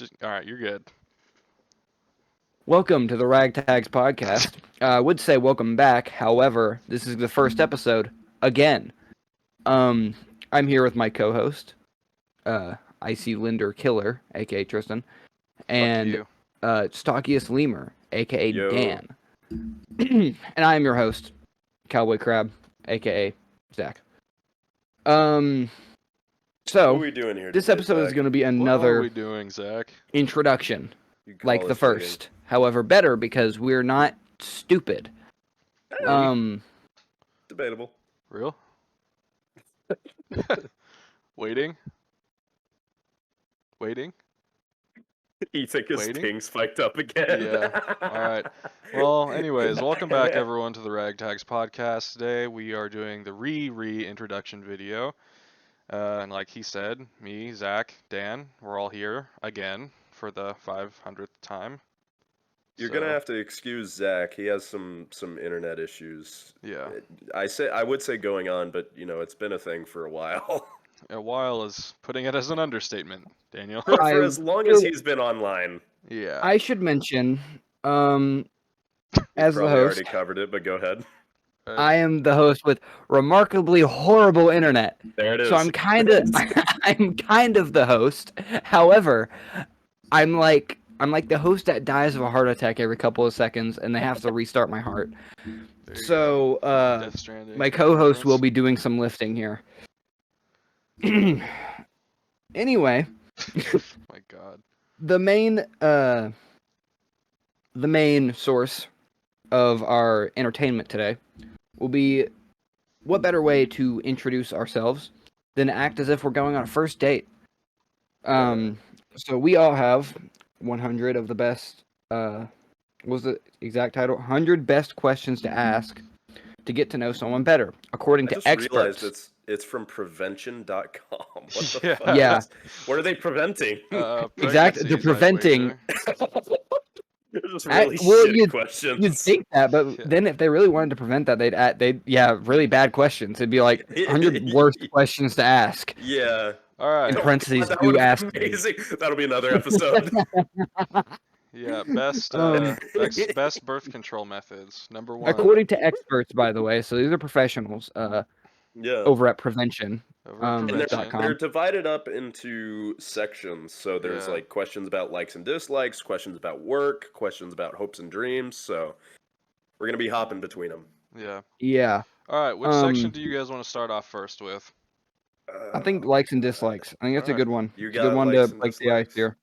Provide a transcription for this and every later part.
All right, you're good. Welcome to the Ragtags Podcast. I would say welcome back. However, this is the first episode again. I'm here with my co-host, Icy Linder Killer, aka Tristan, and you. Stockiest Lemur, aka Yo. Dan. And I am your host, Cowboy Crab, aka Zach. What are So we doing here this today, episode is Zach? going to be What are another we doing, Zach? introduction, You call like the us first. However, better because we're not stupid. cheating. Debatable. Real? Waiting? You think his Waiting? ping spiked up again? Yeah. All right. Well, anyways, welcome back everyone to the Ragtags Podcast. Today we are doing the re-introduction video. And like he said, me, Zach, Dan, we're all here again for the 500th time. You're gonna have to excuse Zach. He has some internet issues. Yeah. I would say going on, but it's been a thing for a while. A while is putting it as an understatement, Daniel. for as long as he's been online. Yeah. I should mention, as the Probably host, already covered it, but go ahead. I am the host with remarkably horrible internet. There it is. So I'm kind of the host. However, I'm like the host that dies of a heart attack every couple of seconds, and they have to restart my heart. There you So Death Stranding. my co-host will be doing some lifting here. Anyway, My God. the main source of our entertainment today will be, what better way to introduce ourselves than act as if we're going on a first date. So we all have 100 of the best, what was the exact title? 100 best questions to ask to get to know someone better, according I to just experts. realized it's from prevention.com. What the Yeah. fuck? Yeah. What are they preventing? Exactly, they're preventing. They're just really well, shitty questions. You'd think that, but Yeah. then if they really wanted to prevent that, they'd really bad questions. It'd be like 100 worst questions to ask. Yeah. All right. In parentheses, That do would be ask me. amazing. That'll be another episode. Yeah. Best birth control methods. Number one. According to experts, by the way, so these are professionals Yeah. over at prevention. And .com. they're divided up into sections. So there's Yeah. like questions about likes and dislikes, questions about work, questions about hopes and dreams. So we're gonna be hopping between them. Yeah. Yeah, All right. Which section do you guys want to start off first with? I think likes and dislikes. I think that's a Alright. good one. You It's a got good one likes to and break the ice dislikes? here.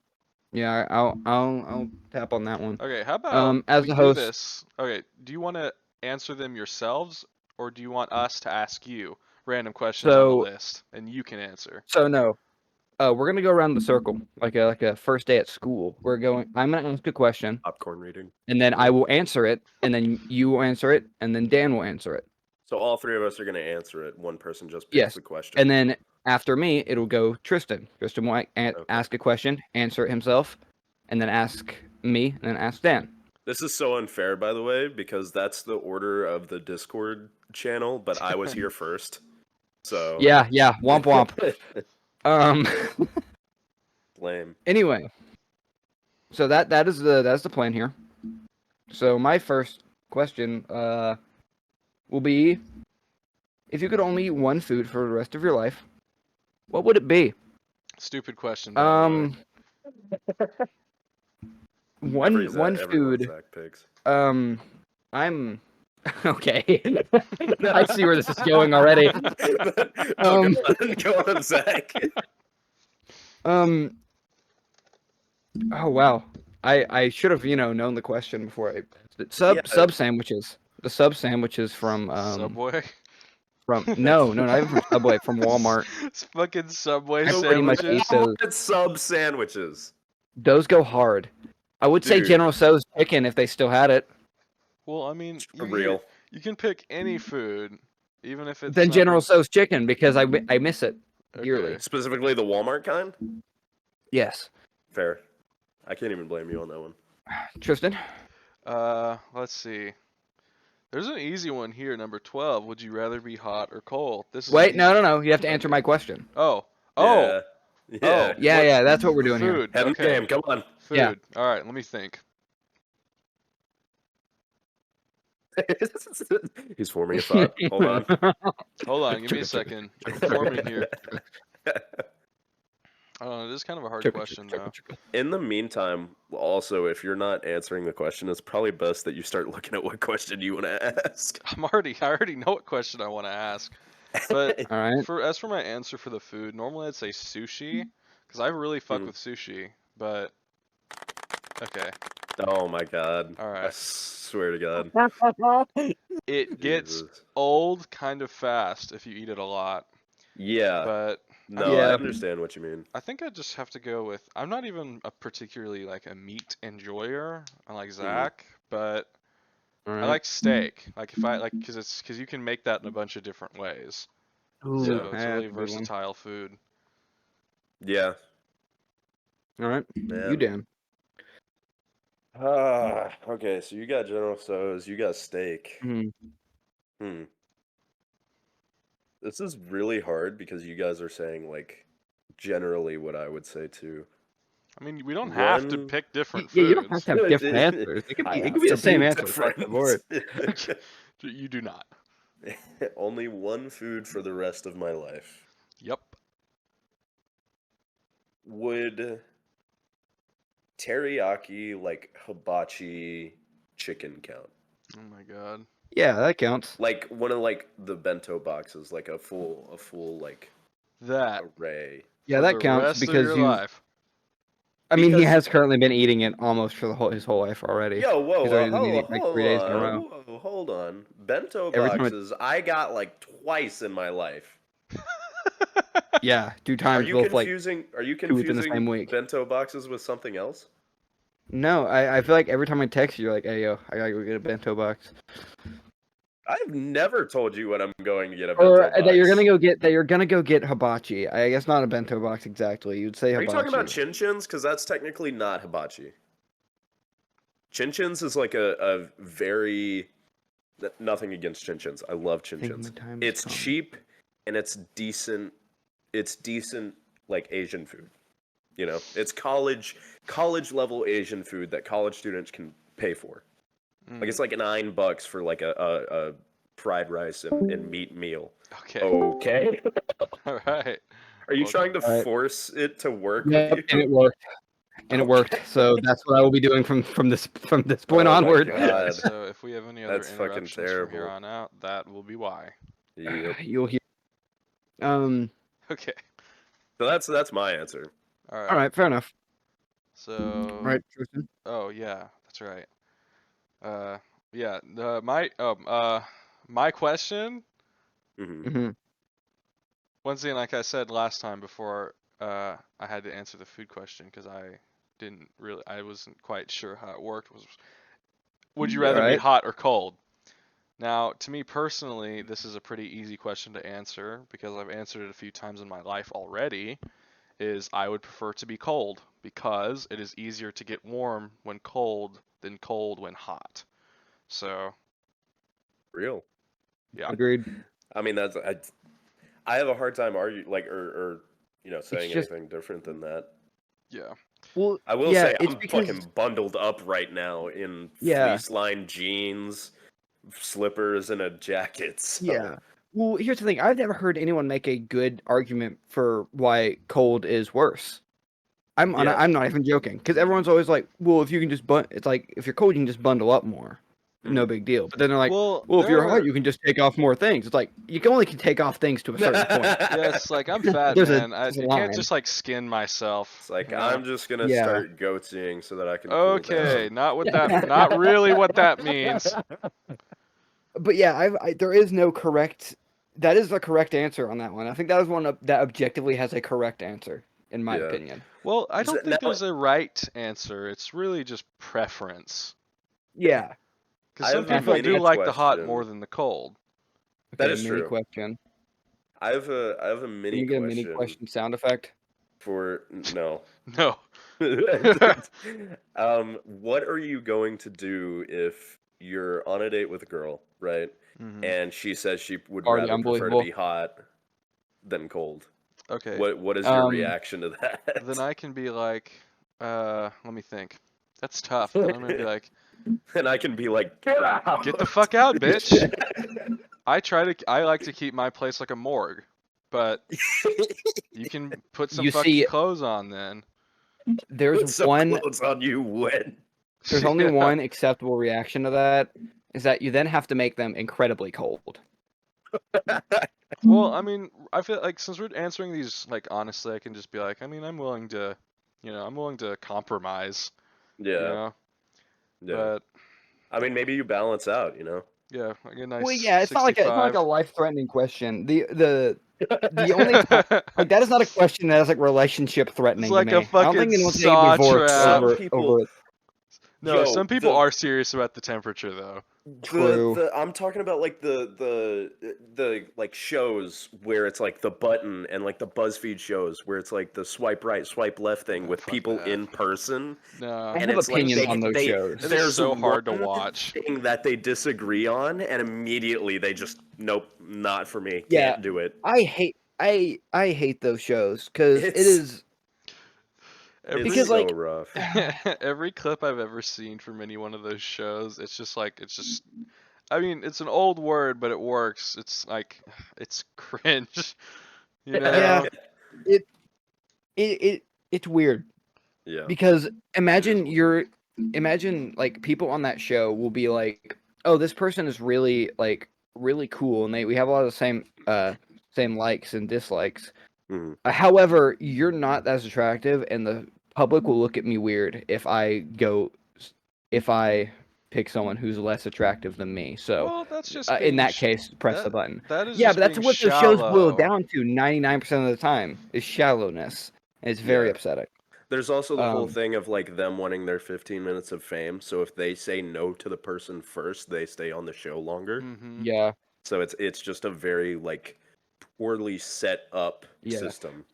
Yeah, I'll tap on that one. Okay. How about As we the do host, this? Okay. Do you want to answer them yourselves, or do you want us to ask you random questions on the list and you can answer? so no, we're gonna go around the circle like a first day at school. I'm gonna ask a question, Popcorn reading. and then I will answer it, and then you will answer it, and then Dan will answer it. So all three of us are gonna answer it. One person just picks Yes, the question. and then after me, it'll go Tristan. Tristan will ask a question, answer it himself, and then ask me, and then ask Dan. This is so unfair, by the way, because that's the order of the Discord channel, but I was here first. So Yeah, womp womp. Lame. Anyway, so that's the plan here. So my first question will be, if you could only eat one food for the rest of your life, what would it be? Stupid question. by the way. One food. Zach picks. I'm okay. I see where this is going already. Go on, Zach. Oh wow. I should have known the question before I sub sandwiches. The sub sandwiches from Subway. No, not even from Subway, from Walmart. It's fucking Subway I pretty much sandwiches. eat those. Sub sandwiches. Those go hard. I would say Dude. General Tso's chicken if they still had it. Well, I mean, Real. you can pick any food, even if it's Then not General Tso's chicken, because I miss it Okay. dearly. Specifically the Walmart kind? Yes. Fair. I can't even blame you on that one. Tristan? Let's see. There's an easy one here, number 12. Would you rather be hot or cold? This is Wait, easy. no. You have to answer my question. Oh. Yeah. Yeah. Yeah, that's what we're doing here. Food. Head in the Okay. game. Come on. Food. Yeah. All right. Let me think. He's forming a thought. Hold on. Hold on. Give me a second. I'm forming here. It is kind of a hard question, though. In the meantime, also, if you're not answering the question, it's probably best that you start looking at what question you want to ask. I already know what question I want to ask. But All right. as for my answer for the food, normally I'd say sushi, because I really fuck with sushi. But okay. Oh my god. All I right. swear to God. It gets Jesus. old kind of fast if you eat it a lot. Yeah. But No, Yeah. I understand what you mean. I think I just have to go with. I'm not even a particularly like a meat enjoyer. I like Zach, but All I right. like steak. Like if I like, because you can make that in a bunch of different ways. Ooh, So Yeah. it's yeah, really that's a good one. versatile food. Yeah. All right. Man. You, Dan. Okay, so you got General Tso's, you got steak. Mhm. Hmm. This is really hard because you guys are saying, like, generally what I would say too. I mean, we don't have to One. pick different Yeah, you don't have foods. to have different answers. It could I be. It have could be to the same be answer across the board. different. You do not. Only one food for the rest of my life. Yep. Would teriyaki, like hibachi chicken count? Oh my god. Yeah, that counts. Like one of like the bento boxes, like a full like That array. Yeah, for that the counts rest of because your you. life. I mean, he Because- has currently been eating it almost for his whole life already. Yo, whoa, He's whoa, already been eating it like 3 days in a row. whoa, hold on. Bento Every time boxes, I got like twice in my life. Yeah, 2 Are times you both like. confusing? Are you 2 within the same confusing week. bento boxes with something else? No, I feel like every time I text you, you're like, "Hey yo, I gotta go get a bento box," I've never told you when I'm going to get a bento or box. that you're gonna go get hibachi. I guess not a bento box exactly. You'd say Are you hibachi. talking about chin chins? Because that's technically not hibachi. Chin chins is like a very nothing against chin chins. I love chin Think chins. my time has It's come. cheap and it's decent. It's decent like Asian food. You know, it's college level Asian food that college students can pay for. Like it's like $9 for like a fried rice and meat meal. Okay. Okay. All right. Are you Well, trying to Alright. force it to work Yep, with and you? it worked. And it worked. Okay. So that's what I will be doing from this point Oh my onward. God. Okay, so if we have any other That's fucking interruptions from here terrible. on out, that will be why. Yep. You'll hear. Okay. So that's my answer. All All right. right, fair enough. So. All right, Tristan. Oh yeah, that's right. Yeah. My question. Hmm. Hmm. Once again, like I said last time before, I had to answer the food question because I wasn't quite sure how it worked. Would you rather be Alright. hot or cold? Now, to me personally, this is a pretty easy question to answer because I've answered it a few times in my life already. Is I would prefer to be cold because it is easier to get warm when cold than cold when hot. So, Real. yeah. Agreed. I mean, I have a hard time arguing or saying just- anything different than that. Yeah. Well, I will yeah, say it's I'm because fucking bundled up right now in Yeah. fleece-lined jeans, slippers, and a jacket. So. yeah. Well, here's the thing. I've never heard anyone make a good argument for why cold is worse. I'm Yeah. I'm not even joking because everyone's always like, well, if you can just it's like if you're cold, you can just bundle up more. No big deal. But then they're like, well, if you're hot, you can just take off more things. It's like you can only take off things to a certain point. Yes, like I'm fat, There's man. there's a I can't line. just like skin myself. It's like you know? I'm just gonna Yeah. start goatseeing so that I can. Cool Okay, down. not what that, not really what that means. But yeah, there is no correct. That is the correct answer on that one. I think that is one that objectively has a correct answer, in my Yeah. opinion. Well, I don't think Now- there's a right answer. It's really just preference. Yeah. Because I some have a people do mini like the hot question. more than the cold. That Okay, is mini true. question. I have a Can mini you get a question. mini question sound effect? For no. No. What are you going to do if you're on a date with a girl, right? Mhm. And she says she would Already rather prefer to unbelievable. be hot than cold. Okay. What is your Um, reaction to that? Then I can be like, let me think. That's tough. Then I'm gonna be like, And I can be like, get out. get the fuck out, bitch. I like to keep my place like a morgue, but you can put some You fucking see, clothes on then. Put there's some one. clothes on you when. There's only Yeah. one acceptable reaction to that. Is that you then have to make them incredibly cold. Well, I mean, I feel like since we're answering these like honestly, I can just be like, I mean, I'm willing to, I'm willing to compromise, you Yeah, know. yeah. But I mean, maybe you balance out, you know? yeah, like a Well, nice yeah, it's not like a 65. life-threatening question. The only time, like that is not a question that is like relationship It's threatening to like a me. I don't think fucking anyone's getting saw divorced trap. Some over people, it. No, yo, some people are serious about the temperature though. True. I'm talking about like the like shows where it's like the button and like the BuzzFeed shows where it's like the swipe right, swipe left thing Oh, with fuck people that. in person, No, I and have it's like opinions on those shows. it is there's so hard to one watch. thing that they disagree on, and immediately they just nope, not for me, Yeah, can't do it. I hate those shows because it It's is Every because so like rough. every clip I've ever seen from any one of those shows, it's just like I mean, it's an old word, but it works. It's like it's cringe, you yeah, know? it it's weird Yeah. because weird. imagine like people on that show will be like, oh, this person is really like really cool, and we have a lot of the same likes and dislikes. Mhm. However, you're not as attractive, and the public will look at me weird if I pick someone who's less attractive than me. So, Well, that's just in being that case, press the that button. that is Yeah, just but that's being what those shows boil shallow. down to 99% of the time is shallowness. And it's very Yeah. upsetting. There's also the whole Um, thing of like them wanting their 15 minutes of fame. So if they say no to the person first, they stay on the show longer. Mm-hmm. yeah, So it's just a very like poorly set up yeah, system.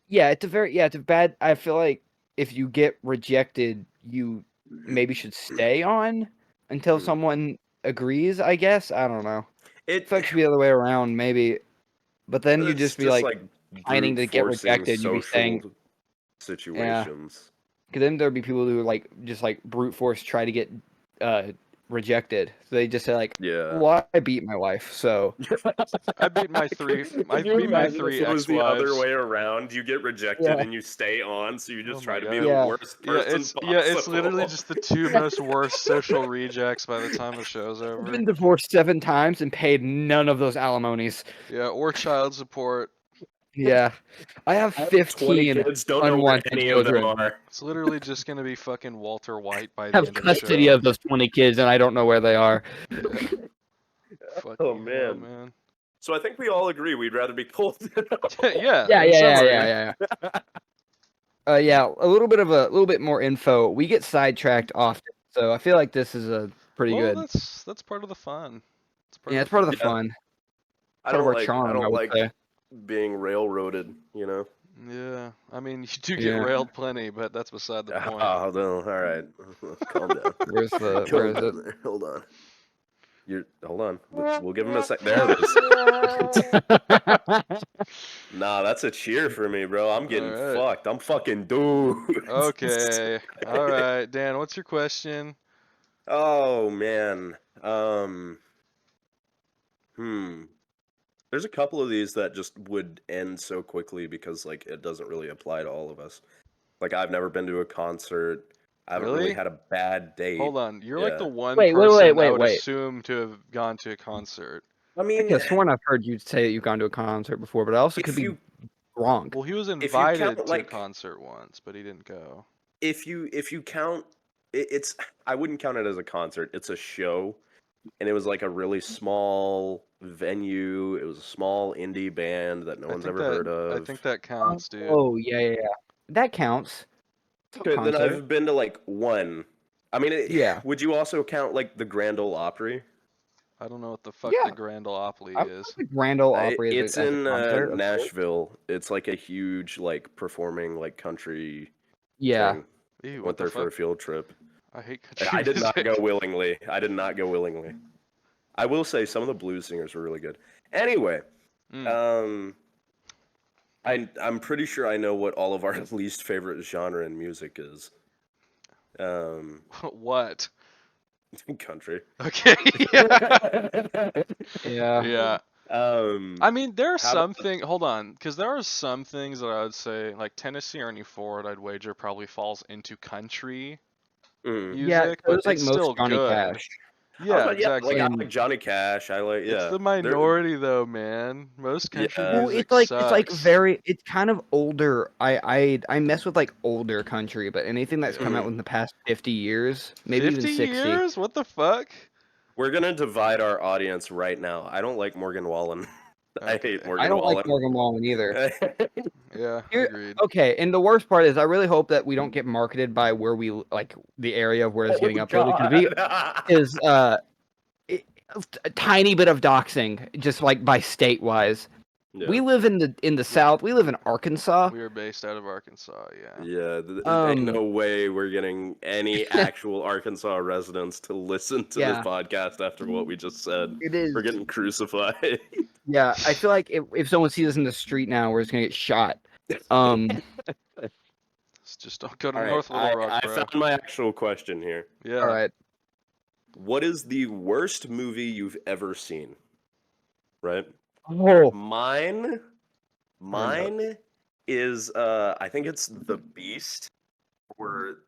yeah. It's a bad. I feel like if you get rejected, you maybe should stay on until Mhm. someone agrees. I guess I don't know. I It feel like it should be the other way around, maybe. But then you it's just be just like like pining brute to get forcing rejected. You'd be social saying, yeah. situations. Because then there'd be people who like just like brute force try to get rejected. So they just say like, Yeah. "Well, I beat my wife, so I beat my three. I Can you beat my imagine if 3 it was the other ex-wives. way around? You get rejected yeah, and you stay on, so you Oh just my try to be god. the yeah." worst Yeah, person it's literally possible. just the two most worst social rejects by the time the show's I've over. been divorced 7 times and paid none of those alimonies. Yeah, or child support. Yeah, I have I have 20 15 kids, don't know where unwanted any of them children. are. It's literally just gonna be fucking Walter White by I the have end of the custody show. of those 20 kids, and I don't know where they are. Yeah, Oh fucking hell, man. man. So I think we all agree we'd rather be cold. Yeah, Yeah, in yeah, yeah, summary. yeah, yeah. Yeah, a little bit more info. We get sidetracked often, so I feel like this is a pretty Well, good. that's part of the fun. It's part Yeah, of it's the part of the fun. Yeah. fun, I part of don't our like I charm, I don't would like say. being railroaded, you know. Yeah, I mean, you do get Yeah. railed plenty, but that's beside the point. Oh no, all right. Calm down. Where Calm is it? down there. Hold on. Hold on. We'll give him a sec. There it is. Nah, that's a cheer for me, bro. I'm All getting right. fucked. I'm fucking dude. Okay. All right, Dan. What's your question? Oh man. Hmm. There's a couple of these that just would end so quickly because like it doesn't really apply to all of us. Like I've never been to a concert. I haven't really Really? had a bad date. Hold on. You're like Yeah. the one Wait, person I would wait. assume to have gone to a concert. I I mean, could have sworn I've heard you say that you've gone to a concert before, but I also could if be you wrong. Well, he was if you invited count to a like concert once, but he didn't go. if you count it's I wouldn't count it as a concert. It's a show, and it was like a really small venue. It was a small indie band that no one's ever heard I of. think that counts, dude. Oh, yeah. That counts. Okay, then Concert. I've been to like one. I mean, Yeah. would you also count like the Grand Ole Opry? I don't know what the fuck the Yeah. Grand Ole Opry I is. think Grand Ole Opry It's as a in concert. Of course. Nashville. It's like a huge like performing like country Yeah. thing. Ew, what Went the there for a fuck? field trip. I hate country I did not music. go willingly. I did not go willingly. I will say some of the blues singers were really good. Anyway, Mm. um, I'm pretty sure I know what all of our least favorite genre in music is. What? Country. Okay. Yeah. Yeah. Um, I mean, there are how some things. Hold on, because there are some things that I would say, like Tennessee Ernie Ford, I'd wager probably falls into country mm. Yeah, music, so but it's like it's most still Johnny good. Cash. Yeah, Yeah, like exactly. I And like Johnny Cash. I like It's the They're, minority though, man. Most country yeah. well, music it's like sucks. it's kind of older. I mess with like older country, but anything that's come out Mm. within the past 50 years, maybe even 50 60. years? What the fuck? We're gonna divide our audience right now. I don't like Morgan Wallen. I hate Okay. I Morgan don't like Wallen. Morgan Wallen either. Yeah, Here, agreed. okay, and the worst part is I really hope that we don't get marketed by where we like the area of where it's getting uploaded because we is a tiny bit of doxing just like by state wise. Yeah. We live in the South. We live in Arkansas. We are based out of Arkansas, yeah. Yeah, ain't Um, no way we're getting any actual Arkansas residents to listen to this yeah, podcast after what we just said. it is. We're getting crucified. Yeah, I feel like if someone sees us in the street now, we're just gonna get shot. Um, Just don't go to All right, North Little Rock, I bro. found my actual question here. Yeah. all right. What is the worst movie you've ever seen? Right? Oh, Mine know. is I think it's The Beast, or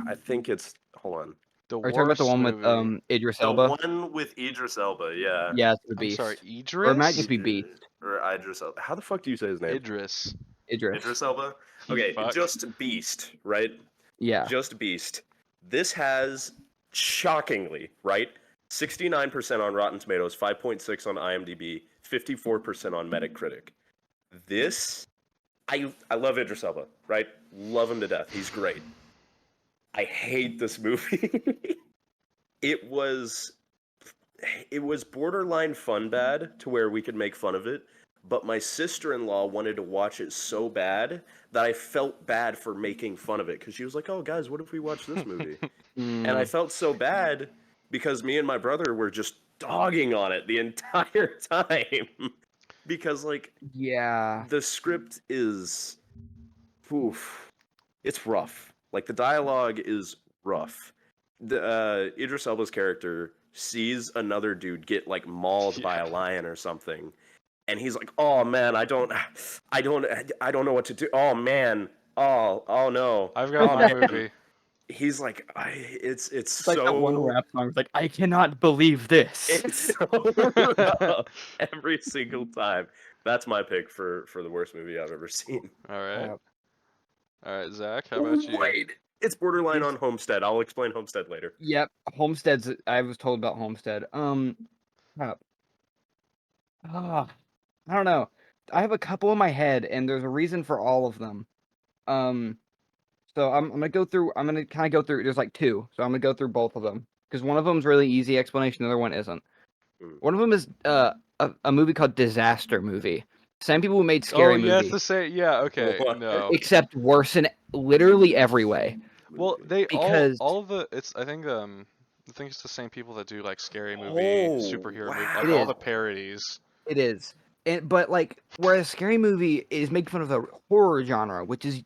I think it's, hold on. The are you talking about the worst one with movie. Idris The Elba? one with Idris Elba, yeah. Yeah, it's the I'm sorry, Beast, or it might Idris? just be Beast. Or Idris Elba. How the fuck do you say his name? Idris. Idris. Idris Elba? You Okay, fuck. just Beast, right? Yeah. Just Beast. This has, shockingly, right? 69% on Rotten Tomatoes, 5.6 on IMDb, 54% on Metacritic. This, I love Idris Elba, right? Love him to death. He's great. I hate this movie. It was borderline fun bad to where we could make fun of it, but my sister-in-law wanted to watch it so bad that I felt bad for making fun of it because she was like, "Oh, guys, what if we watch this movie?" And I felt so bad because me and my brother were just dogging on it the entire time because like Yeah. the script is, oof, it's rough. Like the dialogue is rough. The Idris Elba's character sees another dude get like mauled by a Yeah. lion or something, and he's like, "Oh man, I don't know what to do. Oh man, oh no, I've got oh my man." movie. He's like, it's It's like that one so rap song. It's like I cannot believe this. it's so rough every single time. That's my pick for the worst movie I've ever seen. Alright. Uh, Alright, Zach, how about you? Wait, it's borderline It's- on Homestead. I'll explain Homestead later. Yep. Homestead's. I was told about Homestead. Crap. Ah, I don't know. I have a couple in my head, and there's a reason for all of them. Um, so I'm gonna go through. I'm gonna kind of go through. There's like two, so I'm gonna go through both of them because one of them's really easy explanation. The other one isn't. Mm. One of them is a movie called Disaster Movie. Same people who made Oh, Scary yeah, it's Movie, the same. Yeah, okay, What? no. except worse in literally every way. Well, Movie. they Because all of the I think it's the same people that do like scary movie, Oh, superhero movie, wow. like It all is. the parodies. it is, but like whereas Scary Movie is making fun of the horror genre, which is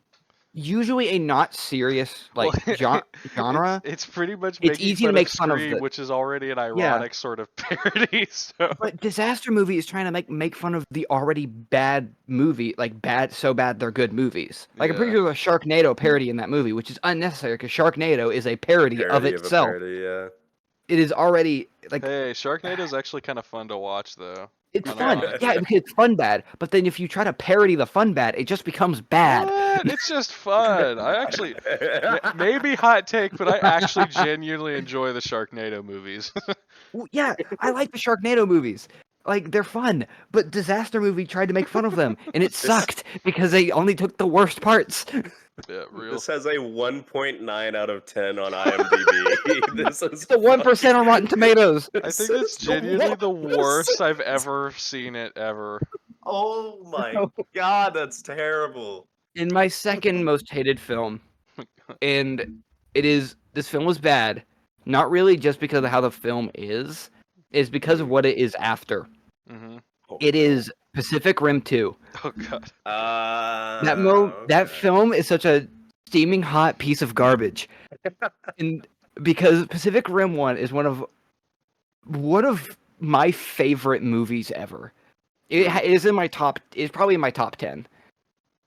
usually a not serious like Well, genre. it's pretty much It's making easy to fun make of fun of Scream, the which is already an yeah. ironic sort of parody. So But Disaster Movie is trying to make fun of the already bad movie, like bad so bad they're good movies. Like I'm pretty yeah, sure there's a Sharknado parody in that movie, which is unnecessary because Sharknado is a parody of Parody of a itself. parody, yeah. It is already like hey, Sharknado is actually kind of fun to watch though. it's Not fun, gonna lie. yeah, because it's fun bad. But then if you try to parody the fun bad, it just becomes bad. What? It's just fun. I actually maybe hot take, but I actually genuinely enjoy the Sharknado movies. Well, yeah, I like the Sharknado movies. Like they're fun, but Disaster Movie tried to make fun of them, and it sucked because they only took the worst parts. Yeah, real. This has a 1.9 out of 10 on IMDb. This is The 1% on Rotten Tomatoes. I This think it's is the genuinely the 1%. worst I've ever seen it ever. Oh my god, that's terrible. In my second most hated film, and this film was bad, not really just because of how the film is because of what it is after. Hmm It no. is Pacific Rim 2. Oh god. That Okay. film is such a steaming hot piece of garbage. And because Pacific Rim 1 is one of my favorite movies ever. It is in my top. It's probably in my top 10.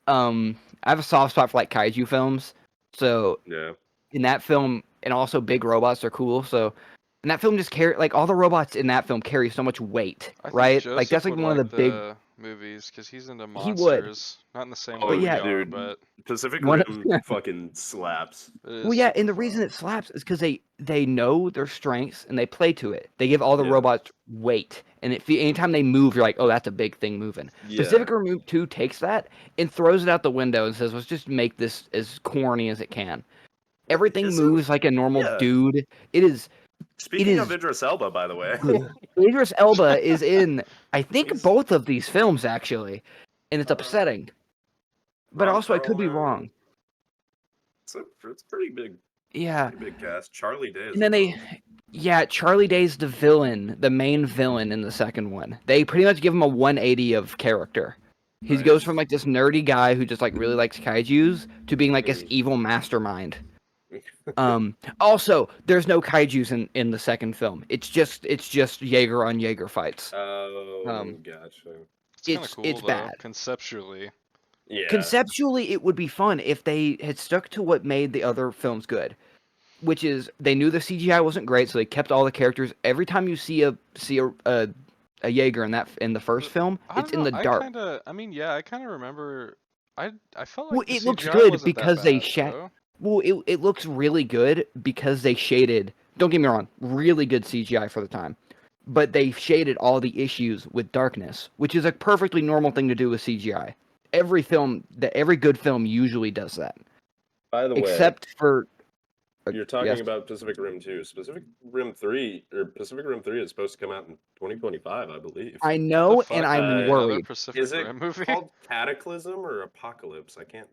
I have a soft spot for like kaiju films, so Yeah. in that film, and also big robots are cool. So, and that film just carry like all the robots in that film carry so much weight, I think right? Like Joseph that's like would one of the like big. the movies because he's into He would, monsters. Not in the same Oh, way but we yeah, are, dude. but Pacific one of, Rim fucking slaps. it is well, yeah, super and the reason fun. it slaps is because they know their strengths and they play to it. They give all the Yeah. robots weight, and anytime they move, you're like, oh, that's a big thing moving. Yeah. Pacific Rim 2 takes that and throws it out the window and says, let's just make this as corny as it can. Everything Isn't- moves like a normal yeah. dude. It is Speaking of is Idris Elba, by the way. good. Idris Elba is in, I think, He's- both of these films actually, and it's upsetting. But Ron also, I could be Perlman. wrong. It's pretty big. Yeah, Pretty big cast. Charlie Day. and then Charlie Day's the villain, the main villain in the second one. They pretty much give him a 180 of character. He goes from like this nerdy guy who just like really likes kaijus to being like this evil mastermind. Also, there's no kaijus in the second film. It's just Jaeger on Jaeger fights. Oh, gotcha. It's kind of cool it's though, bad. conceptually. Yeah. Conceptually, it would be fun if they had stuck to what made the other films good, which is they knew the CGI wasn't great, so they kept all the characters. Every time you see a Jaeger in the first film, I it's don't in know. the dark. I kind of remember. I felt Well, like the it looks CGI good wasn't because that they bad, though. Well, it looks really good because they shaded. Don't get me wrong, really good CGI for the time, but they shaded all the issues with darkness, which is a perfectly normal thing to do with CGI. Every good film usually does that, By the way, except for. you're talking Yes. about Pacific Rim 2. Pacific Rim 3 is supposed to come out in 2025, I believe. I What the know, fuck? and Are I'm they another worried. Pacific Is it Rim movie? called Cataclysm or Apocalypse? I can't.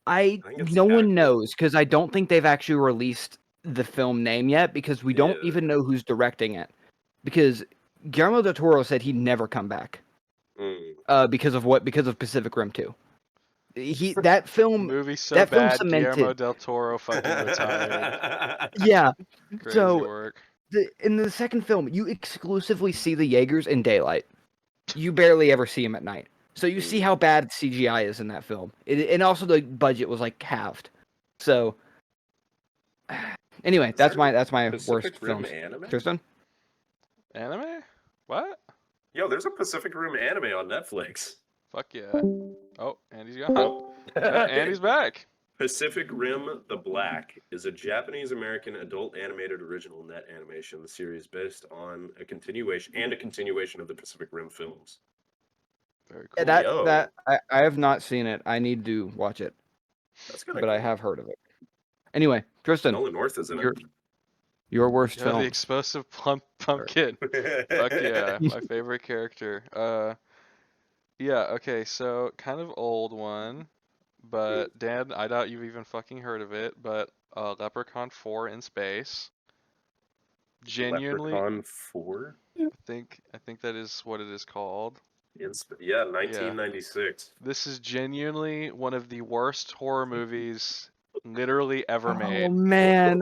I think it's no one Cataclysm. knows because I don't think they've actually released the film name yet because we don't Yeah. even know who's directing it. Because Guillermo del Toro said he'd never come back. Mm. Because of Pacific Rim 2. That film Movie so that film bad, Guillermo cemented. del Toro fucking retired. Yeah. Crazy So work. in the second film, you exclusively see the Jaegers in daylight. You barely ever see them at night. So you see how bad CGI is in that film. And also the budget was like halved. So anyway, that's my Pacific worst Rim films. anime? Tristan? Anime? What? Yo, there's a Pacific Rim anime on Netflix. Fuck yeah. Oh, Andy's gone. Oh. Andy's back. Pacific Rim The Black is a Japanese-American adult animated original net animation series based on a continuation of the Pacific Rim films. Very Yeah, cool. that I have not seen it. I need to watch it, That's kind of but I have heard of it. Anyway, Tristan, Nolan North is in your worst Yeah, the film. explosive pumpkin. it. Fuck yeah, my favorite character. Yeah, okay, so kind of old one, but Dan, I doubt you've even fucking heard of it, but Leprechaun 4 in space. Genuinely, Leprechaun 4? I think that is what it is called. Yeah, 1996. This is genuinely one of the worst horror movies literally ever Oh made. man,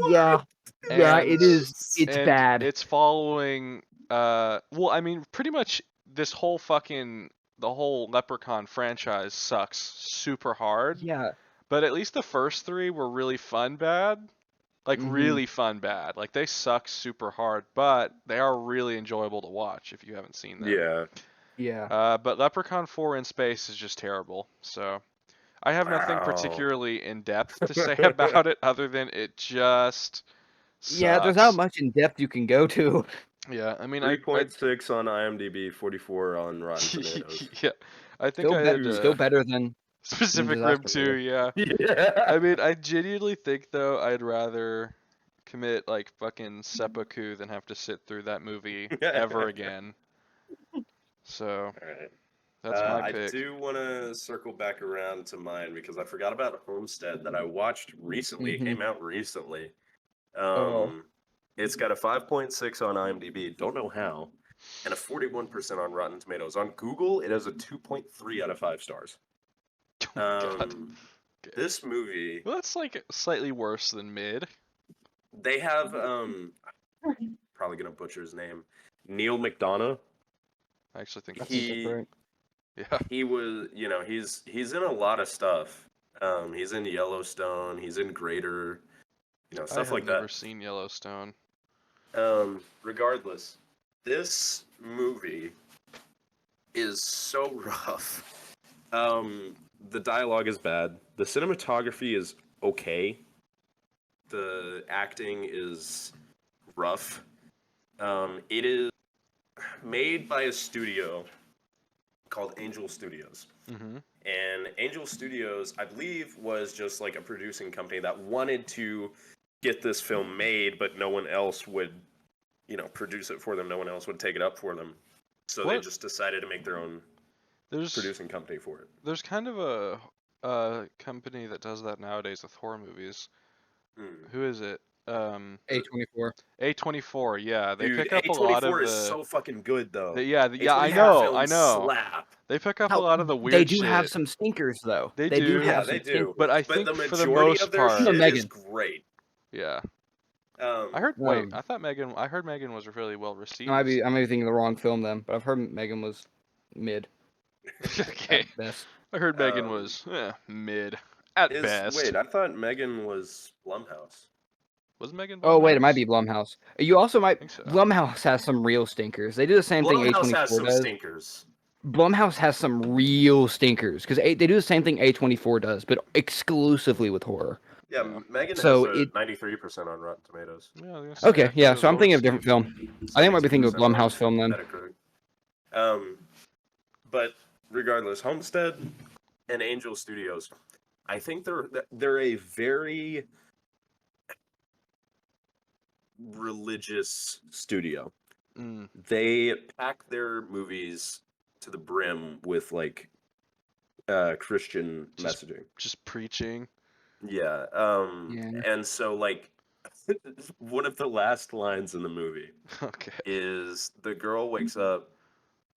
yeah, yeah, And it is. It's and bad. it's following well, I mean, pretty much this whole the whole Leprechaun franchise sucks super hard. Yeah, But at least the first 3 were really fun bad. Like really fun bad. Like they suck super hard, but they are really enjoyable to watch if you haven't seen them. Yeah. yeah. But Leprechaun 4 in space is just terrible. So I have nothing Wow. particularly in depth to say about it other than it just sucks. Yeah, there's not much in depth you can go to. Yeah, I mean, 3.6 on IMDb, 44 on Rotten Tomatoes. yeah, I think Still better than Pacific Rim 2, yeah. Yeah. I mean, I genuinely think though I'd rather commit like fucking seppuku than have to sit through that movie ever again. So All right. that's my pick. I do want to circle back around to mine because I forgot about Homestead that I watched recently. It came out recently. It's got a 5.6 on IMDb. Don't know how. and a 41% on Rotten Tomatoes. On Google, it has a 2.3 out of 5 stars. Oh my God. Okay. This movie, Well, that's like slightly worse than mid. they have probably gonna butcher his name, Neil McDonough. I actually think I that's think that's right. yeah. He was, he's in a lot of stuff. He's in Yellowstone. He's in Greater, I stuff have like never that. seen Yellowstone. Regardless, this movie is so rough. The dialogue is bad. The cinematography is okay. The acting is rough. It is made by a studio called Angel Studios. Mm-hmm. And Angel Studios, I believe, was just like a producing company that wanted to get this film made, but no one else would, produce it for them. No one else would take it up for them. So they What? just decided to make their own producing company for it. There's kind of a company that does that nowadays with horror movies. Who is it? A24. A24. Yeah, they Dude, pick up a lot of A24 is the. so fucking good, though. Yeah, I A24 know, films I know. slap. They pick up a Now, lot of the weird they do shit. have some stinkers, though. They do do. Yeah, have they some do. stinkers. But I the think for the majority most of their part, shit Megan. is great. yeah. Um, I heard. Wait, Um, I heard Megan was really well received. I might be thinking of the wrong film then, but I've heard Megan was mid Okay. at best. I heard Megan Um, was mid at best. Wait, I thought Megan was Blumhouse. Was Megan? Oh wait, it might Blumhouse? be Blumhouse. You also I might. think so. Blumhouse has some real stinkers. They do the same thing Blumhouse has A24 some does. stinkers. Blumhouse has some real stinkers because they do the same thing A24 does, but exclusively with horror. Yeah, Yeah. Megan So has a 93% on Rotten Tomatoes. Yeah, I was gonna say, Okay, I thought yeah. it was So I'm well thinking of a different received. film. I think I might be thinking of 72% Blumhouse on film then. Metacritic. But regardless, Homestead and Angel Studios, I think they're a very religious studio. Mm, They pack their movies to the brim with like Christian messaging. just preaching. Yeah. Yeah. And so like one of the last lines in the movie Okay. is the girl wakes up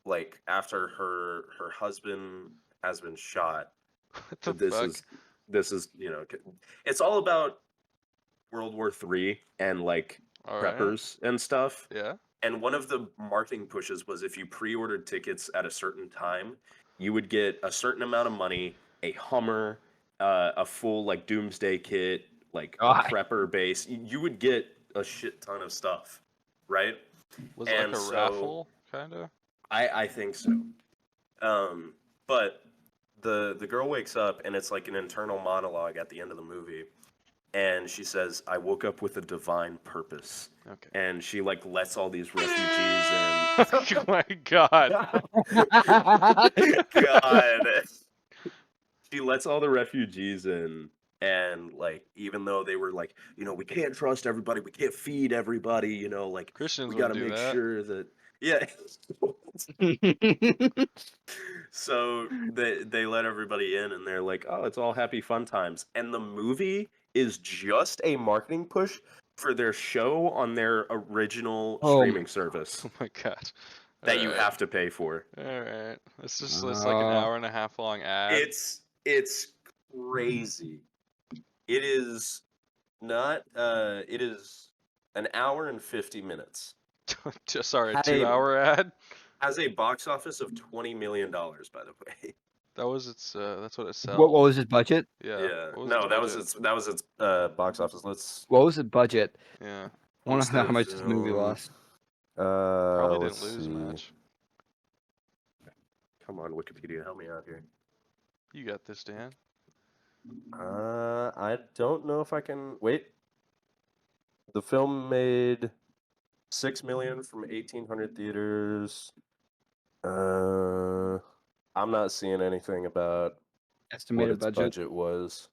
like after her husband has been shot. What the This fuck? is it's all about World War III and like All right. preppers and stuff. Yeah. And one of the marketing pushes was if you pre-ordered tickets at a certain time, you would get a certain amount of money, a Hummer, a full like doomsday kit, like a God. prepper base. You would get a shit ton of stuff, right? Was it like And a so- raffle, kind of? I think so. But the girl wakes up and it's like an internal monologue at the end of the movie. And she says, I woke up with a divine purpose. Okay. And she like lets all these refugees in. Oh my god. God. She lets all the refugees in. And like, even though they were like, we can't trust everybody, we can't feed everybody, like Christians we got to wouldn't do make that. sure that, yeah. So they let everybody in and they're like, oh, it's all happy fun times. And the movie is just a marketing push for their show on their original streaming service Oh my god. that you Alright. have to pay for. Alright. It's like an hour and a half long ad. It's crazy. It is not it is an hour and 50 minutes. Just sorry, a Had a- 2-hour ad? Has a box office of $20 million, by the way. That was its that's what it sells. What was his budget? Yeah. What No, its that was budget? its box office. Let's What was his budget? Yeah. I want to know how much this Homestead movie film. lost. Probably Let's didn't lose see. much. Come on, Wikipedia, help me out here. You got this, Dan. I don't know if I can wait. The film made $6 million from 1,800 theaters. I'm not seeing anything about what Estimated its budget. budget was.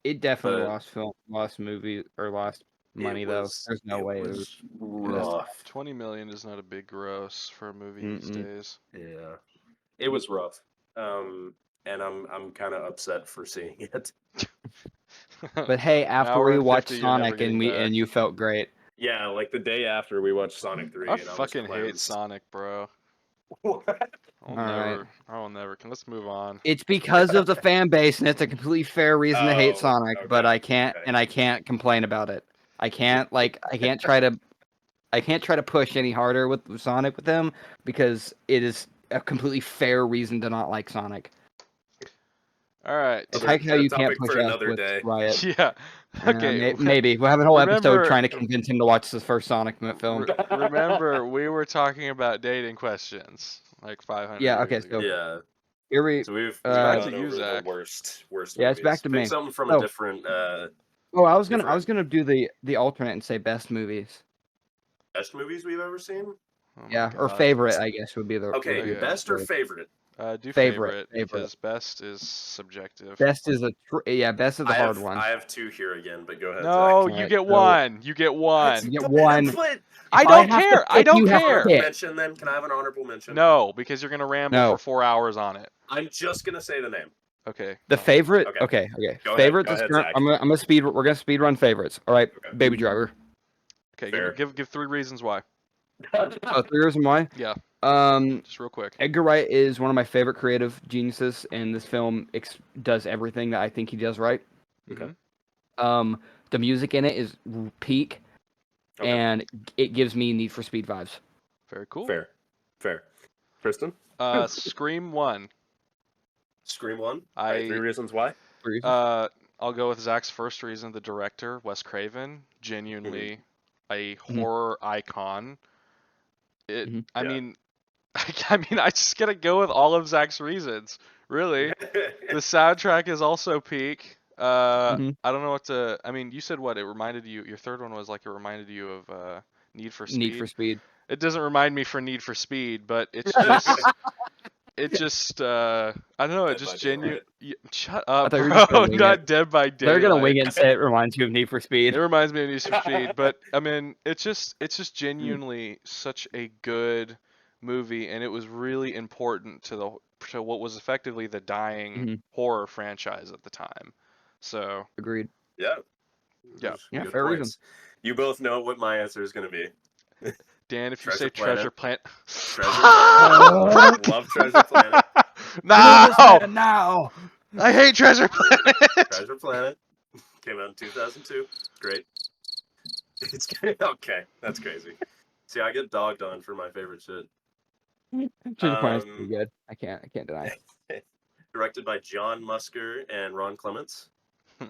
It definitely but lost movie, or lost money It though. was- There's no way. It It was was rough. 20 million is not a big gross for a movie these Mm-mm. days. Yeah, it was rough. And I'm kind of upset for seeing it. But hey, after Hour we and watched 50 you're never Sonic getting back. and you felt great. Yeah, like the day after we watched Sonic 3, I and I was fucking hate cleansed. Sonic, bro. What? I'll Alright. never. I will never. Let's move on. It's because of the fan base, and it's a completely fair reason to hate Oh, Sonic, but okay, I can't, okay. and I can't complain about it. I can't try to push any harder with Sonic with them because it is a completely fair reason to not like Sonic. All right. It's Another like how you can't topic push for us another with day. Riot. Yeah. Okay. Maybe we'll have a whole episode Remember- trying to convince him to watch the first Sonic film. Remember, we were talking about dating questions like 500 Yeah, years okay, ago. so Yeah. here we. So we've Uh, back to gone you, over the Zach. worst Yeah, it's movies. back to Pick me. something from Oh. a different Oh, I was gonna different do the alternate and say best movies. best movies we've ever seen. Oh my Yeah, or God. favorite, I guess would be the Okay, Okay. best or favorite? Do Favorite, favorite because best is subjective. Best is best is the hard one. I have two here again, but go ahead. No, Zach. you Alright, get so- one. You get one. You get one. I If don't have to care. I pick, don't you have to care. Honorable pick. mention then? Can I have an honorable mention? No, because you're gonna ramble No. for 4 hours on it. I'm just gonna say the name. Okay. The favorite. Okay. Okay. Go Favorites. ahead, is Zach. I'm gonna speed. We're gonna speed run favorites. All right. Okay. Baby Driver. Okay. Fair. Give 3 reasons why. Oh, 3 reasons why. Yeah. Um, Just real quick. Edgar Wright is one of my favorite creative geniuses, and this film does everything that I think he does right. Okay. The music in it is peak, Okay. and it gives me Need for Speed vibes. Very cool. Fair. Kristen? Scream 1. Scream 1? I- Alright, 3 reasons why? 3 reasons. I'll go with Zach's first reason. The director, Wes Craven, genuinely a horror icon. It. Mhm. I Yeah. mean, I just gotta go with all of Zach's reasons. Really, the soundtrack is also peak. Mhm. I don't know what to. I mean, you said what? It reminded you. Your third one was like it reminded you of Need for Speed. Need for Speed. It doesn't remind me for Need for Speed, but it's just. It just, I don't know, it Dead by just genuine. Daylight. Shut I up, thought you were just bro. gonna wing Not it. Dead by Daylight. They're gonna wing it and say it reminds you of Need for Speed. It reminds me of Need for Speed, but I mean, it's just genuinely such a good movie, and it was really important to what was effectively the dying Mhm. horror franchise at the time. So Agreed. Yeah. Yeah. Those Yeah, good fair points. reason. You both know what my answer is gonna be. Dan, if you Treasure say Treasure Planet, Treasure Planet. Love Treasure Planet. no, now. I hate Treasure Planet. Treasure Planet came out in 2002. Great. It's okay. That's crazy. See, I get dogged on for my favorite shit. Treasure Planet's pretty good. I can't deny. Directed by John Musker and Ron Clements.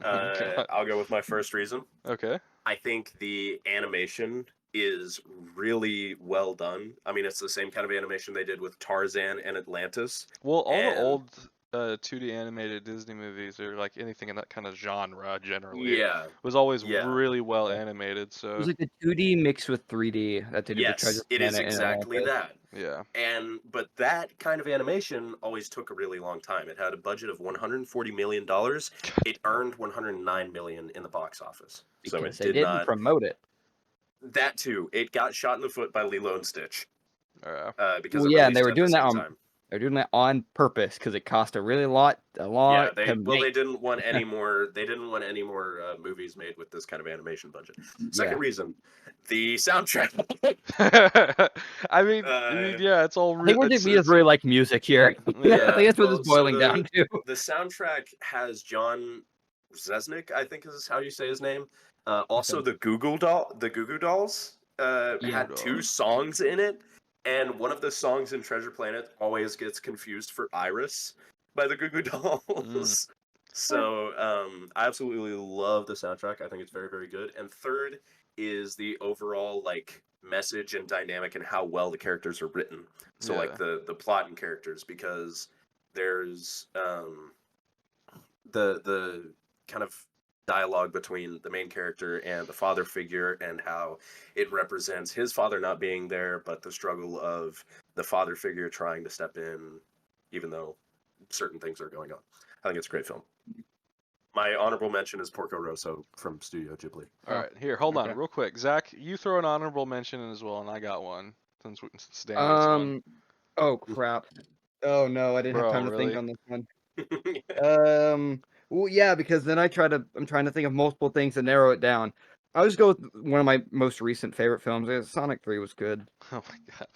God. I'll go with my first reason. Okay. I think the animation is really well done. I mean, it's the same kind of animation they did with Tarzan and Atlantis. Well, all the And- old 2D animated Disney movies or like anything in that kind of genre generally Yeah. was always Yeah. really well Yeah. animated. It So was like the 2D mixed with 3D that they did with Yes, Treasure it Planet. is and exactly Atlantis. that. yeah. But that kind of animation always took a really long time. It had a budget of $140 million. It earned $109 million in the box office. So Because it they did didn't not. promote it. That too. It got shot in the foot by Lilo and Stitch. Because Well, it yeah, and they released were at doing the that same on time. They're doing that on purpose because it cost a lot Yeah, they to they make. didn't want any more. They didn't want any more movies made with this kind of animation budget. Second reason, the soundtrack. I mean, yeah, it's all. I think we just really like music here. Yeah, I think that's what well, it's boiling so down to. The soundtrack has John Rzeznik, I think is how you say his name. Also, the Goo Goo Dolls had 2 songs in it, and one of the songs in Treasure Planet always gets confused for Iris by the Goo Goo Dolls. So I absolutely love the soundtrack. I think it's very, very good. And third is the overall like message and dynamic and how well the characters are written. So like the plot and characters, because there's the kind of dialogue between the main character and the father figure and how it represents his father not being there, but the struggle of the father figure trying to step in even though certain things are going on. I think it's a great film. My honorable mention is Porco Rosso from Studio Ghibli. All right, here, hold on, real quick. Zach, you throw an honorable mention in as well, and I got one since Dan gets one. Oh crap. Oh no, I didn't have time to really? think on this one. Well, yeah, because then I'm trying to think of multiple things to narrow it down. I'll just go with one of my most recent favorite films. Sonic 3 was good. Oh my god.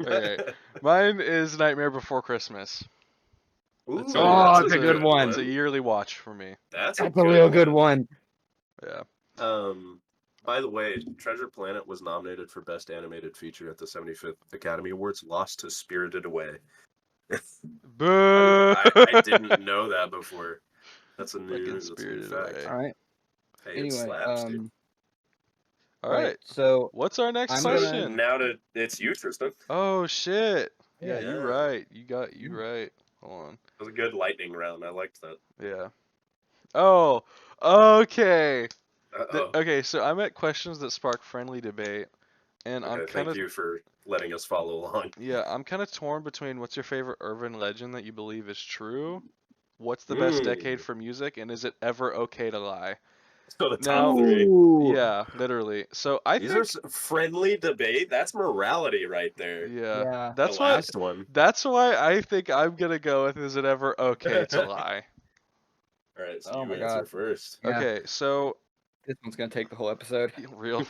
Okay. Mine is Nightmare Before Christmas. It's Ooh, Oh, that's it's a good one. It's a yearly watch for me. That's That's a real good one. one. Yeah. By the way, Treasure Planet was nominated for Best Animated Feature at the 75th Academy Awards, lost to Spirited Away. Boo! I didn't know that before. That's a new Spirited fact. Away. All right. Hey, it Anyway, slaps, dude. All right. So What's our next I'm So question? now it's you, Tristan. Oh shit. Yeah, Yeah. you right. You right. Hold on. It was a good lightning round. I liked that. Yeah. Oh, okay. Uh-oh. Okay, so I'm at questions that spark friendly debate, and I'm Okay, kind thank of you for letting us follow along. I'm kind of torn between what's your favorite urban legend that you believe is true, what's the best decade for music, and is it ever okay to lie? So the Now, top three. Ooh. yeah, literally. So I These think, are friendly debate. That's morality right there. yeah, Yeah. that's The why last one. that's why I think I'm gonna go with is it ever okay to lie? All right, so Oh you my answer God. first. Yeah. Okay, so This one's gonna take the whole episode. real,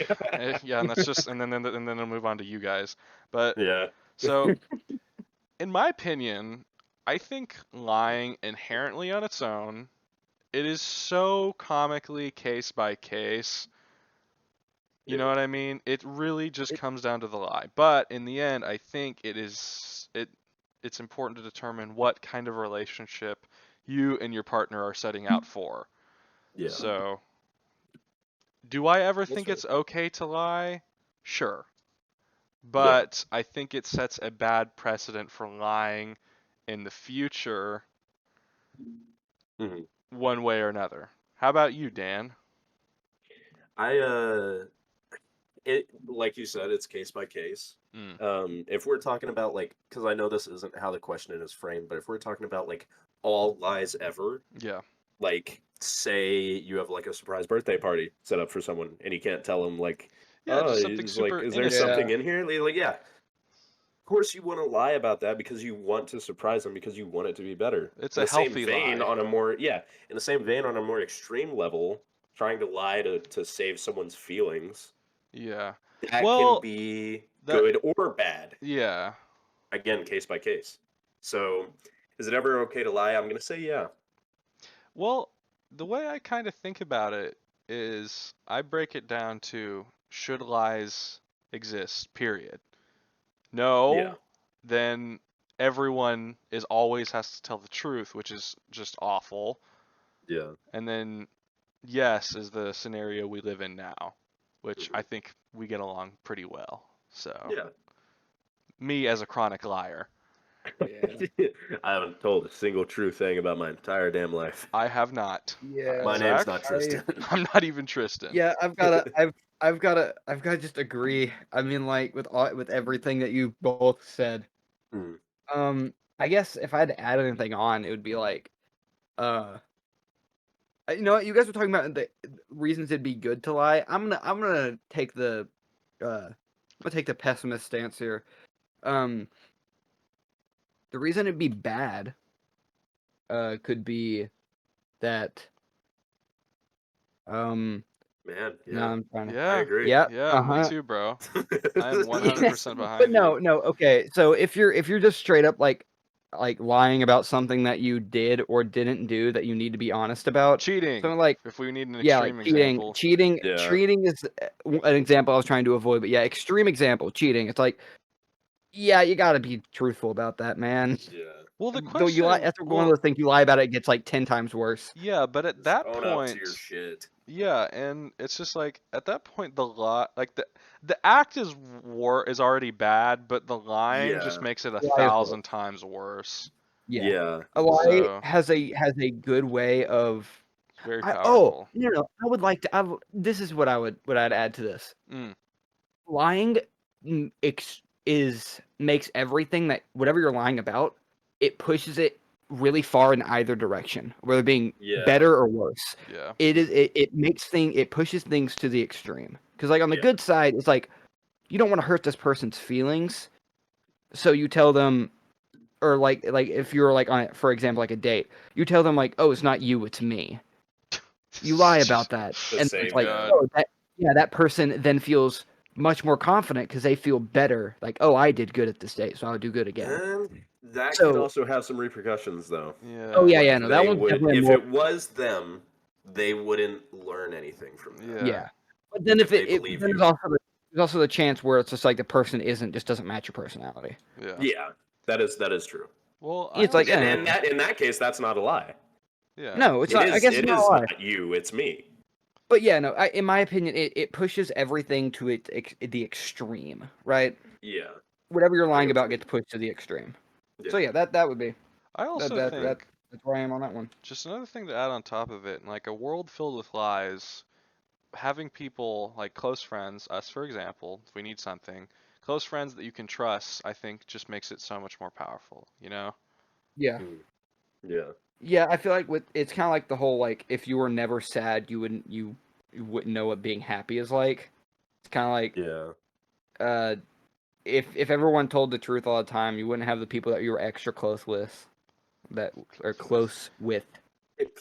yeah, and that's just and then I'll move on to you guys. But Yeah. so in my opinion, I think lying inherently on its own, it is so comically case by case. You know what I mean? It really just comes down to the lie. But in the end, I think it's important to determine what kind of relationship you and your partner are setting out for. Yeah. So, do I ever That's think fair. it's okay to lie? Sure. Yeah. But I think it sets a bad precedent for lying in the future Mhm. one way or another. How about you, Dan? It like you said, it's case by case. Mm. If we're talking about like, because I know this isn't how the question is framed, but if we're talking about like all lies ever, Yeah. like say you have like a surprise birthday party set up for someone and you can't tell them like, Yeah, oh, just something is like, super is there innocent. something in here? Like, yeah. Of course, you want to lie about that because you want to surprise them because you want it to be better. It's In a the same healthy vein, lie. on a more in the same vein, on a more extreme level, trying to lie to save someone's feelings, Yeah. that can Well, be that good or bad. yeah. Again, case by case. So, is it ever okay to lie? I'm gonna say yeah. Well, the way I kind of think about it is I break it down to should lies exist, period. Yeah. No, then everyone is always has to tell the truth, which is just awful. Yeah. And then yes is the scenario we live in now, which I Mhm. think we get along pretty well. So, Yeah. me as a chronic liar, Yeah. I haven't told a single true thing about my entire damn life. I have not. Yeah. My name's Zach, not Tristan. I'm not even Tristan. Yeah, I've gotta just agree. I mean, like with everything that you both said. Mm. I guess if I had to add anything on, it would be like, uh, you know what, you guys were talking about the reasons it'd be good to lie. I'm gonna take the pessimist stance here. Um, the reason it'd be bad, could be that, Man, no, yeah. I'm trying to. I Yeah, agree. Yeah, yeah, me uh-huh. too, bro. I'm 100% But behind you. no, okay. So if you're just straight up like lying about something that you did or didn't do that you need to be honest about, Cheating, something like, if we need an yeah, like extreme example. Yeah. cheating is an example I was trying to avoid. But yeah, extreme example, cheating. It's like, yeah, you got to be truthful about that, man. Yeah. Well, the Though you lie, question, that's one of well, those things you lie about, it gets like 10 times worse. yeah, but at Just that own up to your point, shit. yeah, and it's just like at that point the law, like the act is already bad, but the lying just Yeah. makes it a Lie is worse. 1,000 times worse. Yeah, Yeah. a lie So has a good way of. it's very Oh, powerful. no, I would like to. This is what I'd add to this. Mm, Lying makes everything that whatever you're lying about, it pushes it really far in either direction, whether being Yeah. better or worse. yeah, It pushes things to the extreme. Because like on the Yeah. good side, it's like you don't want to hurt this person's feelings, so you tell them, or like if you're like on, for example, like a date, you tell them like, oh, it's not you, it's me. You lie about that, To and oh my it's save like, them. God. oh, that person then feels much more confident because they feel better. Like, oh, I did good at this date, so I'll do good again. And that can So, also have some repercussions, though. oh Yeah. yeah, no, that They one's would, definitely if more. it was them, they wouldn't learn anything from that. Yeah, but then if they then believe there's you. also the chance where it's just like the person just doesn't match your personality. Yeah. Yeah, that is true. Well, I It's like, also, And in that case, that's not a lie. yeah. no, it's It not. I guess it it's not a is lie. not you, it's me. But yeah, no. In my opinion, it pushes everything to the extreme, right? Yeah. Whatever you're I lying get what about you mean. gets pushed to the extreme. Yeah. So yeah, that would be I also that think that's where I am on that one. just another thing to add on top of it, like a world filled with lies, having people like close friends, us for example, if we need something, close friends that you can trust, I think just makes it so much more powerful, you know? Yeah. Yeah. Yeah, I feel like it's kind of like the whole like if you were never sad, you wouldn't know what being happy is like. It's kind of like Yeah. if everyone told the truth all the time, you wouldn't have the people that you were extra close with that are close with.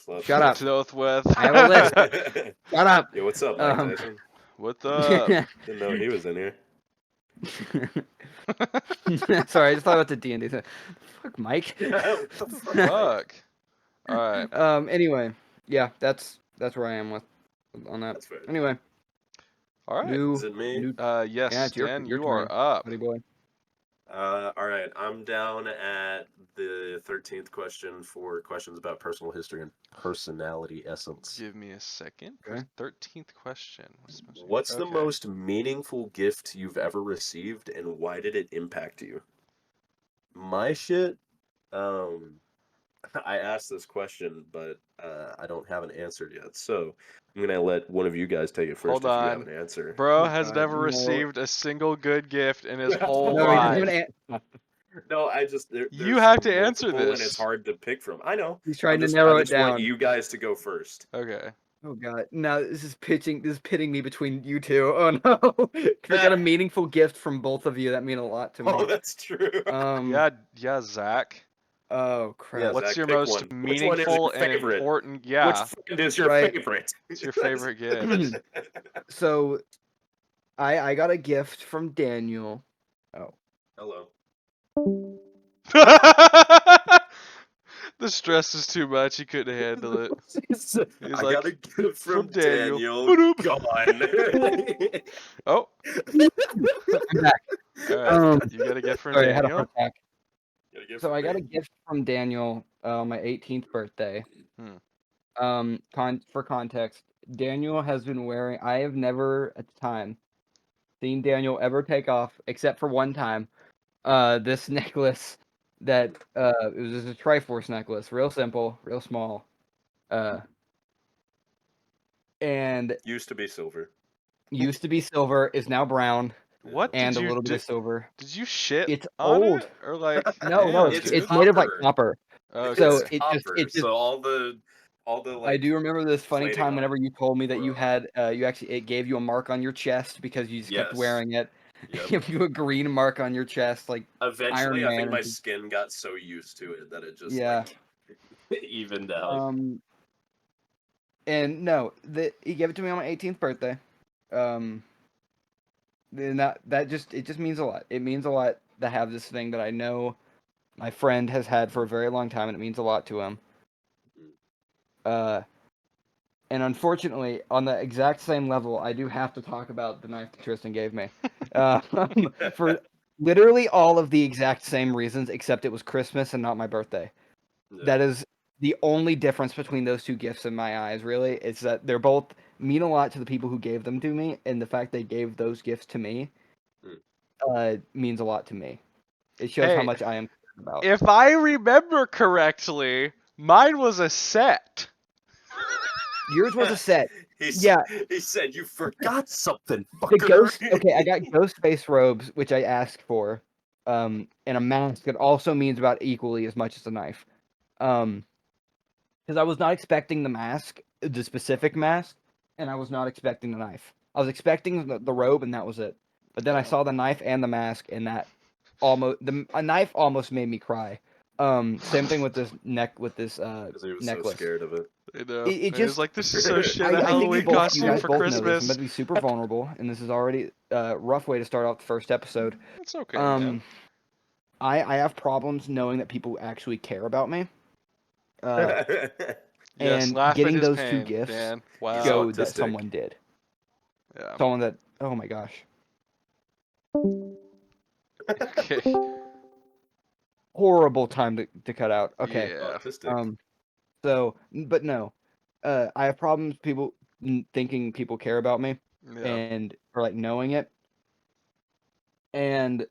Close. Shut up. Close with. I have a list. Shut up. Yo, what's up, Mike Tyson? What's up? Didn't know he was in here. Sorry, I just thought about the D&D thing. Fuck, Mike. Fuck. All right. Anyway, yeah, that's where I am with on that. That's fair. Anyway, All right. Is it me? Yes, yeah, it's your Dan, your you turn, are up. buddy boy. All right. I'm down at the 13th question for questions about personal history and personality essence. Give me a second. Okay. 13th question. What's the Okay. most meaningful gift you've ever received, and why did it impact you? My shit, I asked this question, but I don't have an answer yet. So I'm gonna let one of you guys take it first Hold if you have on. an answer. Bro Oh, has God, never no. received a single good gift in his whole No, he doesn't life. even No, I just You there's have to answer multiple and it's this. hard to pick from. I know. He's trying to I narrow it just want down. you guys to go first. Okay. Oh God, no, this is pitting me between you two. Oh no, 'cause I got a meaningful gift from both of you that mean a lot to me. Oh, that's true. Yeah, Zach. Oh crap. Yeah, What's Zach, your pick most one. Which one is meaningful your and favorite? important? Which Yeah. friend is your Right. favorite? What's your favorite gift? So, I got a gift from Daniel. Oh. Hello. The stress is too much. He couldn't handle it. He's I like, got a gift from Daniel. Daniel. Gone. Oh, I'm back. all right. You got a gift from Sorry, I had a heart Daniel. attack. Got a gift So from I got me. a gift from Daniel on my 18th birthday. Hmm. For context, Daniel has been wearing. I have never at the time seen Daniel ever take off, except for one time. This necklace that it was just a Triforce necklace, real simple, real small. And Used to be silver. used to be silver, is now brown, What and did a you little bit do? of silver. Did you shit It's on old. it or like? No, Damn, It's dude. it's made of like copper. copper. Okay. So It's it copper. just So all the I like do remember this funny plating time on whenever you told me that you Bro. had it gave you a mark on your chest because you just kept Yes. wearing it. Yep. It gave you a green mark on your chest, like Eventually, Iron I think Man. my skin got so used to it that it just Yeah. like evened out. And no, he gave it to me on my 18th birthday. And that just it just means a lot. It means a lot to have this thing that I know my friend has had for a very long time, and it means a lot to him. And unfortunately, on the exact same level, I do have to talk about the knife that Tristan gave me. For literally all of the exact same reasons, except it was Christmas and not my birthday. Yeah. That is the only difference between those two gifts in my eyes, really. It's that they're both mean a lot to the people who gave them to me, and the fact they gave those gifts to me means a lot to me. It shows how Hey, much I am concerned about. if I remember correctly, mine was a set. Yours was a set. He said you forgot something. The Fucker. ghost. Okay, I got ghost face robes, which I asked for, and a mask that also means about equally as much as a knife. Because I was not expecting the mask, the specific mask, and I was not expecting the knife. I was expecting the robe, and that was it. But then I saw the knife and the mask, and that a knife almost made me cry. Same thing with this Because he was so necklace. scared of it. I know. It And he was just like, "This is so shit. A I think Halloween you costume guys for both know this. I'm Christmas." about to be super vulnerable, and this is already a rough way to start off the first episode. It's okay, man. I have problems knowing that people actually care about me. Yes, And laugh at getting his those two pain, gifts Dan. He's Wow. showed that autistic. someone did. Yeah. Someone that, oh my gosh. Okay. Horrible time to cut out. Okay. Yeah. Autistic. So, but no. I have problems thinking people care about me Yeah. or like knowing it. And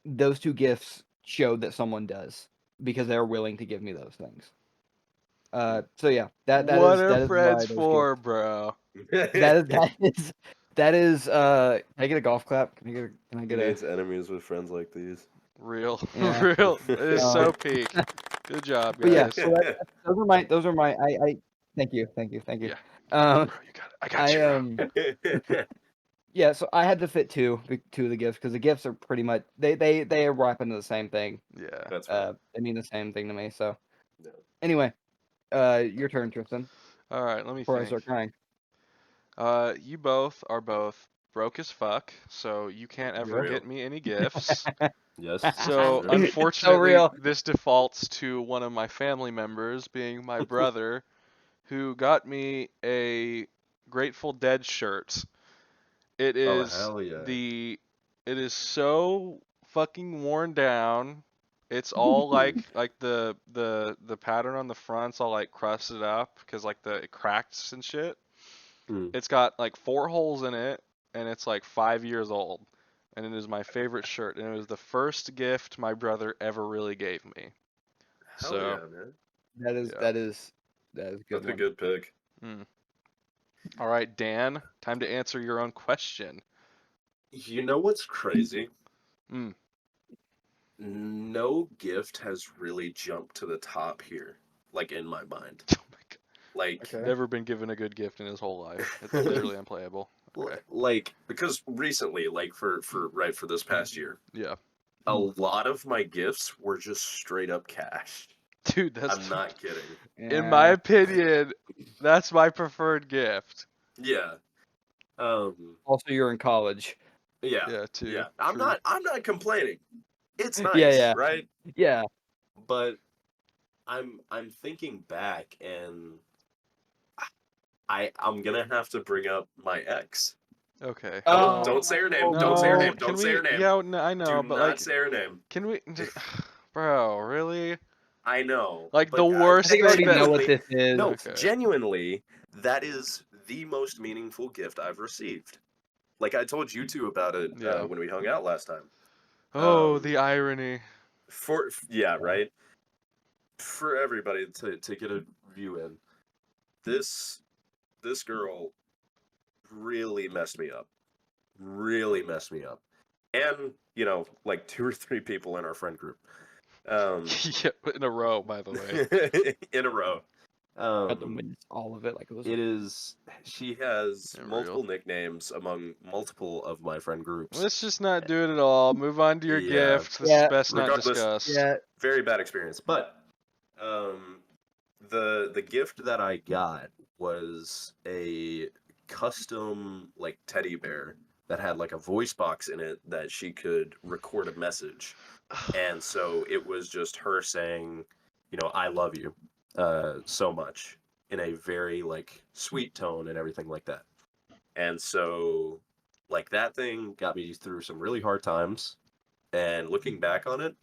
those two gifts showed that someone does because they're willing to give me those things. So yeah, that What is are why friends those for, gifts. bro? That is can I get a golf clap? Can I He get needs enemies with friends like these. Real. Yeah. Real. It is Um, so peak. Good job, But yeah, guys. so those are my I thank you. Yeah. Um Bro, you got it. I got you, bro. yeah, so I had to fit two of the gifts because the gifts are pretty much they wrap into the same thing. Yeah. That's fine. They mean the same thing to me. So No. anyway, your turn, Tristan. All right, let me Before I think. start crying. You both are both broke as fuck, so you can't ever Real. get me any gifts. Yes. So Real. unfortunately, real. this defaults to one of my family members, being my brother, who got me a Grateful Dead shirt. It Oh is hell yeah. it is so fucking worn down. It's all like the pattern on the front's all like crusted up because like it cracks and shit. Hmm. It's got like 4 holes in it, and it's like 5 years old. And it is my favorite shirt, and it was the first gift my brother ever really gave me. Hell So, yeah, man. yeah. That is a good That's a one. good pick. All right, Dan, time to answer your own question. You know what's crazy? Mm. No gift has really jumped to the top here, like in my mind. Oh my God. Like, Okay. Never been given a good gift in his whole life. It's literally unplayable. Okay. like because recently, like for this past year, Yeah. a lot of my gifts were just straight up cash. Dude, that's I'm not kidding. in my Yeah. opinion, that's my preferred gift. Yeah. Also, you're in college. Yeah. Yeah, too. Yeah. I'm True. not complaining. It's nice, Yeah. right? Yeah. But I'm thinking back, and I'm gonna have to bring up my ex. Okay. Don't say her name. No, Don't say her name. can Don't say we? her name. Yeah, no, I know, Do but not like, say her name. can we just, bro, really? I know. Like but the worst I think I already thing that. know what this is. No, Okay. genuinely, that is the most meaningful gift I've received. Like I told you two about it Yeah. when we hung out last time. Oh, the irony. Right. For everybody to get a view in, this girl really messed me up. Really messed me up. And, like 2 or 3 people in our friend group. Yeah, in a row, by the way. In a row. Got them with all of it, like it was. She has Yeah, multiple real. nicknames among multiple of my friend groups. Let's just not do it at all. Move on to your Yeah. gift. This is Yeah. best not Regardless, discussed. Yeah. Very bad experience. But the gift that I got was a custom like teddy bear that had like a voice box in it that she could record a message. And so it was just her saying, I love you so much in a very like sweet tone and everything like that. And so like that thing got me through some really hard times. And looking back on it,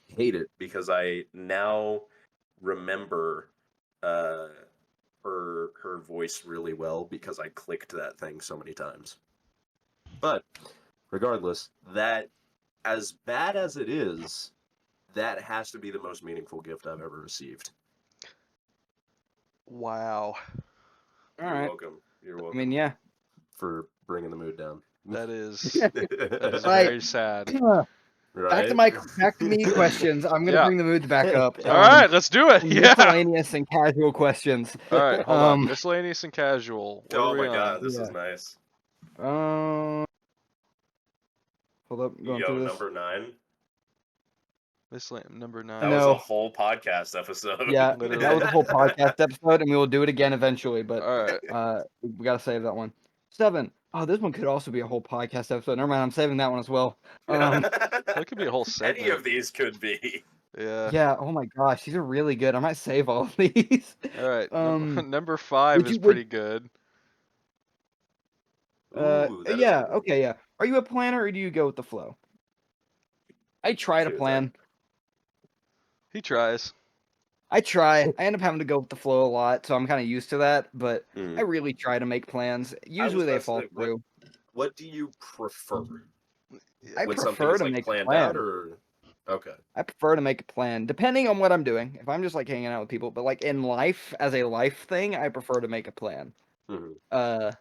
hate it because I now remember her voice really well because I clicked that thing so many times. But regardless, that as bad as it is, that has to be the most meaningful gift I've ever received. Wow. All You're right. welcome. You're welcome. I mean, yeah. For bringing the mood down. That is Right. very sad. Right? Back to me questions. I'm gonna Yeah. bring the mood back up. All right, let's do it. Some Yeah. miscellaneous and casual questions. All right, hold on. Miscellaneous and casual. What Oh are we my god, on? this Yeah. is nice. Hold up, going Yo, through this. number 9. Number That 9. was No. a whole podcast episode. Yeah, Literally. that was a whole podcast episode, and we will do it again eventually. But All right. we gotta save that one. 7. Oh, this one could also be a whole podcast episode. Never mind, I'm saving that one as well. That could be a whole segment. Any of these could be. Yeah. Yeah. Oh my gosh, these are really good. I might save all of these. All right. Number Would 5 is you- would- pretty good. Ooh, that is Yeah. good. Okay. Yeah. Are you a planner or do you go with the flow? I try to Shoot, plan. He tries. I try. I end up having to go with the flow a lot, so I'm kind of used to that. But Mm. I really try to make plans. Usually they about to fall say, through. What do you prefer? I When something prefer is to like make a planned plan. out, or okay. I prefer to make a plan, depending on what I'm doing. If I'm just like hanging out with people, but like in life, as a life thing, I prefer to make a plan. Mhm.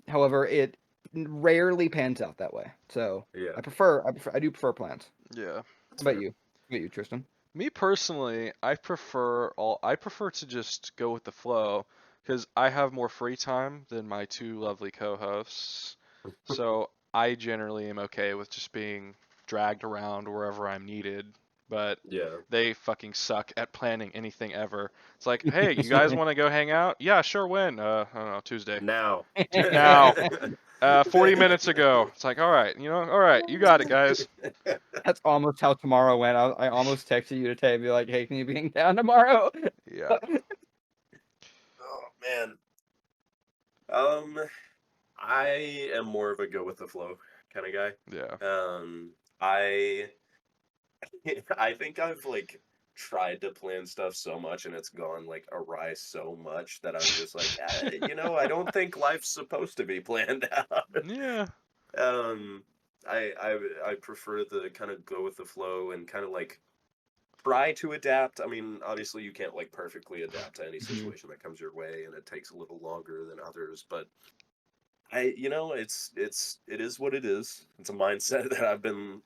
However, it rarely pans out that way. So Yeah. I do prefer plans. Yeah. How about you? How about you, Tristan? Me personally, I prefer to just go with the flow because I have more free time than my two lovely co-hosts. So I generally am okay with just being dragged around wherever I'm needed, but Yeah. they fucking suck at planning anything ever. It's like, hey, you guys want to go hang out? Yeah, sure. When? I don't know, Tuesday. Now. Now. 40 minutes ago. It's like, all right, all right, you got it, guys. That's almost how tomorrow went. I almost texted you today, be like, "Hey, can you be in town tomorrow?" Yeah. Oh man. I am more of a go with the flow kind of guy. Yeah. I I think I've like tried to plan stuff so much and it's gone like awry so much that I'm just like, I don't think life's supposed to be planned out. Yeah. I prefer to kind of go with the flow and kind of like try to adapt. I mean, obviously you can't like perfectly adapt to any situation that comes your way, and it takes a little longer than others. But it is what it is. It's a mindset that I've been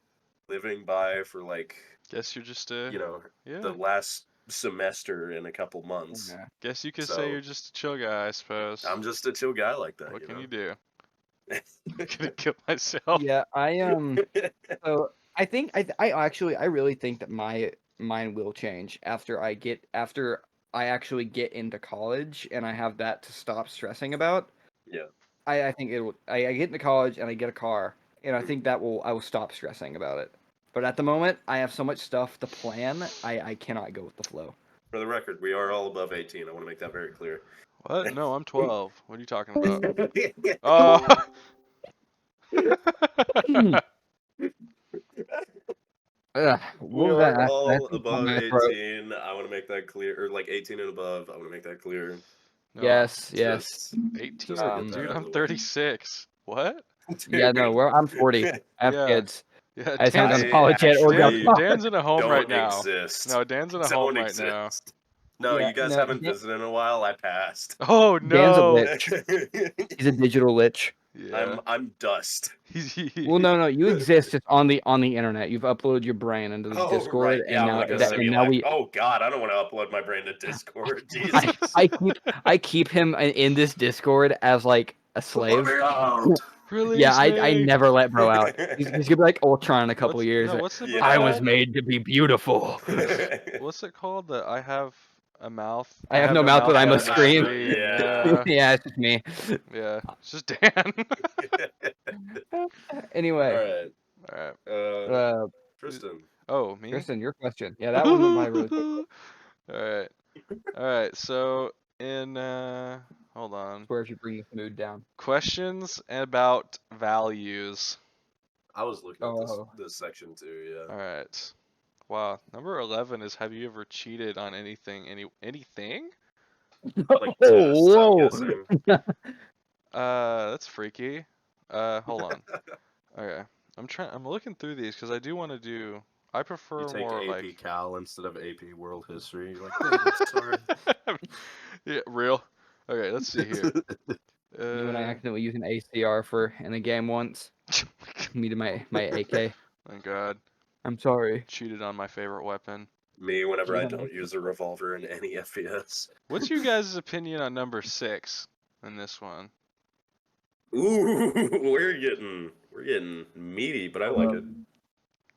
living by for like Guess you're just the yeah. last semester in a couple months. Yeah. Guess you could So- say you're just a chill guy, I suppupose. I'm just a chill guy like that. What can know? you do? I'm gonna kill myself. Yeah, So I think I really think that mine will change after I actually get into college and I have that to stop stressing about. Yeah. I think it will. I get into college and I get a car, and I think I will stop stressing about it. But at the moment, I have so much stuff to plan. I cannot go with the flow. For the record, we are all above 18. I want to make that very clear. What? No, I'm 12. What are you talking about? We Oh. What was that? are all That's above my throat. 18. I want to make that clear, or like 18 and above. I want to make that clear. No, Yes. Just 18. Just to get that Dude, out of I'm the way. 36. What? Yeah, no. I'm 40. I have Yeah. kids. Yeah, I just haven't Dan's, done college yet or actually got Dan's in a home don't right now. exist. No, Dan's in a Don't home right now. exist. No, Yeah, you guys no, haven't Dan- visited in a while. I passed. Oh Dan's a no. lich. He's a digital lich. Yeah. I'm dust. Well, no. You exist just on the internet. You've uploaded your brain into the Oh, Discord, right. Yeah, and I'm now like a that, and now we. Oh God, I don't want to upload my brain to Discord. Jesus. I keep him in this Discord as like a slave. Let me out. Release Yeah, I me. never let bro out. He's gonna be like Ultron in a couple What's- years. no, what's the Yeah. book I called? was made to be beautiful. What's it called? The I have a mouth. I have no mouth, but I must but scream. Yeah. Yeah, it's just me. Yeah. It's just Dan. Anyway, All right. uh, Tristan. Oh, me? Kristen, your question. Yeah, that one went by really quick. Alright. Alright, so in hold on. Where if you bring this mood down. Questions about values. I was looking at Oh. this section too. Yeah. Alright. Wow. Number 11 is have you ever cheated on anything? Anything? Like Oh, test, I'm whoa. guessing. That's freaky. Hold on. Okay. I'm looking through these because I do want to do. I prefer You take more AP like. Cal instead of AP World History. You're like, "Damn, sorry." Yeah, real. Okay, let's see here. You and I accidentally used an ACR in a game once. Me to my AK. Thank God. I'm sorry. Cheated on my favorite weapon. Me, whenever I Yeah. don't use a revolver in any FPS. What's you guys' opinion on number 6 in this one? Ooh, we're getting meaty, but I like it.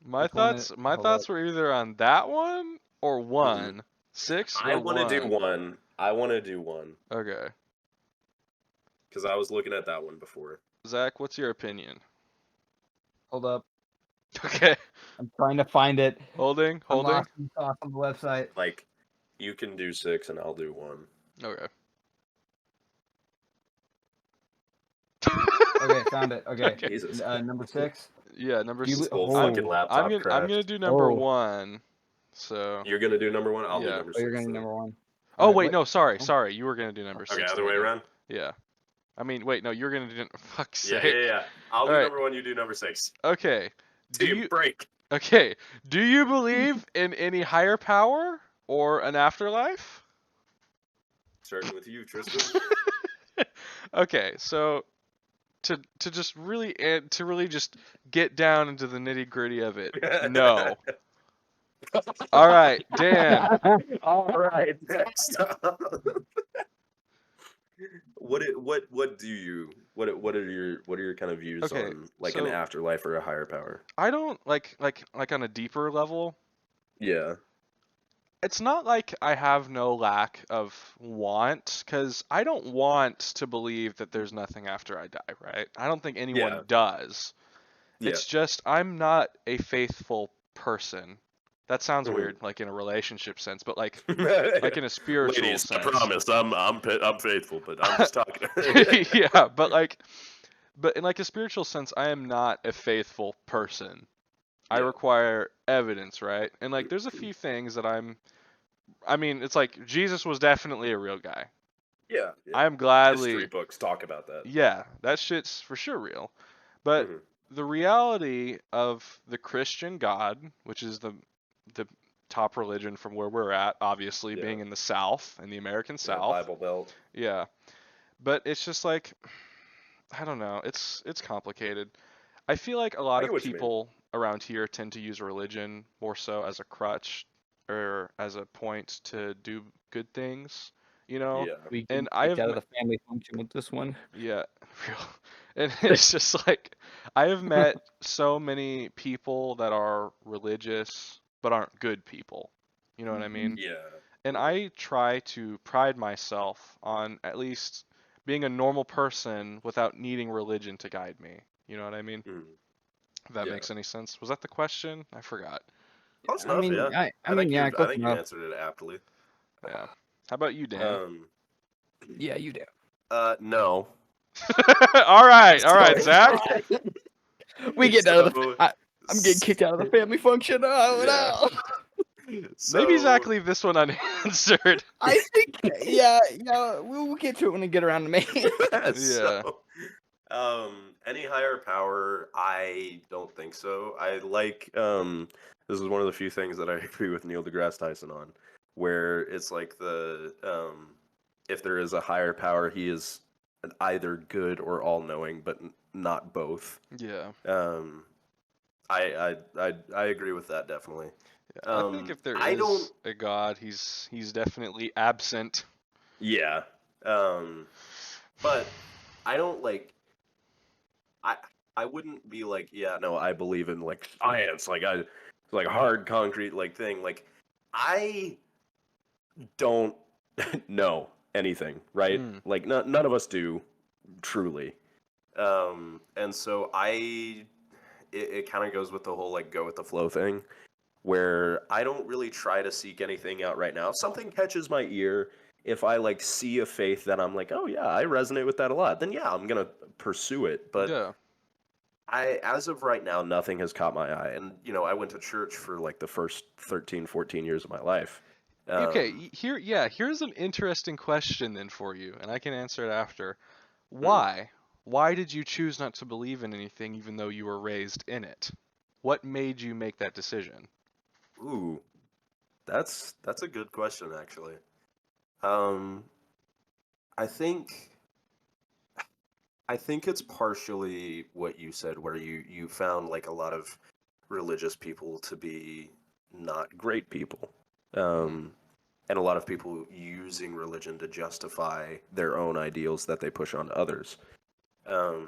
My Which one thoughts is- my hold thoughts were either on that one or Mm-mm. 1. 6 I or want to do 1. one. I want to do one Okay. because I was looking at that one before. Zach, what's your opinion? Hold up. Okay. I'm trying to find it. Holding. I'm lost in sauce on the website. Like, you can do 6 and I'll do 1. Okay. Okay, found it. Okay. Okay. Jesus. Number 6. Yeah, number You- six. Old oh. fucking laptop I'm crashed. gonna do number Oh. 1. So. You're gonna do number 1. I'll do Yeah. number 6. Oh, you're going to then. number 1. Oh Alright, wait, what- no, sorry, oh. sorry. You were gonna do number Okay, 6. other way around. Yeah. I mean, wait, no, you're gonna do. Fuck's Yeah, sake. yeah, yeah. I'll do Alright. number 1. You do number 6. Okay. Do Team you? break. Okay. Do you believe in any higher power or an afterlife? Starting with you, Tristan. Okay, so to just really to really just get down into the nitty gritty of it, no. All right, Dan. All right. Next up. What are your kind of views Okay, on like so- an afterlife or a higher power? I don't like on a deeper level. Yeah. It's not like I have no lack of want, because I don't want to believe that there's nothing after I die, right? I don't think anyone Yeah. does. Yeah. It's just I'm not a faithful person. That sounds Mhm. weird, like in a relationship sense, but like in a spiritual Ladies, sense. I promise, I'm faithful, but I'm just talking. Yeah, but in like a spiritual sense, I am not a faithful person. I Yeah. require evidence, right? And like there's a few things that I mean, it's like Jesus was definitely a real guy. Yeah. I'm gladly History books talk about that. Yeah, that shit's for sure real. But Mhm. the reality of the Christian God, which is the top religion from where we're at, obviously Yeah. being in the South, in the American Yeah, South. Bible Belt. Yeah. But it's just like I don't know, it's complicated. I feel like a lot get of what you mean. people around here tend to use religion more so as a crutch or as a point to do good things, you know? Yeah. We And can kicked out of the family function with this one. Yeah, real. And it's just like I have met so many people that are religious but aren't good people. You know what I mean? Yeah. And I try to pride myself on at least being a normal person without needing religion to guide me. You know what I mean? Mhm. If that Yeah. makes any sense. Was that the question? I forgot. Close I enough, mean, yeah. I mean, yeah, I close think you enough. answered it aptly. Yeah. How about you, Dan? Yeah, you do. No. All right, Zach. We get out of the. So- I'm getting kicked out of the family function. Oh Yeah. no! Maybe So- Zach leave this one unanswered. I think, yeah, we'll get to it when we get around to me. So, any higher power, I don't think so. I like this is one of the few things that I agree with Neil deGrasse Tyson on, where it's like if there is a higher power, he is either good or all knowing, but not both. Yeah. I agree with that definitely. I think if there I is don't- a God, he's definitely absent. Yeah. But I don't I wouldn't be like, yeah, no, I believe in like science, like hard concrete like thing. Like I don't know anything, right? Mm. Like none of us do truly. And so it kind of goes with the whole like go with the flow thing, where I don't really try to seek anything out right now. If something catches my ear, if I like see a faith that I'm like, oh yeah, I resonate with that a lot, then yeah, I'm gonna pursue it. But Yeah. as of right now, nothing has caught my eye. And I went to church for like the first 13, 14 years of my life. Okay, here's an interesting question then for you, and I can answer it after. Why? Why did you choose not to believe in anything even though you were raised in it? What made you make that decision? Ooh, that's a good question actually. I think it's partially what you said, where you found like a lot of religious people to be not great people, and a lot of people using religion to justify their own ideals that they push on others.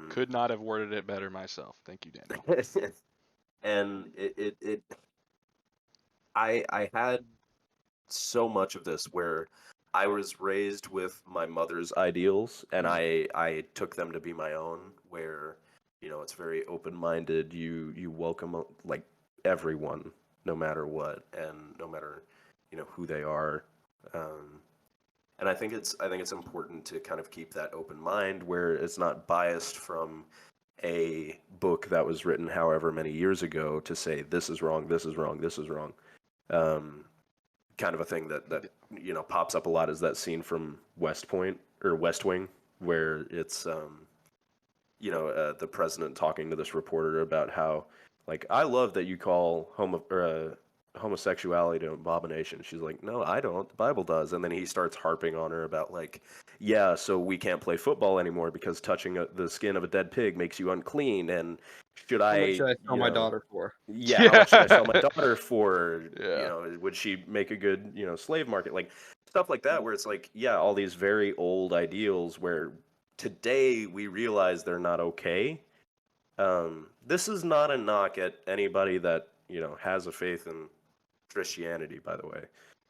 Could not have worded it better myself. Thank you, Daniel. and I had so much of this where I was raised with my mother's ideals, and I took them to be my own. Where it's very open minded. You welcome like everyone, no matter what, and no matter who they are. Um, and I think it's important to kind of keep that open mind where it's not biased from a book that was written however many years ago to say this is wrong, this is wrong, this is wrong. Um, Kind of a thing that pops up a lot is that scene from West Point or West Wing where it's the president talking to this reporter about how like I love that you call homosexuality an abomination. She's like, no, I don't. The Bible does. And then he starts harping on her about like, yeah, so we can't play football anymore because touching the skin of a dead pig makes you unclean. And should How I, much should I sell my daughter for? Yeah, how much should I sell my Yeah. daughter for? Yeah. Would she make a good, slave market? Like stuff like that, where it's like, yeah, all these very old ideals where today we realize they're not okay. This is not a knock at anybody that has a faith in Christianity. By the way,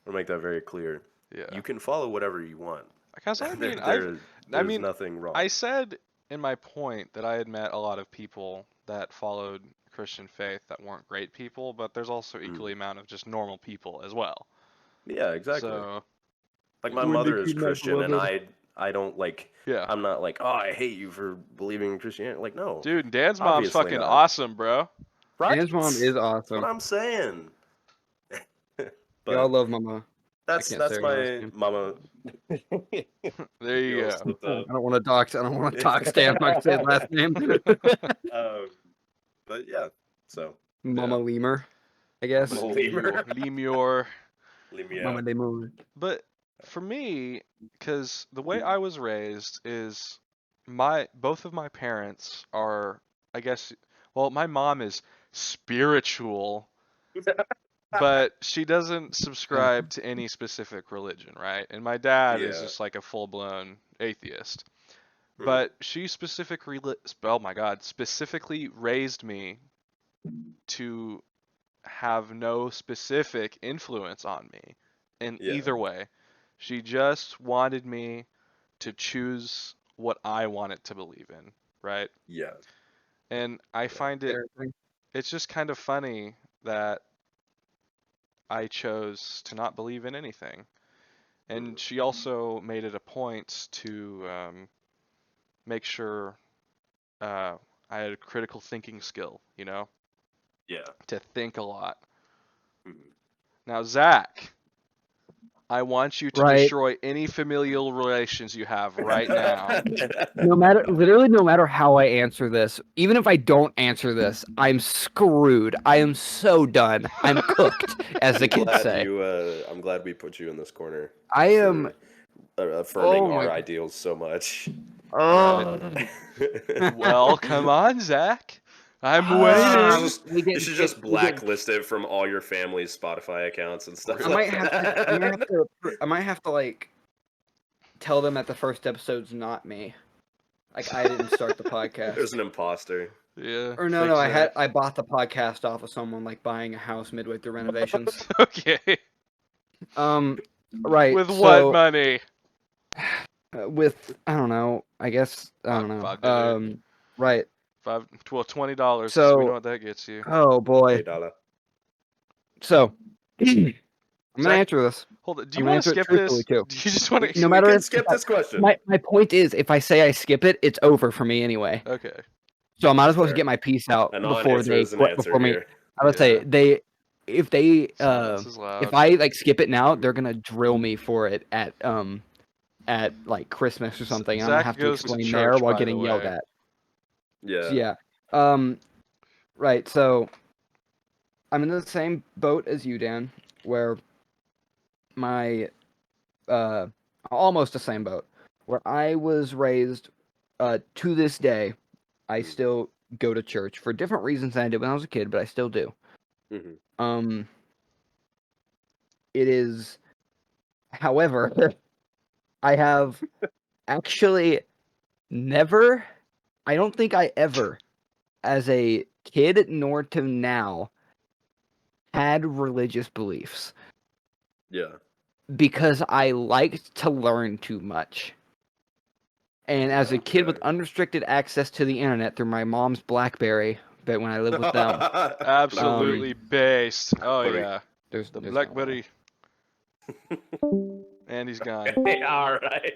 I'll make that very clear. Yeah. You can follow whatever you want. Because I mean, There's I mean, nothing wrong. I said in my point that I had met a lot of people that followed Christian faith that weren't great people, but there's also equally amount of just normal people as well. Yeah, exactly. So, Like my When mother did is you, my Christian, and beloved? I don't like. yeah. I'm not like, oh, I hate you for believing in Christianity. Like, no, Dude, Dan's mom's obviously fucking not. awesome, bro. Right? Dan's mom is That's what awesome. I'm saying. Y'all But love Mama. that's can't say her last my name. mama. There you almost go. slipped up. I don't want to dox. I don't want to dox Dan. I'm not gonna say his last name. But yeah, so Mama Lemur, I guess. Mama Lemur. Lemur. leave me Mama out. Lemur. But for me, because the way I was raised is both of my parents are, I guess, well, my mom is spiritual, but she doesn't subscribe to any specific religion, right? And my dad is Yeah. just like a full-blown atheist. Mhm. But she oh my God, specifically raised me to have no specific influence on me in Yeah. either way. She just wanted me to choose what I wanted to believe in, right? Yeah. And I find it's just kind of funny that I chose to not believe in anything. And she also made it a point to make sure I had a critical thinking skill, Yeah. to think a lot. Mhm. Now, Zach, I want you to Right. destroy any familial relations you have right now. Literally, no matter how I answer this, even if I don't answer this, I'm screwed. I am so done. I'm cooked, as the kids say. I'm glad we put you in this corner. I am. Affirming Oh my- our ideals so much. Oh. Well, come on, Zach. I'm You waiting. you should just blacklist it from all your family's Spotify accounts and stuff. I might have to. I might have to like tell them that the first episode's not me. Like I didn't start the podcast. There's an imposter. Yeah. Or no, fix that. I bought the podcast off of someone like buying a house midway through renovations. Okay. Right. With so, what money? With I don't know. I guess I don't know. $5. Right. $20. So- we know what that gets you. Oh boy. $8. So I'm gonna Zach, answer this. Hold it. Do I'm you gonna want to answer it skip this? truthfully, too. Do you just want to? No matter we can if- skip this question. My point is, if I say I skip it, it's over for me anyway. Okay. So I might as well Fair. just get my piece out A before non-answer they is an answer before me. here. I would say if they Silence is loud. if I like skip it now, they're gonna drill me for it at like Christmas or something. And I'm gonna Zach have to goes to explain there church, while by getting the yelled way. at. Yeah. So, yeah. Right. So I'm in the same boat as you, Dan, where my almost the same boat, where I was raised. To this day, I still go to church for different reasons than I did when I was a kid, but I still do. Mhm. It is, however, I have actually never, I don't think I ever, as a kid nor to now had religious beliefs Yeah. because I liked to learn too much. And as a kid with Okay. unrestricted access to the internet through my mom's BlackBerry, but when I lived with them, Absolutely based. Oh Blackberry. yeah, there's the no way. BlackBerry. And he's gone. All right.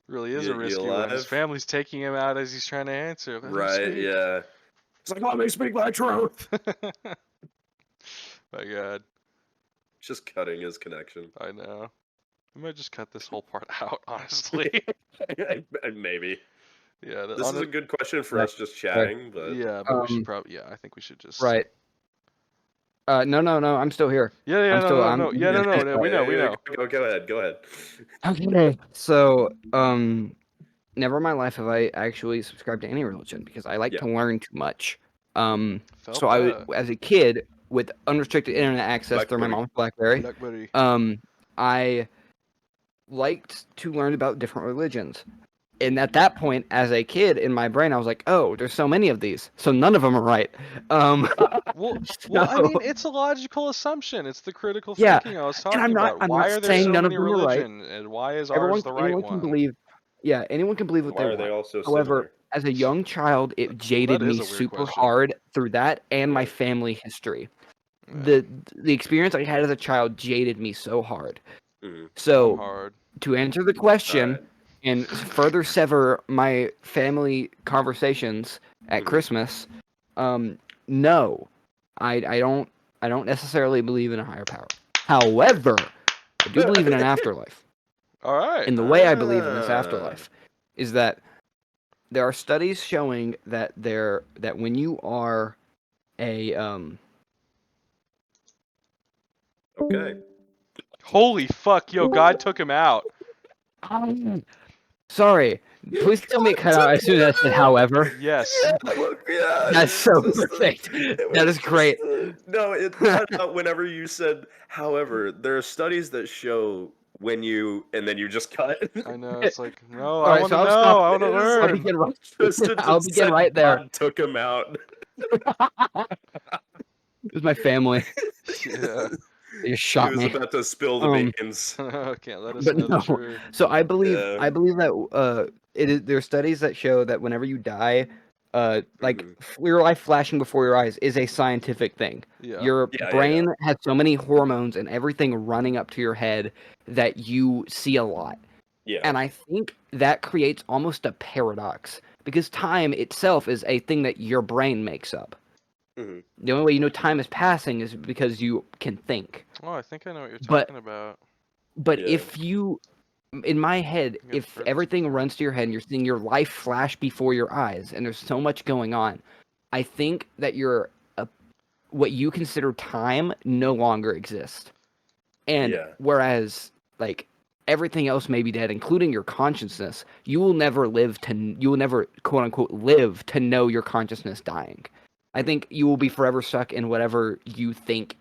Really is a You risky one. His alive? family's taking him out as he's trying to answer. Let him Right. speak. Yeah. It's like, let me speak my truth. My God, Just cutting his connection. I know. I might just cut this whole part out, honestly. Maybe. Yeah, This is a good question for Right. us just chatting, but yeah, but we should Um, probably. Yeah, I think we should just. Right. No, I'm still here. Yeah, yeah, I'm still, no. Yeah, no. We know. Go ahead. Go ahead. Okay. So, never in my life have I actually subscribed to any religion because I like Yeah. to learn too much. Felt So that. as a kid with unrestricted internet access through my BlackBerry. mom's BlackBerry, BlackBerry. I liked to learn about different religions. And at that point, as a kid, in my brain, I was like, "Oh, there's so many of these, so none of them are right." Well, I so- mean, it's a logical assumption. It's the critical Yeah, thinking I was and talking about. I'm Why not are there saying so none of many them are right. religions, and why is ours the right Anyone can one? believe. Yeah, anyone can believe what Why they are they want. all so However, similar? as a young child, it jaded that is me a weird super question. hard through that and my Yeah. family history. Yeah, The experience I had as a child jaded me so hard. Mhm. So hard. to answer the question Alright. and further sever my family conversations at Mhm. Christmas, no, I don't necessarily believe in a higher power. However, I do believe in an afterlife. All right. And the way I believe in this Ah. afterlife is that there are studies showing that when you are a Okay. Holy fuck, yo, God took him out. sorry, please tell me it cut out as soon as I said however. Yes. Yeah, That's so just the- perfect. it That was is great. just no, it cut out whenever you said. However, there are studies that show when you and then you just cut. I know. It's like, no, All I right, want so to I'll know. stop. I want to It is I'll learn. begin right. Tristan I'll just begin said right there. God took him out. It was my family. Yeah. They just He shot was me. about to spill the beans. Can't let us But know no. the truth. So I believe Yeah. that there are studies that show that whenever you die, like Mhm. your life flashing before your eyes is a scientific thing. Yeah. Your Yeah, brain has so many hormones and everything running up to your head that you see a lot. Yeah. And I think that creates almost a paradox because time itself is a thing that your brain makes up. Mhm. The only way you know time is passing is because you can think. Oh, I think I know what you're But- talking about. But Yeah. if you, in my head, You got if friends. everything runs to your head and you're seeing your life flash before your eyes and there's so much going on, I think that what you consider time no longer exists. And Yeah. whereas, like, everything else may be dead, including your consciousness, you will never quote unquote live to know your consciousness dying. I think you will be forever stuck in whatever you think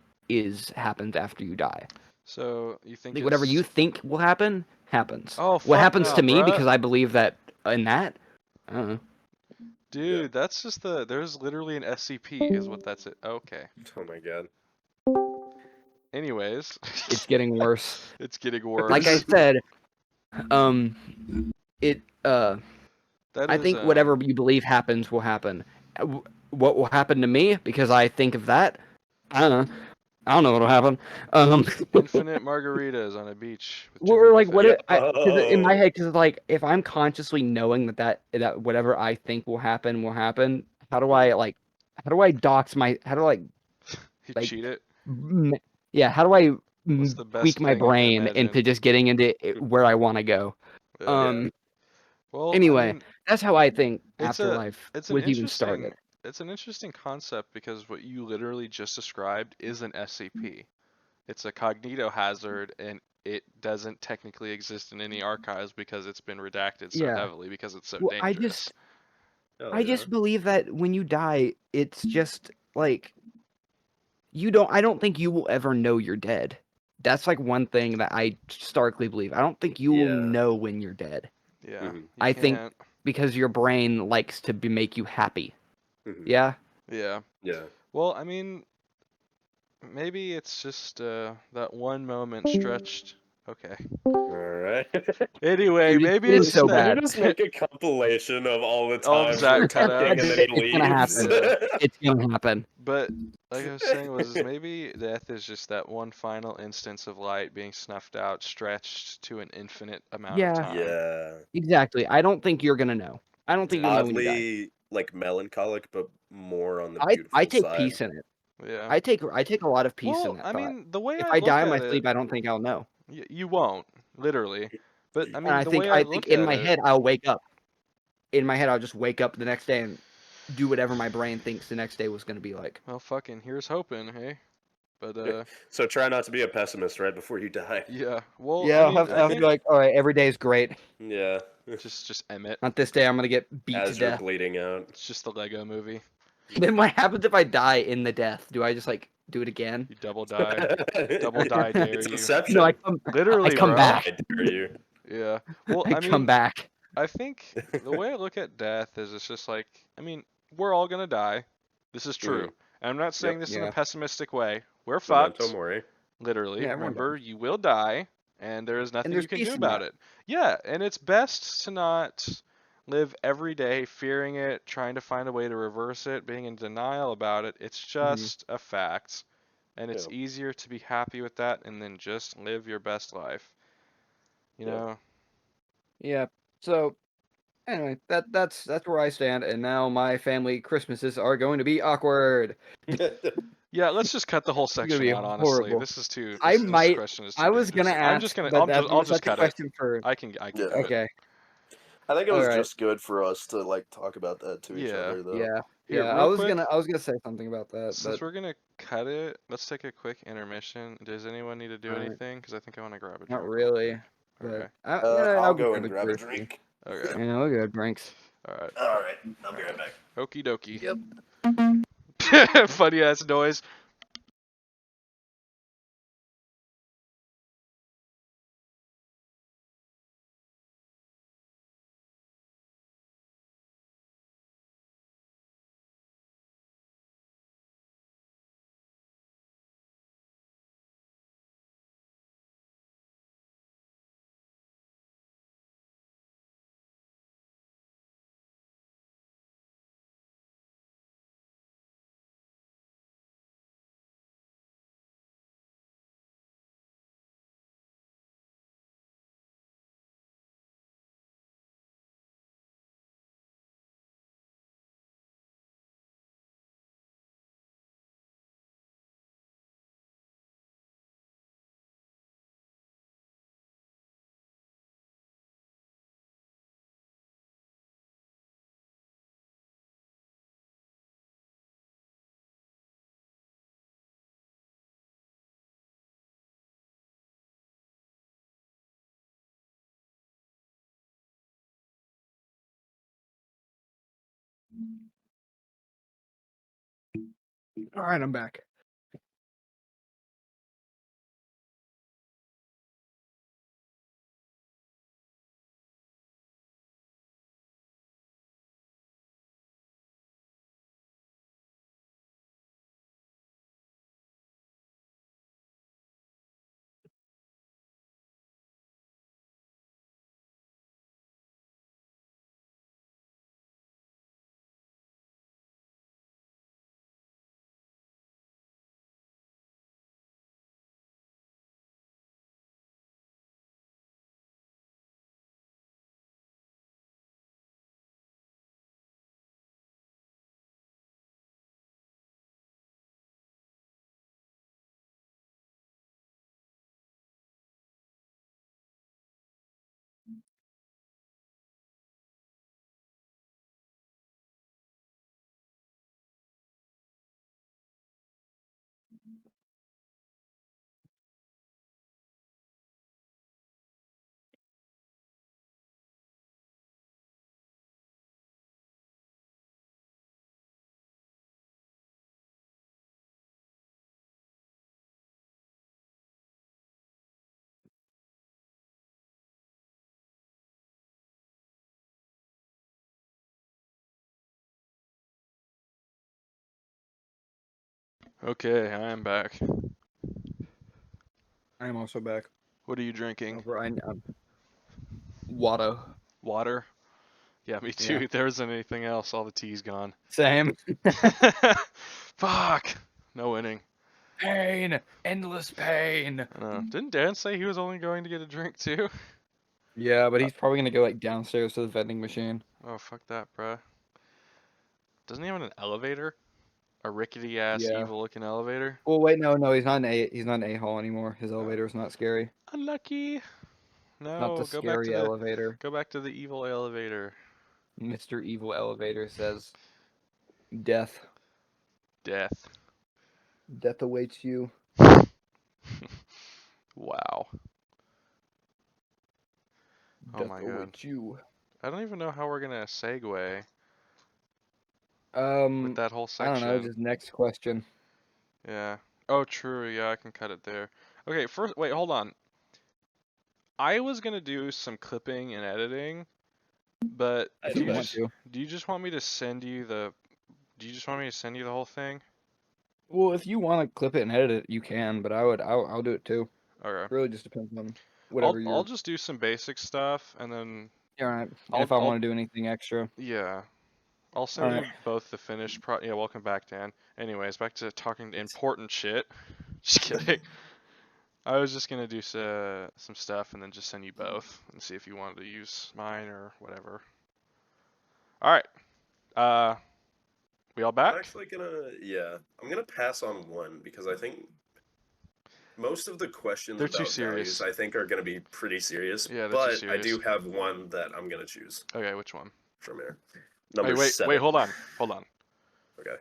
happens after you die. So you think Like, whatever it's- you think will happen happens. Oh, what fuck happens no, to me bruh. because I believe that in that. I don't know. Dude, that's just there's literally an SCP is what that's it. Okay. Oh my god. Anyways, It's getting worse. it's getting worse. Like I said, That I is, think whatever you believe happens will happen. What will happen to me because I think of that? I don't know. I don't know what'll happen. infinite margaritas on a beach. With Or Jimmy like Buffett. what? In my head, because like if I'm consciously knowing that whatever I think will happen will happen. How do I dox my? How do I You like- cheat it. Yeah, how do I What's the best tweak my thing you can brain imagine? into just getting into where I want to go? Yeah. Well, Anyway, I mean, that's how I think it's afterlife it's an was even interesting started. it's an interesting concept because what you literally just described is an SCP. It's a cognitohazard and it doesn't technically exist in any archives because it's been redacted so Yeah. heavily because it's so Well, dangerous. I just believe that when you die, it's just like I don't think you will ever know you're dead. That's like one thing that I starkly believe. I don't think you will Yeah. know when you're dead Yeah. Mhm. You I think- can't- because your brain likes to make you happy. Mhm. Yeah. Yeah. Yeah. Well, I mean, maybe it's just that one moment stretched. Okay. All right. Anyway, Dude, it's maybe been it's so Can you bad. just make a compilation of all the All of times Zach we're cutouts. talking and then he It's gonna leaves? Yeah. It's gonna happen. But like I was saying, was maybe death is just that one final instance of light being snuffed out, stretched to an infinite amount of Yeah. time. Yeah. Exactly. I don't think you're gonna know. I don't think Yeah. you'll know when you die. Oddly, like melancholic, but more on the I beautiful take side. peace in it. Yeah. I take a lot of peace in Well, that I thought. mean, the way If I I die look in my at it, sleep, I don't think I'll know. you won't, literally. But I And mean, I the think way I I think look in at my it, head I'll wake up. In my head I'll just wake up the next day and do whatever my brain thinks the next day was gonna be like. well, fucking, here's hoping, hey. But So try not to be a pessimist right before you die. yeah. Well, Yeah, I I'll mean, have, I I'll be think like, all right, every day is great. Yeah. just end it. Not this day. I'm gonna get beat to As you're death. bleeding out. It's just the Lego movie. Then what happens if I die in the death? Do I just like do it again? You double die. Double die dare It's you. Inception. No, I Literally, come bro. back. I dare you. Yeah. Well, I I come mean, back. I think the way I look at death is it's just like, I mean, we're all gonna die. This is true. Mhm. And I'm not saying Yep. this in a Yeah. pessimistic way. We're Memento fucked. mori. Literally. Yeah, everyone Remember, does. you will die, and there is And nothing there's you can peace do in about that. it. Yeah, and it's best to not live every day fearing it, trying to find a way to reverse it, being in denial about it. It's just a fact. And it's Yeah. easier to be happy with that and then just live your best life. You Yeah. know? Yeah. So anyway, that's where I stand, and now my family Christmases are going to be awkward. Yeah, let's just cut the whole It's gonna section be out, honestly. horrible. This is too I this might. question is too I was gonna dangerous. I'm just ask, gonna but that I'll was just such a cut it. question for. I can Yeah. do it. Okay. I think it All was right. just good for us to like talk about that to each Yeah. other, though. Yeah. Here, Yeah. real quick, I was gonna say something about that, since but we're gonna cut it, let's take a quick intermission. Does anyone need to do Alright. anything? Because I think I want to grab a not drink real really. quick. But Okay. I'll I'll go go grab and a grab a beer. drink. Okay. Yeah, I'll go drinks. All right. All right, I'll be right back. Okie dokie. Yep. Funny ass noise. All right, I'm back. Okay, I am back. I am also back. What are you drinking? Over, Watto. Water? Yeah, me too. Yeah. If there isn't anything else, all the tea's gone. Same. Fuck! No winning. Pain. Endless pain. I know. Didn't Dan say he was only going to get a drink too? Yeah, but he's probably gonna go like downstairs to the vending machine. Oh, fuck that, bruh. Doesn't he have an elevator? A rickety ass, Yeah. evil looking elevator? Well, wait, no, he's not an A-hole anymore. His elevator's not scary. Unlucky. Not No, the scary elevator. go back to the evil elevator. Mr. Evil Elevator says, "Death, Death. death awaits you." Wow. Oh Death my god. awaits you. I don't even know how we're gonna segue with Um, that whole I don't section. know. Just next question. Yeah. Oh, true. Yeah, I can cut it there. Okay, first, wait, hold on. I was gonna do some clipping and editing, but I If you do want that. to. do you just want me to send you the? Do you just want me to send you the whole thing? Well, if you want to clip it and edit it, you can. But I'll do it too. Okay. It really just depends on whatever I'll you're. just do some basic stuff and then All right. And I'll if I I'll want to do anything extra, yeah. I'll all send you right. both the finished yeah, welcome back, Dan. Anyways, back to talking important shit. Just kidding. I was just gonna do some stuff and then just send you both and see if you wanted to use mine or whatever. All right. We all I'm back? actually I'm gonna pass on one because I think most of the questions They're too about values serious. I think are gonna be pretty serious. Yeah, they're too but I serious. do have one that I'm gonna choose Okay, which one? from here. Number Wait, 7. wait, hold on. Okay.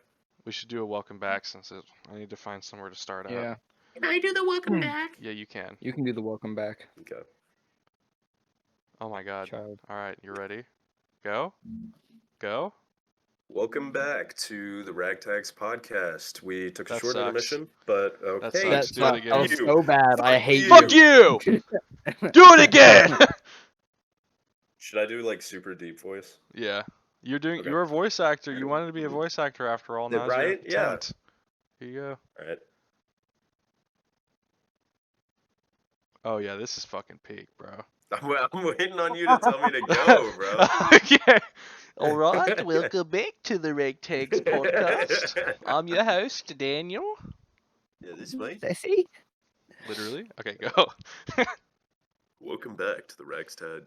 We should do a welcome back since I need to find somewhere to start out. Yeah. Can I do the welcome back? Yeah, you can. You can do the welcome back, Okay. Oh my god. child. All right, you ready? Go? Go? Welcome back to the Ragtags Podcast. We took a That short sucks. intermission, but That okay. sucks. Do it That again. was You. so bad. I hate Fuck you! Do it again! Should I do like super deep voice? Yeah. You're Okay. a voice actor. You wanted to be a voice actor after all. Now's your Right? Yeah. attempt. Here you go. All right. Oh yeah, this is fucking peak, bro. I'm waiting on you to tell me to go, bro. Okay. All right, welcome back to the Ragtags Podcast. I'm your host, Daniel. Yeah, this way. See? Literally. Okay, go. Welcome back to the Ragtag.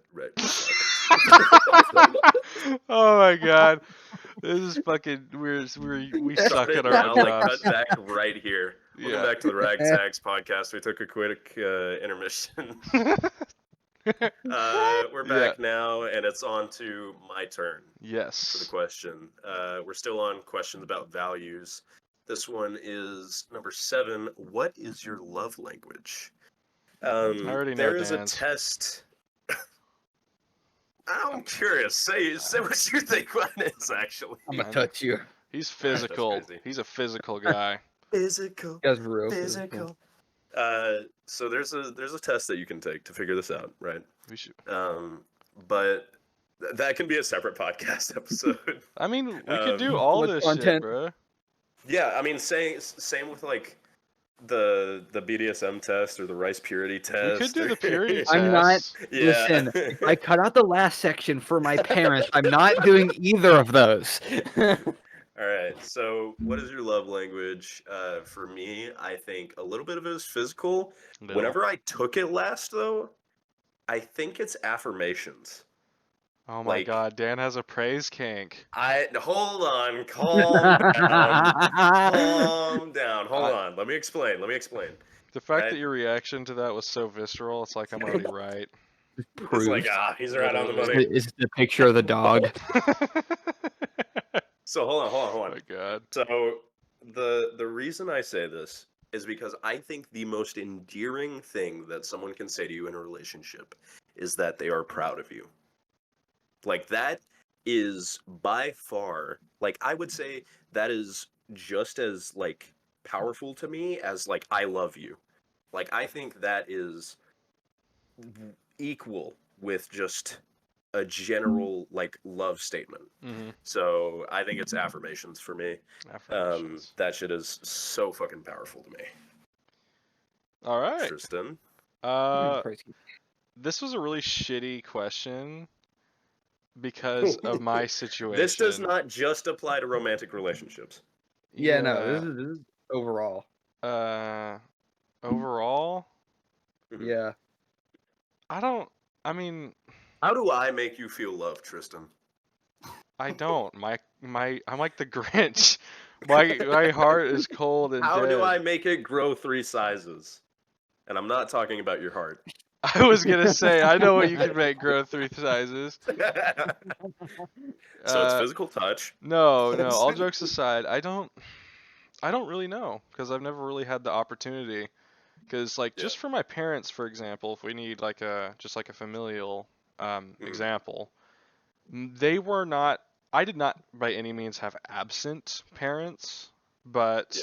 Oh my god, this is fucking we suck at our now, like jobs. cut back right here. Welcome Yeah. back to the Ragtags Podcast. We took a quick intermission. We're back now, and it's on to my turn for the Yes. question. We're still on questions about values. This one is number 7. What is your love language? I already know There is a Dan's. test. I'm curious. Say what you think one is, actually. I'm gonna touch you. He's physical. crazy. He's a physical guy. Physical. That's real Physical. So there's a test that you can take to figure this out, right? We should. But that can be a separate podcast episode. I mean, we could do all What this shit, content? bro. Yeah, I mean, same with like the BDSM test or the rice purity test. We could do the purity test. I'm not- Yeah. Listen, if I cut out the last section for my parents, I'm not doing either of those. All right. So, what is your love language? For me, I think a little bit of it is physical. Little. Whenever I took it last, though, I think it's affirmations. Oh my like- god, Dan has a praise kink. Hold on, calm down. Hold on. Let me explain. The fact Right. that your reaction to that was so visceral, it's like I'm already right. It's like he's right on the Literally. money. Is the picture of the dog. So hold Oh on. my god. So the reason I say this is because I think the most endearing thing that someone can say to you in a relationship is that they are proud of you. Like, that is by far, like, I would say that is just as like powerful to me as like I love you. Like, I think that is equal with just a general like love statement. Mm-hmm. So I think it's affirmations for me. Affirmations. That shit is so fucking powerful to me. All right. Tristan. Crazy. This was a really shitty question because of my situation. This does not just apply to romantic relationships. Yeah, no, this is overall. Overall, Mhm. Yeah. I mean, How do I make you feel loved, Tristan? I don't. I'm like the Grinch. My heart is cold and How dead. do I make it grow 3 sizes? And I'm not talking about your heart. I was gonna say, I know what you can make grow 3 sizes. So it's physical touch. No. All jokes aside, I don't really know because I've never really had the opportunity. Because like just for my parents, for example, if we need like a familial example, they were not. I did not by any means have absent parents, but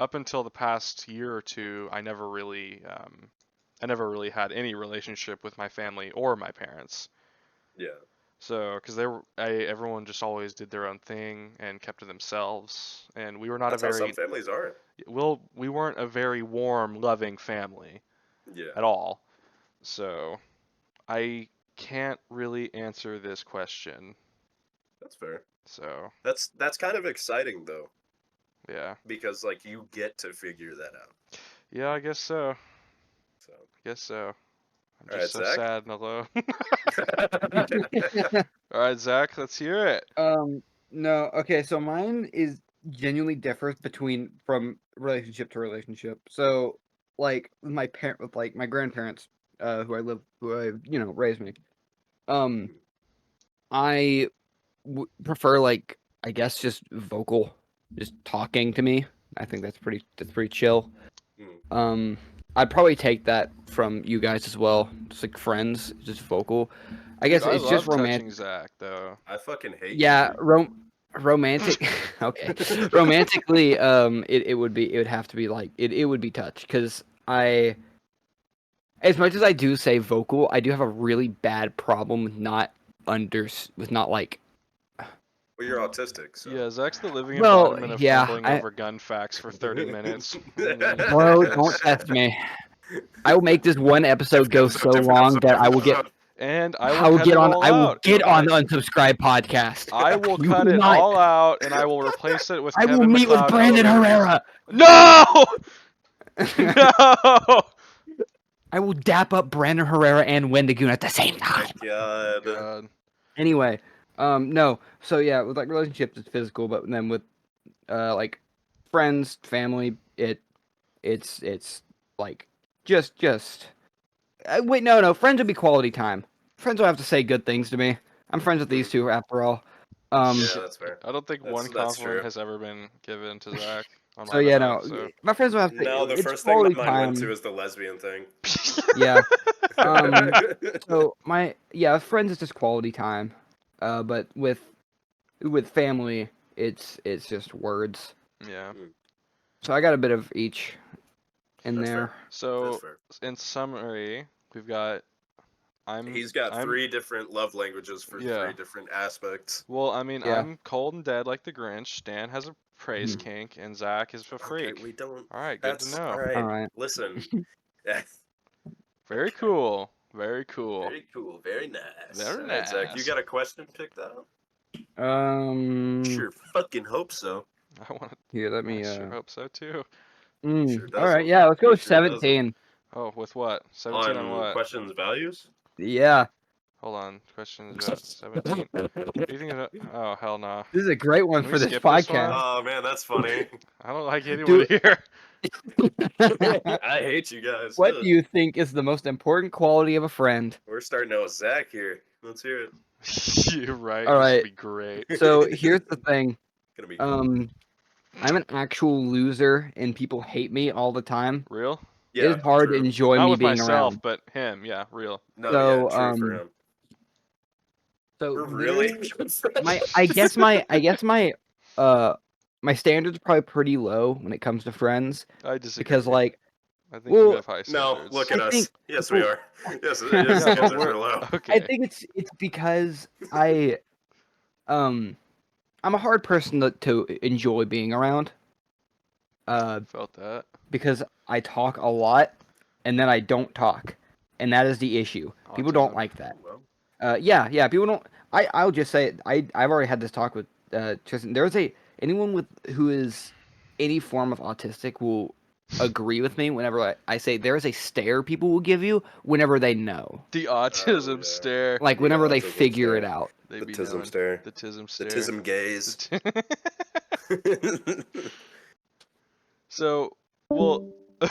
up until the past year or two, I never really had any relationship with my family or my parents. Yeah. So, because everyone just always did their own thing and kept to themselves, and we were not That's a how very some families are. we weren't a very warm, loving family Yeah. at all. So, I can't really answer this question. That's fair. So, That's kind of exciting though, yeah. because like you get to figure that out. Yeah, I guess so. So. I'm All just so right, Zach. sad and alone. All right, Zach, let's hear it. No, okay, so mine is genuinely differs from relationship to relationship. So, like with my grandparents, who raised me. I prefer I guess just vocal, just talking to me. I think that's pretty chill. Mm. I'd probably take that from you guys as well, just like friends, just vocal. I Dude, guess I it's love just touching romantic. Zach though. I fucking hate Yeah, you. romantic. Okay, romantically, it would have to be it would be touch because as much as I do say vocal, I do have a really bad problem with not like. Well, you're autistic, so. Yeah, Zach's the living Well, embodiment of yeah, fumbling over gun facts for 30 minutes. Bro, don't test me. I will make this one episode go so Different long that I will episode. get. And I I will will cut get it on. all I will out. get on the unsubscribe podcast. I will You cut will it not. all out, and I will replace it with I will Kevin meet with McLeod Brandon Elder's. Herrera. No! No! I will dap up Brandon Herrera and Wendigoon at the same time. God. Anyway, no. So yeah, with like relationships, it's physical, but then with like friends, family, it's like just. Wait, no. Friends would be quality time. Friends will have to say good things to me. I'm friends with these two after all. Yeah, that's fair. I don't think one That's compliment true. has ever been given to Zach on So my yeah, behalf. no, So. my friends will have to. No, the it's first thing my quality mind went time. to is the lesbian thing. Yeah. So friends is just quality time. But with family, it's just words. Yeah. So I got a bit of each in That's there. fair. So That's fair. in summary, we've got He's got 3 different love languages for 3 different aspects. Well, I mean, Yeah. I'm cold and dead like the Grinch. Stan has a praise kink, and Zach is a freak. Okay, we don't. All right, good to know. All right. All right. Listen. Very cool. Very cool. Very cool. Very nice. Very All right, Zach, you nice. got a question picked out? Sure. Fucking hope so. I want to. Here, let me. I sure hope so too. Sure All right. doesn't. Yeah, let's go He with sure 17. Oh, with what? 17 on what? questions values? Yeah. Hold on. Questions about 17. What do you think of that? Oh, hell no. This is a great one Can for we this skip this one? podcast. Oh man, that's funny. I don't like anyone here. I hate you guys. What do you think is the most important quality of a friend? We're starting out with Zach here. Let's hear it. You're right. All This right. would be great. So here's the thing. Gonna be I'm an actual loser, and people hate me all the time. Real? yeah, It's hard true. to enjoy Not me with being myself, around. but him. Yeah, real. No, So, yeah, true for him. So Really? I guess my my standards are probably pretty low when it comes to friends I disagree. because like I think you Well, have high No, standards. look I at us. think Yes, we people. are. Yes, Yeah, his but standards we're are low. I okay. think it's because um I'm a hard person to enjoy being around. Felt that. Because I talk a lot and then I don't talk, and that is the issue. People don't Autism. like that. Well, Yeah. People don't. I'll just say it. I've already had this talk with Tristan. Anyone who is any form of autistic will agree with me whenever I say there is a stare people will give you whenever they know, The oh autism yeah, stare. like the whenever they autism figure it stare, out. They the be tism knowing. stare, The tism the stare. tism gaze. So, well. All right,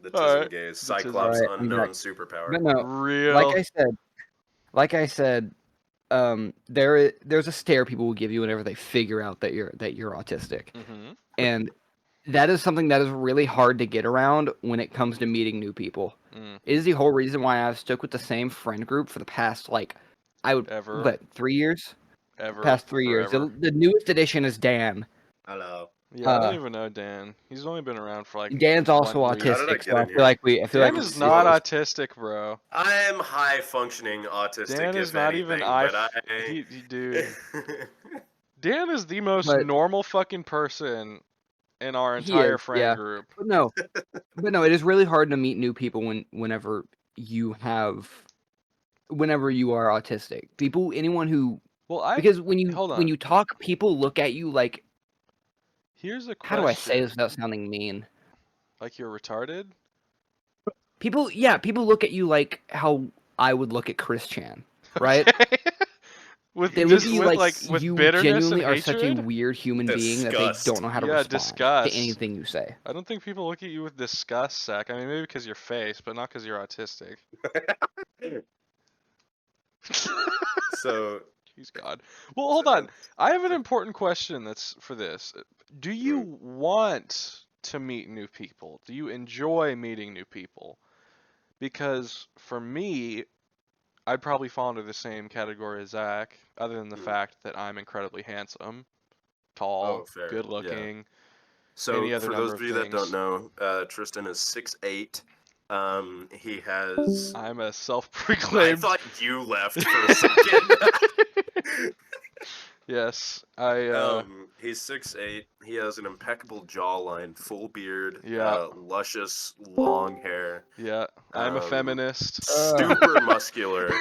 the All tism right. gaze, The tism. All Cyclops' right, I'm unknown back. superpower. But no, like Real. I said, like I said, there's a stare people will give you whenever they figure out that you're autistic, Mm-hmm. and that is something that is really hard to get around when it comes to meeting new people. Mm. It is the whole reason why I've stuck with the same friend group for the past Ever. 3 years. Ever. Past 3 years. Forever. The newest addition is Dan. Hello. Yeah, I don't Uh, even know Dan. He's only been around for like Dan's also 1 week. How did I autistic, get so in here? I feel Dan like is it's not Well, autistic, bro. I am high functioning autistic, Dan is if not even anything, but I. dude. Dan is the most but normal fucking person in our he entire is, friend yeah. group. But no, it is really hard to meet new people whenever you are autistic. Anyone who Well, I because hold when on. you talk, people look at you like, Here's a how do I say this question. without sounding mean? Like you're retarded? People look at you like how I would look at Chris Chan, right? Okay. They look at Jeez you With like like Louise. with you bitterness and genuinely are such a hatred? weird human being that they Disgust. don't know how to Yeah, respond to disgust. anything you say. I don't think people look at you with disgust, Zach. I mean, maybe because your face, but not because you're autistic. So, Jeez, God. Well, hold on. so, I have an important question that's for this. Do you mm, want to meet new people? Do you enjoy meeting new people? Because for me, I'd probably fall into the same category as Zach, other than the mm. fact that I'm incredibly handsome, Oh, tall, fair. good Yeah. looking, any So, other for those number of of you that don't things. know, Tristan is 6'8". He has. I'm a I self-proclaimed. thought you left for a second. Yes, He's 6'8". He has an impeccable jawline, full beard, yeah, luscious long hair, yeah. I'm a um, feminist. super muscular,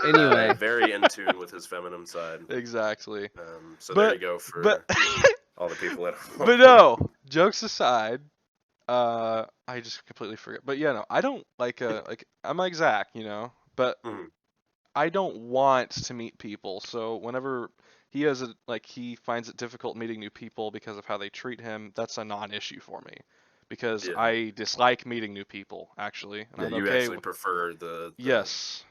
Anyway, very in tune with his feminine side. Exactly. So there But you go but for all the people at home. but no, jokes aside, I just completely forget. But yeah, no, I don't like I'm like Zach, but Mhm. I don't want to meet people. So whenever he finds it difficult meeting new people because of how they treat him, that's a non-issue for me. Because Yeah, I dislike meeting new people, actually, and yeah. I'm You okay actually with prefer the yes,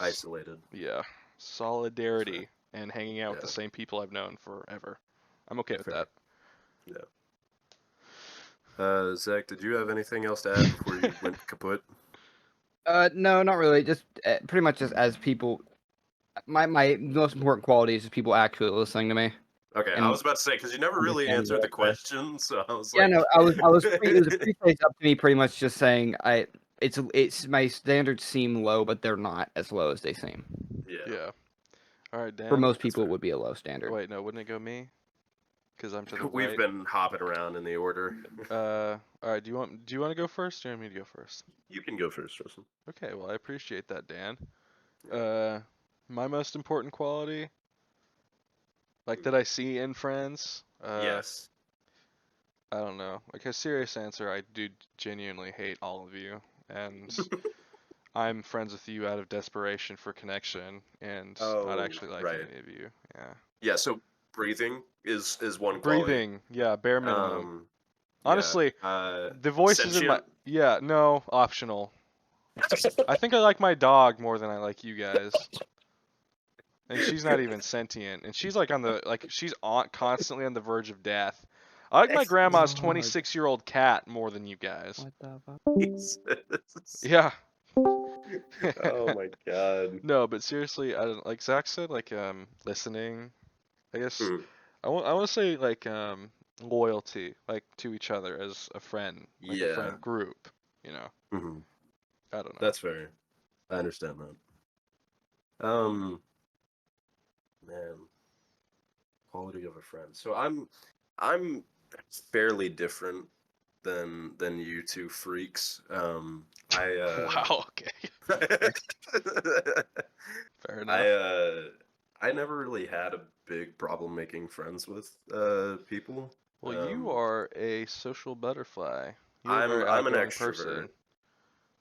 isolated. yeah, Fair. solidarity and hanging out with the Yeah, same people I've known forever. I'm okay with fair. that. Yeah. Zach, did you have anything else to add before you went kaput? no, not really. Just pretty much just as people. My most important quality is just people actually listening to me Okay, I and was about to say because you never really understanding answered what the I say. question, so I was Yeah, like, no, it was a preface up to me pretty much just saying it's my standards seem low, but they're not as low as they seem. yeah, Yeah. All right, For Dan. most that's people, it fair. would be a low standard. Wait, no, wouldn't it go me? Because I'm to the We've right. been hopping around in the order. All right. Do you want to go first, or do you want me to go first? You can go first, Tristan. Okay. Well, I appreciate that, Dan. Yeah. Uh, my most important quality, like that I see in friends. Yes. I don't know. Like a serious answer, I do genuinely hate all of you, and I'm friends with you out of desperation for connection, and not Oh, actually like right. any of you. Yeah. Yeah. So breathing is one quality. Breathing, yeah, bare minimum. Um, yeah. Honestly, the voices in my Sentient. yeah, no, optional. I think I like my dog more than I like you guys. And she's not even sentient, and she's like she's constantly on the verge of death. I like my grandma's Oh my 26-year-old cat more than you guys. What the fuck? Jesus. Yeah. Oh my god. No, but seriously, I don't like Zach said listening. I guess Mm, I want to say loyalty, like to each other as a friend, like a Yeah. friend group. You know, Hmm. I don't know. That's fair. I understand that. Man, quality of a friend. So I'm fairly different than you two freaks. Wow. Okay. Fair I enough. I never really had a big problem making friends with people. Well, you are a social butterfly. You're a very I'm an outgoing extrovert.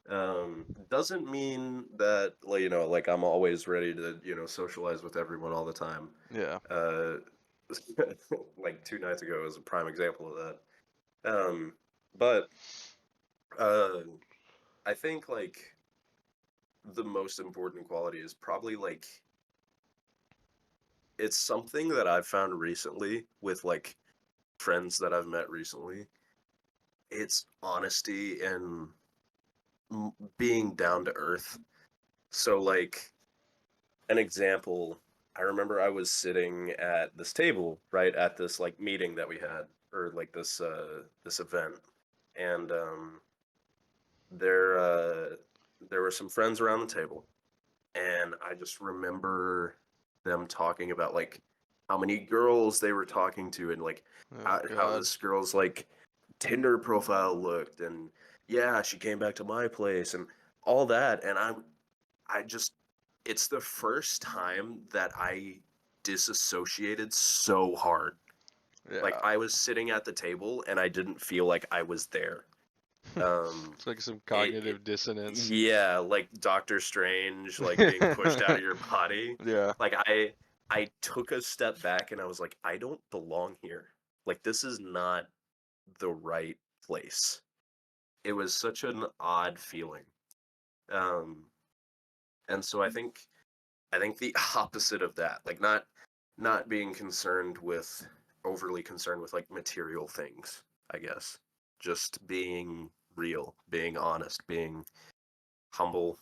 person. Doesn't mean that, like, like I'm always ready to, socialize with everyone all the time. Yeah. Uh, like 2 nights ago is a prime example of that. But uh, I think like the most important quality is probably like it's something that I've found recently with like friends that I've met recently. It's honesty and being down to earth. So like an example, I remember I was sitting at this table, right, at this like meeting that we had, or like this event, and there there were some friends around the table, and I just remember them talking about like how many girls they were talking to, and like Oh how God. this girl's like Tinder profile looked, and yeah, she came back to my place and all that, and I just it's the first time that I disassociated so hard. Like Yeah. I was sitting at the table and I didn't feel like I was there. Um It's like some it cognitive dissonance. yeah, like Doctor Strange, like being pushed out of your body. Yeah. Like I took a step back and I was like, I don't belong here. Like this is not the right place. It was such an odd feeling. Um and so I think the opposite of that, like not being concerned with overly concerned with like material things, I guess. Just being real, being honest, being humble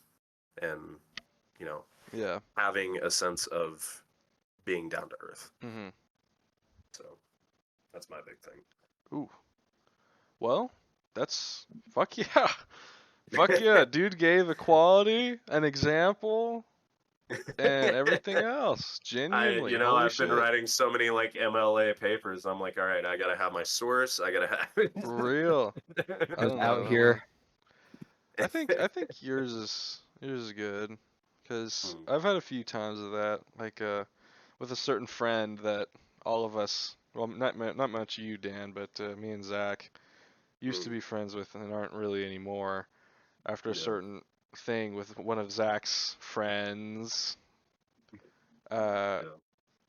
and, you know, Yeah. having a sense of being down to earth. Mhm. So that's my big thing. Ooh. Well, that's fuck yeah. Fuck yeah. Dude gave equality, an example, and everything else. Genuinely. Holy I've been shit. writing so many like MLA papers. I'm like, all right, I gotta have my source. I gotta For real. I Just don't out know, man. here. I think yours is good, cause Hmm. I've had a few times of that, like with a certain friend that all of us, well, not much you, Dan, but me and Zach used to Hmm. be friends with and aren't really anymore. After a Yeah. certain thing with one of Zach's friends, uh, Yeah.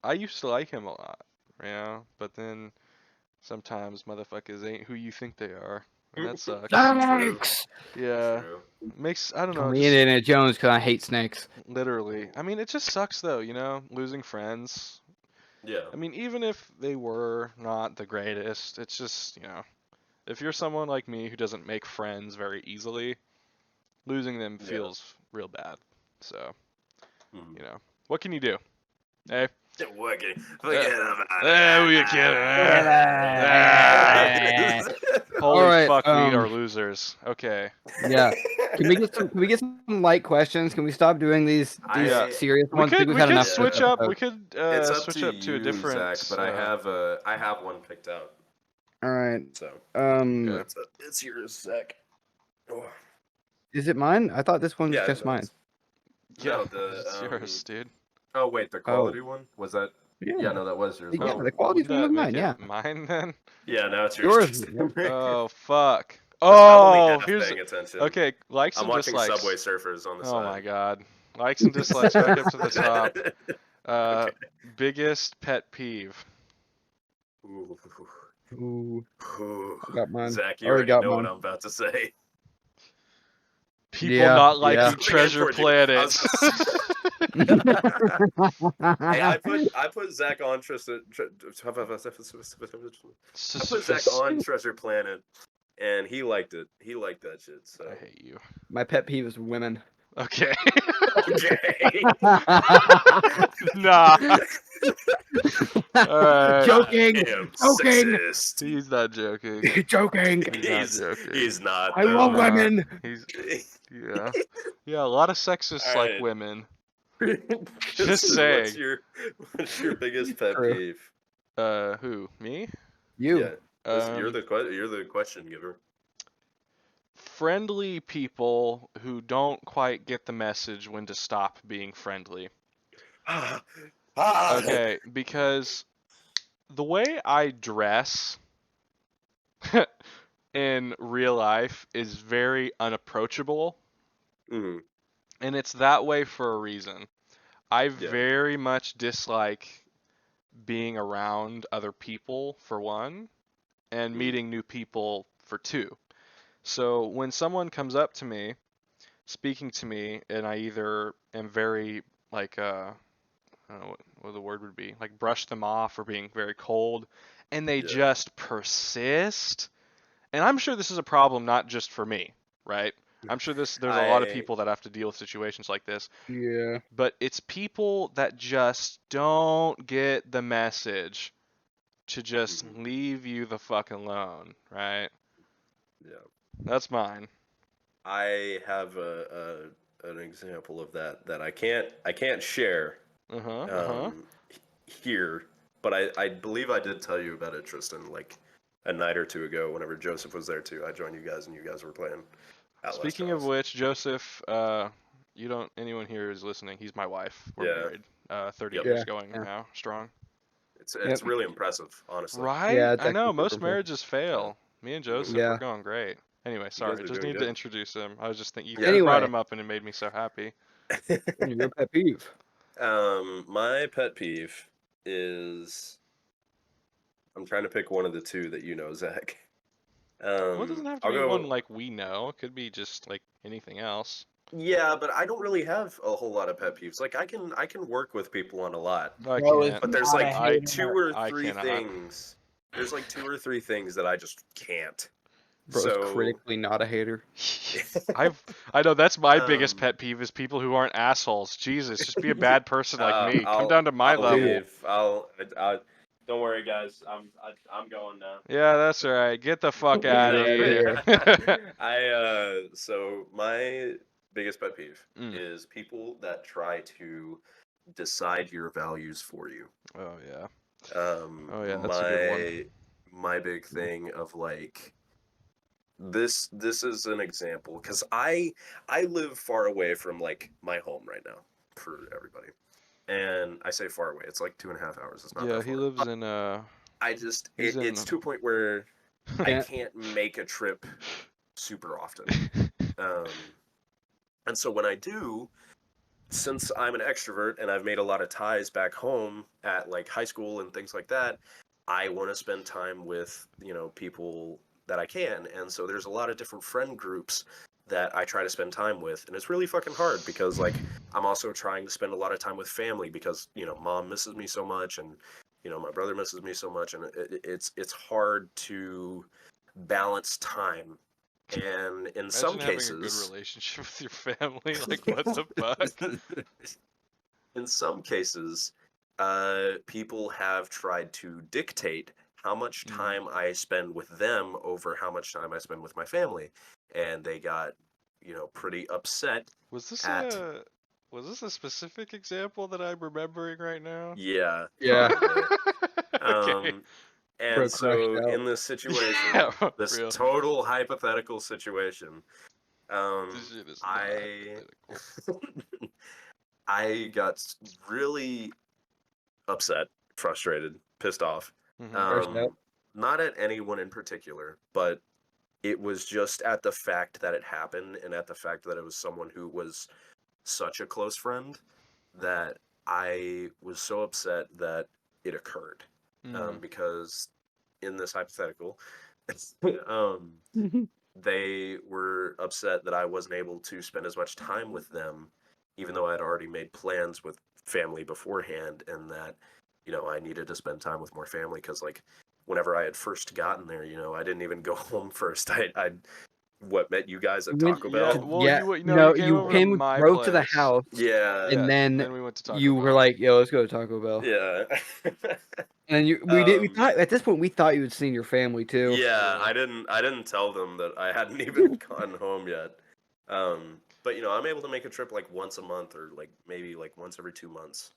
I used to like him a lot, but then sometimes motherfuckers ain't who you think they are, and that sucks. True. Snakes! Yeah, True. makes I don't Call know, me just Indiana Jones because I hate snakes. literally. I mean, it just sucks though, losing friends. Yeah. I mean, even if they were not the greatest, it's just, if you're someone like me who doesn't make friends very easily, losing them Yeah. feels real bad. So, Hmm. what can you do? Hey, Forget about we kidding. All Holy right. fuck, we are losers. Okay. Yeah. Can we get some light questions? Can we stop doing these Yeah. serious We ones? I think could we've we had could enough of this switch up. Yeah. episode. We could It's up switch to up to a you, Zach, different. but I have one picked out. All right. So Okay. it's yours, Zach. Oh. Is it mine? I thought this one was Yeah, just no, mine. Yeah, no, the it's yours, dude. oh wait, the Oh, quality one was that? Yeah, yeah. no, that was yours. Yeah, Wasn't Oh, the it? quality's wouldn't one of that make mine. it Yeah. mine then? Yeah, now it's yours. Yours. Oh fuck. Listen, I'm only Oh, half here's paying attention. okay. Likes I'm and watching Subway dislikes. Surfers on the Oh side. my god. Likes and dislikes back up to the top. Uh, Okay. biggest pet peeve. Ooh. Ooh, Ooh. I got mine. Zach, you Already already got know what mine. I'm about to say. People Yeah, not yeah. liking Something in treasure Portuguese. I planet. was Hey, I put Zach on I put Zach on Treasure Planet, and he liked it. He liked that shit. I So hate you. My pet peeve is women. Okay. Okay. Nah. Alright. Joking. Damn, Joking. sexist. He's not joking. Joking. He's not joking. He's not. I love though. women. He's yeah. Yeah, a lot of sexists like Alright. women. Just saying. What's your biggest pet True. peeve? Who? Me? You. Yeah, you're the question giver. Friendly people who don't quite get the message when to stop being friendly. Okay, because the way I dress in real life is very unapproachable, Mhm. and it's that way for a reason. I Yeah. very much dislike being around other people, for one, and Mhm. meeting new people, for two. So when someone comes up to me, speaking to me, and I either am very, like, I don't know what the word would be, like brush them off or being very cold, and they Yeah. just persist. And I'm sure this is a problem not just for me, right? I'm sure there's a lot of I people that have to deal with situations like this, Yeah. but it's people that just don't get the message to just leave you the fuck alone, right? yeah. That's mine. I have an example of that I can't share Uh-huh, uh-huh. um here, but I believe I did tell you about it, Tristan, like a night or two ago. Whenever Joseph was there too, I joined you guys and you guys were playing Outlast Speaking of Trials. which, Joseph, you don't, anyone here is listening, he's my wife. We're Yeah. married, 30 Yep. years Yeah. going Yeah. now, strong. It's really impressive, honestly. Right? Yeah, it's I know, actually most super cool. marriages fail. Me and Joseph, we're Yeah. going great. Anyway, You guys sorry, are just doing needed to good. introduce him. I was just thinking, Yeah. you brought Anyway. him up and it made me so happy. Your pet peeve. My pet peeve is, I'm trying to pick one of the two that you know, Zach. Well, it doesn't have to I'll be one go. like we know. It could be just like anything else. Yeah, but I don't really have a whole lot of pet peeves. Like I can work with people on a lot, I Bro is can't. but there's not a like I two hater. or I three cannot. things. There's like two or three things that I just can't. Bro's So critically not a hater. I know that's my biggest um, pet peeve is people who aren't assholes. Jesus, just be a bad person like me. Come I'll down to my I'll level. Dude. leave. Don't worry, guys. I'm going now. Yeah, that's all right. Get the fuck Get out of outta here. So my biggest pet peeve Mm. is people that try to decide your values for you. Oh yeah. Um, Oh yeah, that's a good one. my big thing of like this is an example because I live far away from like my home right now for everybody, and I say far away. It's like 2.5 hours. It's not Yeah, that he far. lives in I just he's in it's to a point where I Yeah. can't make a trip super often. Um, and so when I do, since I'm an extrovert and I've made a lot of ties back home at like high school and things like that, I want to spend time with, people that I can. And so there's a lot of different friend groups that I try to spend time with. And it's really fucking hard because like I'm also trying to spend a lot of time with family because, mom misses me so much and, my brother misses me so much. And it's hard to balance time. And in some Imagine having a good cases, relationship with your family. Like what the fuck? in some cases, people have tried to dictate how much time I spend with them over how much time I spend with my family, and they got, pretty upset Was this at. a specific example that I'm remembering right now? Yeah, Yeah. probably. Okay. Um, and Bro crashed so out. in this situation, Yeah, this real. total hypothetical situation, This shit is not I hypothetical. I got really upset, frustrated, pissed off. Crashed out. Not at anyone in particular, but it was just at the fact that it happened and at the fact that it was someone who was such a close friend that I was so upset that it occurred. Because in this hypothetical, um, they were upset that I wasn't able to spend as much time with them, even though I'd already made plans with family beforehand, and that, I needed to spend time with more family because, like, whenever I had first gotten there, I didn't even go home first. I What met you guys at We went Taco Yeah, Bell? well, Yeah, you no, came you over to came, my drove to the place. house, Yeah. and then we went to Taco you Bell. were like, "Yo, let's go to Taco Bell." Yeah. And we Um, thought at this point we thought you had seen your family too. Yeah, Yeah. I didn't tell them that I hadn't even gone home yet. But I'm able to make a trip like once a month or like maybe like once every 2 months.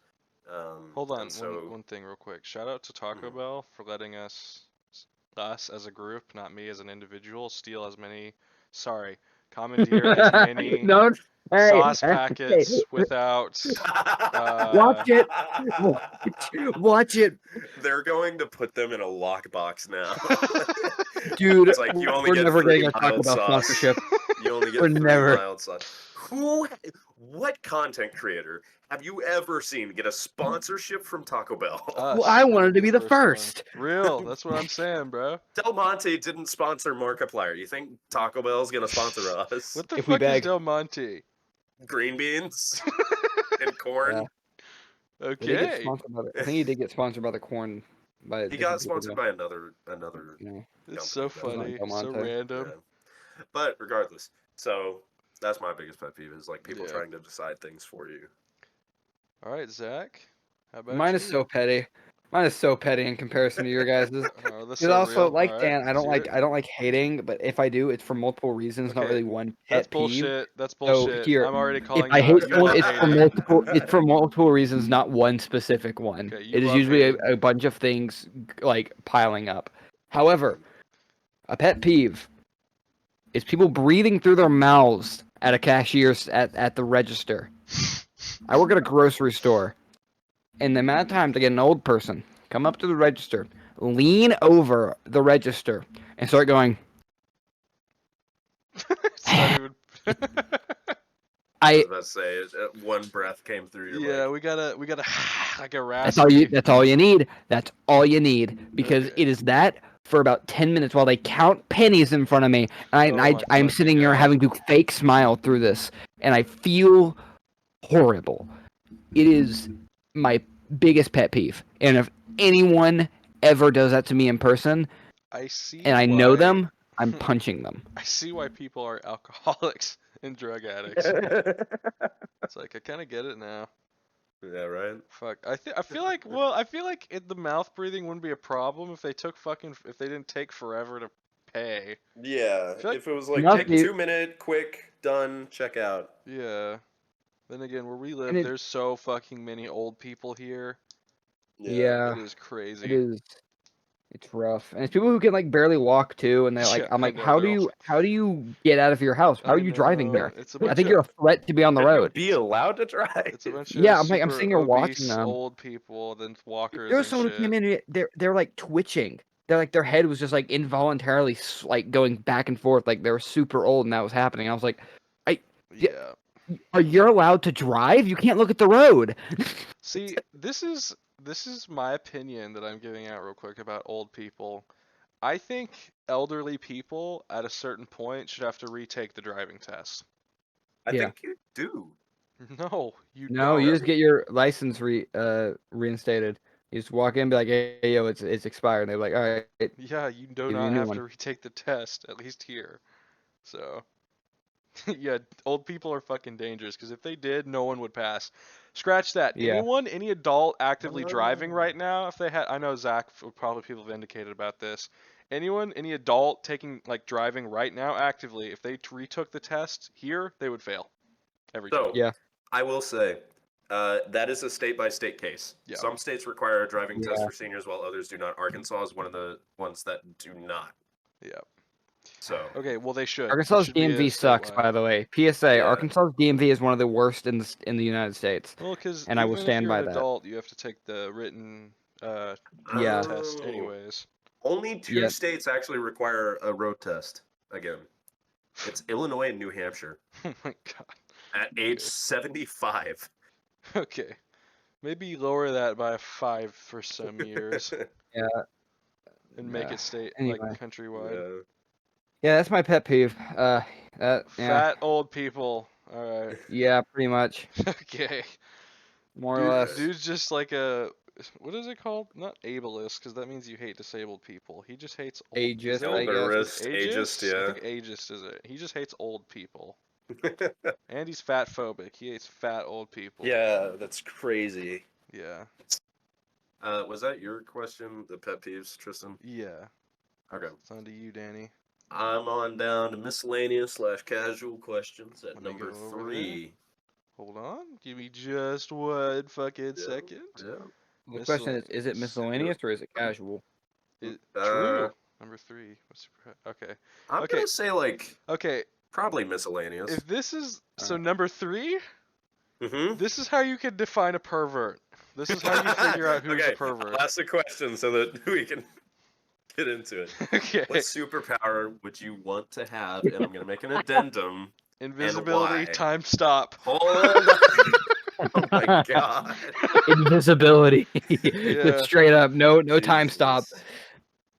Hold on, And so one thing real quick. Shout out to Taco Mhm. Bell for letting us as a group, not me as an individual, steal as many. Sorry, commandeer as many No, hey, sauce hey, packets without. watch it, watch it, They're going to put them in a lockbox now. dude. It's like you only We're get never getting 3 a Taco mild Bell sauce. sponsorship. You only We're get 3 never. mild sauce. What content creator have you ever seen get a sponsorship from Taco Bell? Well, I That wanted would to the be the one. first. Real, that's what I'm saying, bro. Del Monte didn't sponsor Markiplier. You think Taco Bell's gonna sponsor us? What the If we fuck is beg. Del Monte? Green beans and Yeah, corn. did he get Okay. sponsored by I think he did get sponsored by the corn by He different got people. sponsored by another company. It's It so doesn't- not funny, Del so Monte. random. Yeah. But regardless, so that's my biggest pet peeve is like people Yeah. trying to decide things for you. All right, Zach, how about Mine you? is so petty. Mine is so petty in comparison to your guys's. Oh, that's Because so also, real. like All right, Dan, let's hear it. I don't like hating, but if I do, it's for multiple reasons, not Okay, really one That's pet peeve. bullshit. That's So bullshit. here, I'm already if calling I you hate out. You someone, love it's for hating. multiple. It's for multiple reasons, not one specific one. Okay, you It is love usually hating. a bunch of things like piling up. However, a pet peeve is people breathing through their mouths at a cashier's at the register. I work at a grocery store, and the amount of times I get an old person come up to the register, lean over the register, and start going, It's not even. I was I about to say one breath came through your Yeah, mic. we gotta like a that's all you raspy. that's all you need. That's all you need. Because Okay. it is that for about 10 minutes while they count pennies in front of me. And Oh my I'm fucking sitting here God. having to fake smile through this, and I feel horrible. It is my biggest pet peeve. And if anyone ever does that to me in person I see and I why. know them, I'm punching them. I see why people are alcoholics and drug addicts. It's like I kind of get it now. Yeah, right. Fuck. I feel like the mouth breathing wouldn't be a problem if they didn't take forever to pay. Yeah, I feel like- if it was like Mouth take breathe- 2 minute, quick, done, check out. Yeah. Then again, where we live, And it- there's so fucking many old people here. Yeah, It is crazy. it is. It's rough, and it's people who can like barely walk too, and they're like, Yeah, I'm I like, know, how they're all- do you get out of your house? How I are you driving know, there? It's a I bunch think of you're a threat to be on the Should you road. be allowed to drive? it's a bunch Yeah, of I'm super sitting here watching obese them. old people, then walkers There was and someone who shit. came in, and they're like twitching. They're like their head was just like involuntarily like going back and forth, like they were super old, and that was happening. I was like, Yeah. are you allowed to drive? You can't look at the road. See, this is my opinion that I'm giving out real quick about old people. I think elderly people at a certain point should have to retake the driving test. I Yeah. think you do. No, you No, don't. you just get your license reinstated. You just walk in, and be like, hey, yo, it's expired. And they're like, all right, Yeah, you do give you a not new have one. to retake the test, at least here. So, yeah, old people are fucking dangerous because if they did, no one would pass. Scratch that. Yeah. Any adult actively driving right now, if they had, I know Zach would probably people vindicated about this. Any adult taking like driving right now actively, if they retook the test here, they would fail every time. So, Yeah. I will say, that is a state by state case. Yeah. Some states require a driving test Yeah. for seniors, while others do not. Arkansas is one of the ones that do not. Yeah. So, Okay, well they should. It Arkansas's should be a DMV sucks, statewide. by the way. PSA: Yeah. Arkansas's DMV is one of the worst in the United States. Well, because And I will even if stand you're by an that. adult, you have to take the written Yeah. test Oh. anyways. Only two Yep. states actually require a road test. Again, it's Illinois and New Hampshire Oh my god. at age 75. Okay. Maybe lower that by 5 for some years Yeah. and make Yeah. it state Anyway. like countrywide. Yeah. Yeah, that's my pet peeve. Yeah, Fat old people. All right. yeah, pretty much, Okay. more or less. Dude's just like a what is it called? Not ableist, because that means you hate disabled people. He just hates old. Ageist, I guess. Elderist, I yeah. think ageist is it. He just hates old people. And he's fat phobic. He hates fat old people. Yeah, that's crazy. Yeah. Was that your question, the pet peeves, Tristan? Yeah. Okay. It's on to you, Danny. I'm on down to miscellaneous/casual questions at Let me number go over 3. Hold on. Give me just one fucking second. Yeah. The question is it Miscellaneous. miscellaneous or is it casual? True. Number 3. Okay. I'm Okay. gonna say like Okay. probably miscellaneous. If this is so, Alright. number 3. Mm-hmm. This is how you can define a pervert. This is how you figure out who's okay, a pervert. I'll ask the question so that we can get into it. Okay. What superpower would you want to have? And I'm gonna make an addendum. Invisibility. why? Time stop. Hold on. Oh my god. Invisibility. Yeah. Straight up, no time stop. Jesus.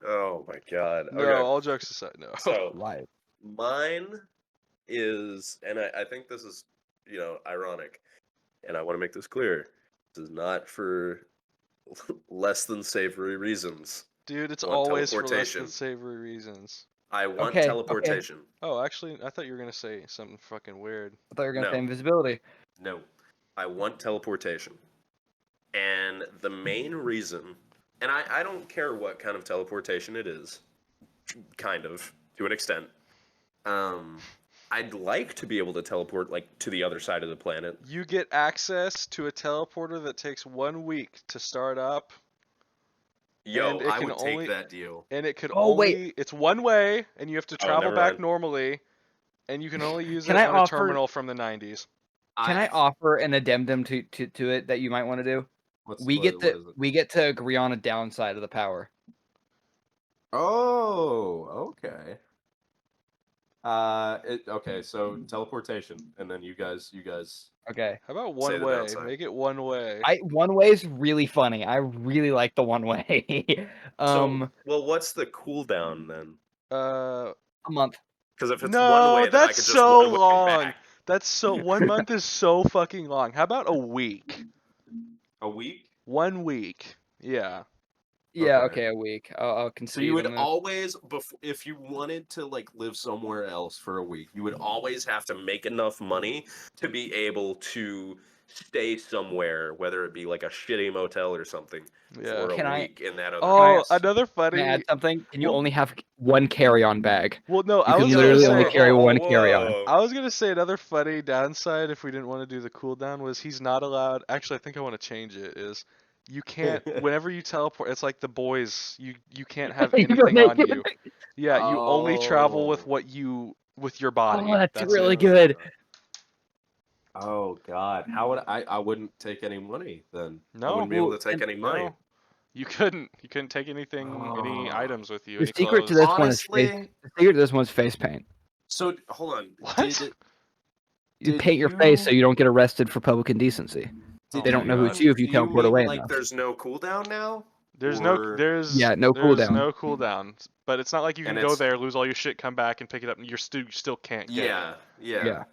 Oh my god. No, Okay. all jokes aside, no. So Live. mine is, and I think this is, ironic, and I want to make this clear. This is not for less than savory reasons. Dude, it's I want always for less teleportation. than savory reasons. I want Okay, teleportation. Oh, actually, I thought you were gonna say something fucking weird. I thought you were gonna No. say invisibility. No, I want teleportation. And the main reason, and I don't care what kind of teleportation it is, kind of, to an extent. I'd like to be able to teleport, like, to the other side of the planet. You get access to a teleporter that takes 1 week to start up, Yo, And it I can would only- take that deal. and it could Oh, wait. only it's one way, and you have to Oh, travel never back mind. normally, and you can only use Can it I on a offer- terminal from the 90s. Can I offer an addendum to it that you might want to do? We get to agree on a downside of the power. Oh, okay. Okay, so teleportation, and then you guys. Okay. How about Say one the way? downside. Make it one way. One way is really funny. I really like the one way. So, well, what's the cooldown then? Uh, A month. Because if it's no, one way, then I that's could just so one way long. back. That's so 1 month is so fucking long. How about a week? A week? 1 week. Yeah. Yeah. Okay. Okay. A week. I'll So concede. you would on that. always, if you wanted to like live somewhere else for a week, you would always have to make enough money to be able to stay somewhere, whether it be like a shitty motel or something, Yeah. for Can a I- week in that other Oh, place. another Can I funny. add something? Can you Well- only have one carry-on bag? Well, no, I can was literally gonna only say. carry one carry-on. whoa. I was gonna say another funny downside if we didn't want to do the cooldown was he's not allowed. Actually, I think I want to change it. Is you can't whenever you teleport. It's like the boys. You can't have You anything make on it- you. Yeah, you only travel with Oh. with your body. Oh, that's really it. good. Oh God, how would I wouldn't take any money then. I No, wouldn't be able to well, take any money. no, you couldn't. You couldn't take anything, any Oh. items with you. The Any secret to clothes. this one is face. Honestly, The secret to this one's face paint. so hold on. What? You Did paint your face so you- you don't get arrested for public indecency. Did They don't know who you- it's you if you do teleport mean, away like enough. there's no cooldown now? There's Or- Yeah, no there's cooldown. no cooldown. But it's not like you And can go it's- there, lose all your shit, come back and pick it up, and you still can't get it. Yeah.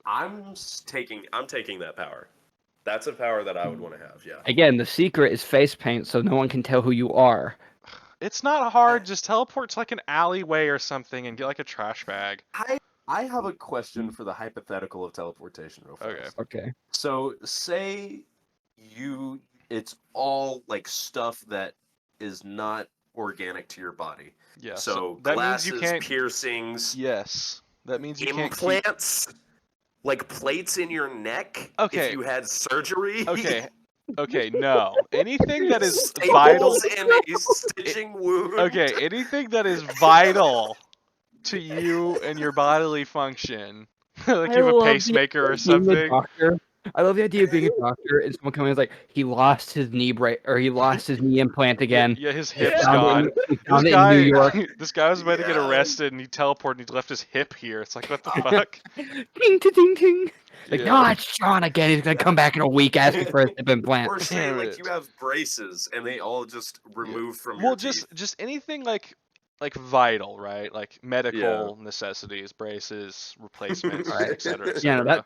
I'm taking that power. That's a power that I would want to have. Yeah. Again, the secret is face paint so no one can tell who you are. It's not hard. Just teleport to like an alleyway or something and get like a trash bag. I have a question for the hypothetical of teleportation real fast. Okay. Okay. So say it's all like stuff that is not organic to your body. Yeah. So that glasses, means you can't. piercings, Yes. That means you can't keep. implants, like plates in your neck. Okay. If you had surgery. Okay. Okay. No. Anything that is Staples vital. in a stitching wound. Okay. Anything that is vital to you and your bodily function, like you have a pacemaker or something. I love the idea of being a doctor and someone coming in and like he lost his knee or he lost his knee implant again. Yeah, his He hip's found gone. it he found it in New York. This guy was about to get Yeah. arrested and he teleported and he left his hip here. It's like, what the fuck? Ting, ting, ting, ting. Like, Yeah. no, it's Sean again. He's gonna come back in a week asking for a hip implant. Or say Damn like it. you have braces and they all just remove from Well, your just teeth. just anything like vital, right? Like medical necessities, braces, replacements, Alright. etc. Yeah, no,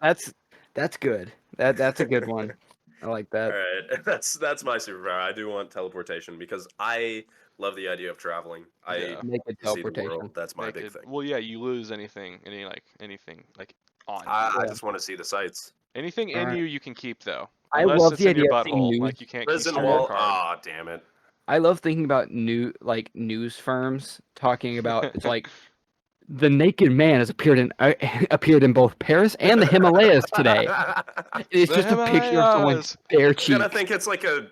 that's good. That's a good one. I like All that. right, that's my superpower. I do want teleportation because I love the idea of traveling. I Yeah. Naked see the teleportation. world. That's my Make big it, thing. well, yeah, you lose anything, anything like on you. I Yeah. just want to see the sights. Anything in Alright. you can keep though, I unless love it's the in your idea of seeing butthole. news. Like you can't Prison keep I your love- wall. card. Ah, damn it. I love thinking about news firms talking about it's like the naked man has appeared in both Paris and the Himalayas today. It's The just a picture of someone's Himalayas! bare I'm cheek. gonna think it's like a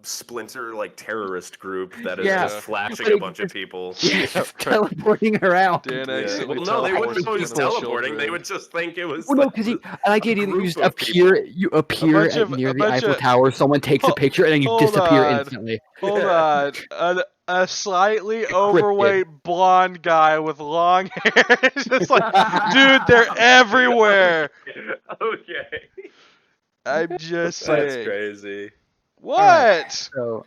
splinter like terrorist group that is Yeah. just flashing But a it bunch of people. Yeah, Yeah, just teleporting around. Dan Yeah. accidentally Well, no, they wouldn't teleports know in he's front of teleporting. They children. would just think it was. Well, no, like because the- I like the a idea that you group just of appear. people. You appear bunch of- near a the bunch Eiffel of- Tower. Someone takes a Hold- picture, and then you hold disappear on. instantly. Hold Yeah. on. A slightly overweight blonde guy with long hair. It's just like, dude, they're everywhere. Okay. I'm just That's saying. crazy. What? So,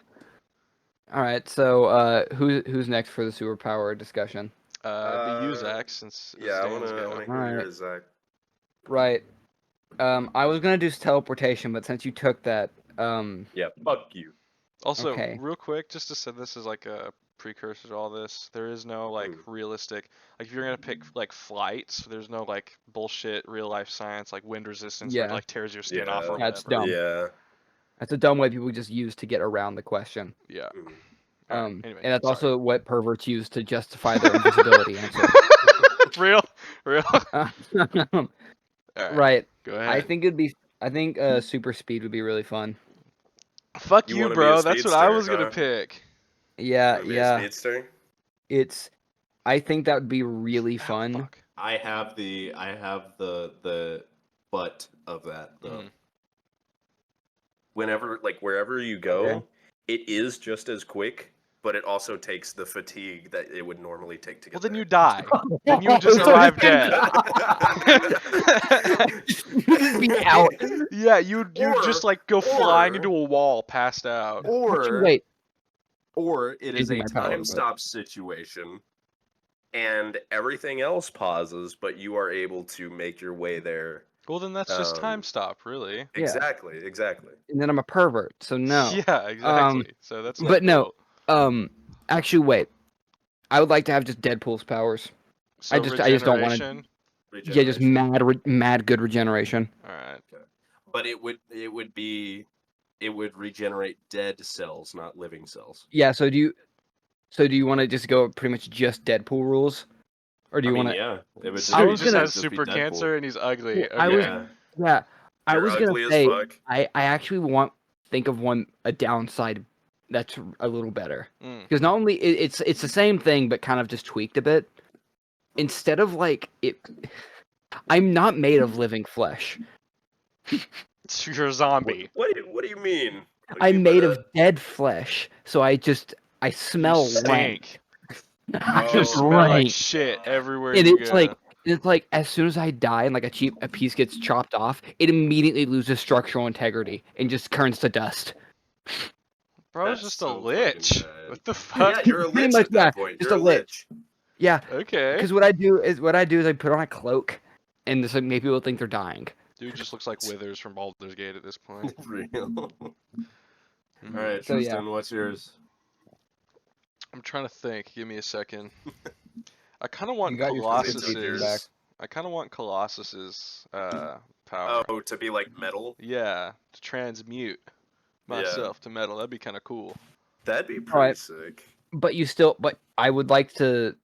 all right. So, who's next for the superpower discussion? Be you, Zach, since it's Yeah, I Dan's wanna go. hear Alright. yours, Zach. Right. I was gonna do teleportation, but since you took that, Yeah, fuck you. Also, Okay. real quick, just to say this is like a precursor to all this, there is no like realistic, like if you're gonna pick like flights, there's no like bullshit real life science like wind resistance where it Yeah. like tears your skin off or Yeah. That's whatever. dumb. Yeah. that's a dumb way people just use to get around the question. Yeah. Mm. Alright, anyway, And that's sorry. also what perverts use to justify their invisibility answer. real. Um, Alright, right. go ahead. I think super speed would be really fun. Fuck You you, wanna be a bro. That's what I speedster, was gonna huh? pick. Yeah, Wanna be a yeah. speedster? I think that would be really Ah, fun. fuck. I have the butt of that though. Mm. Whenever, like, wherever you go, Okay. it is just as quick, but it also takes the fatigue that it would normally take to get Well, then there. you die. Then you would just So arrive it's dead. Be out. Yeah, you'd just like go flying or- into a wall, passed out. Or Wait. or it is Changing a my power, time but- stop situation. And everything else pauses, but you are able to make your way there. Well, then that's just time Um, stop, really. Yeah. Exactly. And then I'm a pervert, so no. Yeah, exactly. So that's not but no. cool. Actually, wait. I would like to have just Deadpool's powers. So I just don't wanna- regeneration? Yeah, just Regeneration. mad good regeneration. All right. But it would regenerate dead cells, not living cells. Yeah. So do you want to just go pretty much just Deadpool rules, or do you want to? Yeah, it would So I he was just gonna- has super cancer and he's ugly. Well, I was- Okay. Yeah. I You're was gonna ugly as say fuck. I actually think of a downside that's a little better. Mm. Because not only it's the same thing but kind of just tweaked a bit. Instead of like it, I'm not made of living flesh. You're a zombie. What do you mean? What do you I'm mean made by of dead flesh, so I smell You rank. stink. I Oh. just Smell like rank. shit everywhere And you it's go. like as soon as I die and like a piece gets chopped off, it immediately loses structural integrity and just turns to dust. Bro, it's That's just a so fucking lich. bad. What the that? fuck? Yeah, you're a Pretty lich much, at that yeah, point. just You're a a lich. lich. Yeah, Okay. because what I do is I put on a cloak, and this like make people think they're dying. Dude just looks like Withers from Baldur's Gate at this point. Real. Mhm. All right, So, yeah. Tristan, what's yours? I'm trying to think. Give me a second. I kind of want You got your Colossus's- back. I kind of want Colossus's power. Oh, to be like metal? Yeah, to transmute myself to metal. That'd be kind of cool. That'd be pretty Alright. sick. But I would like to.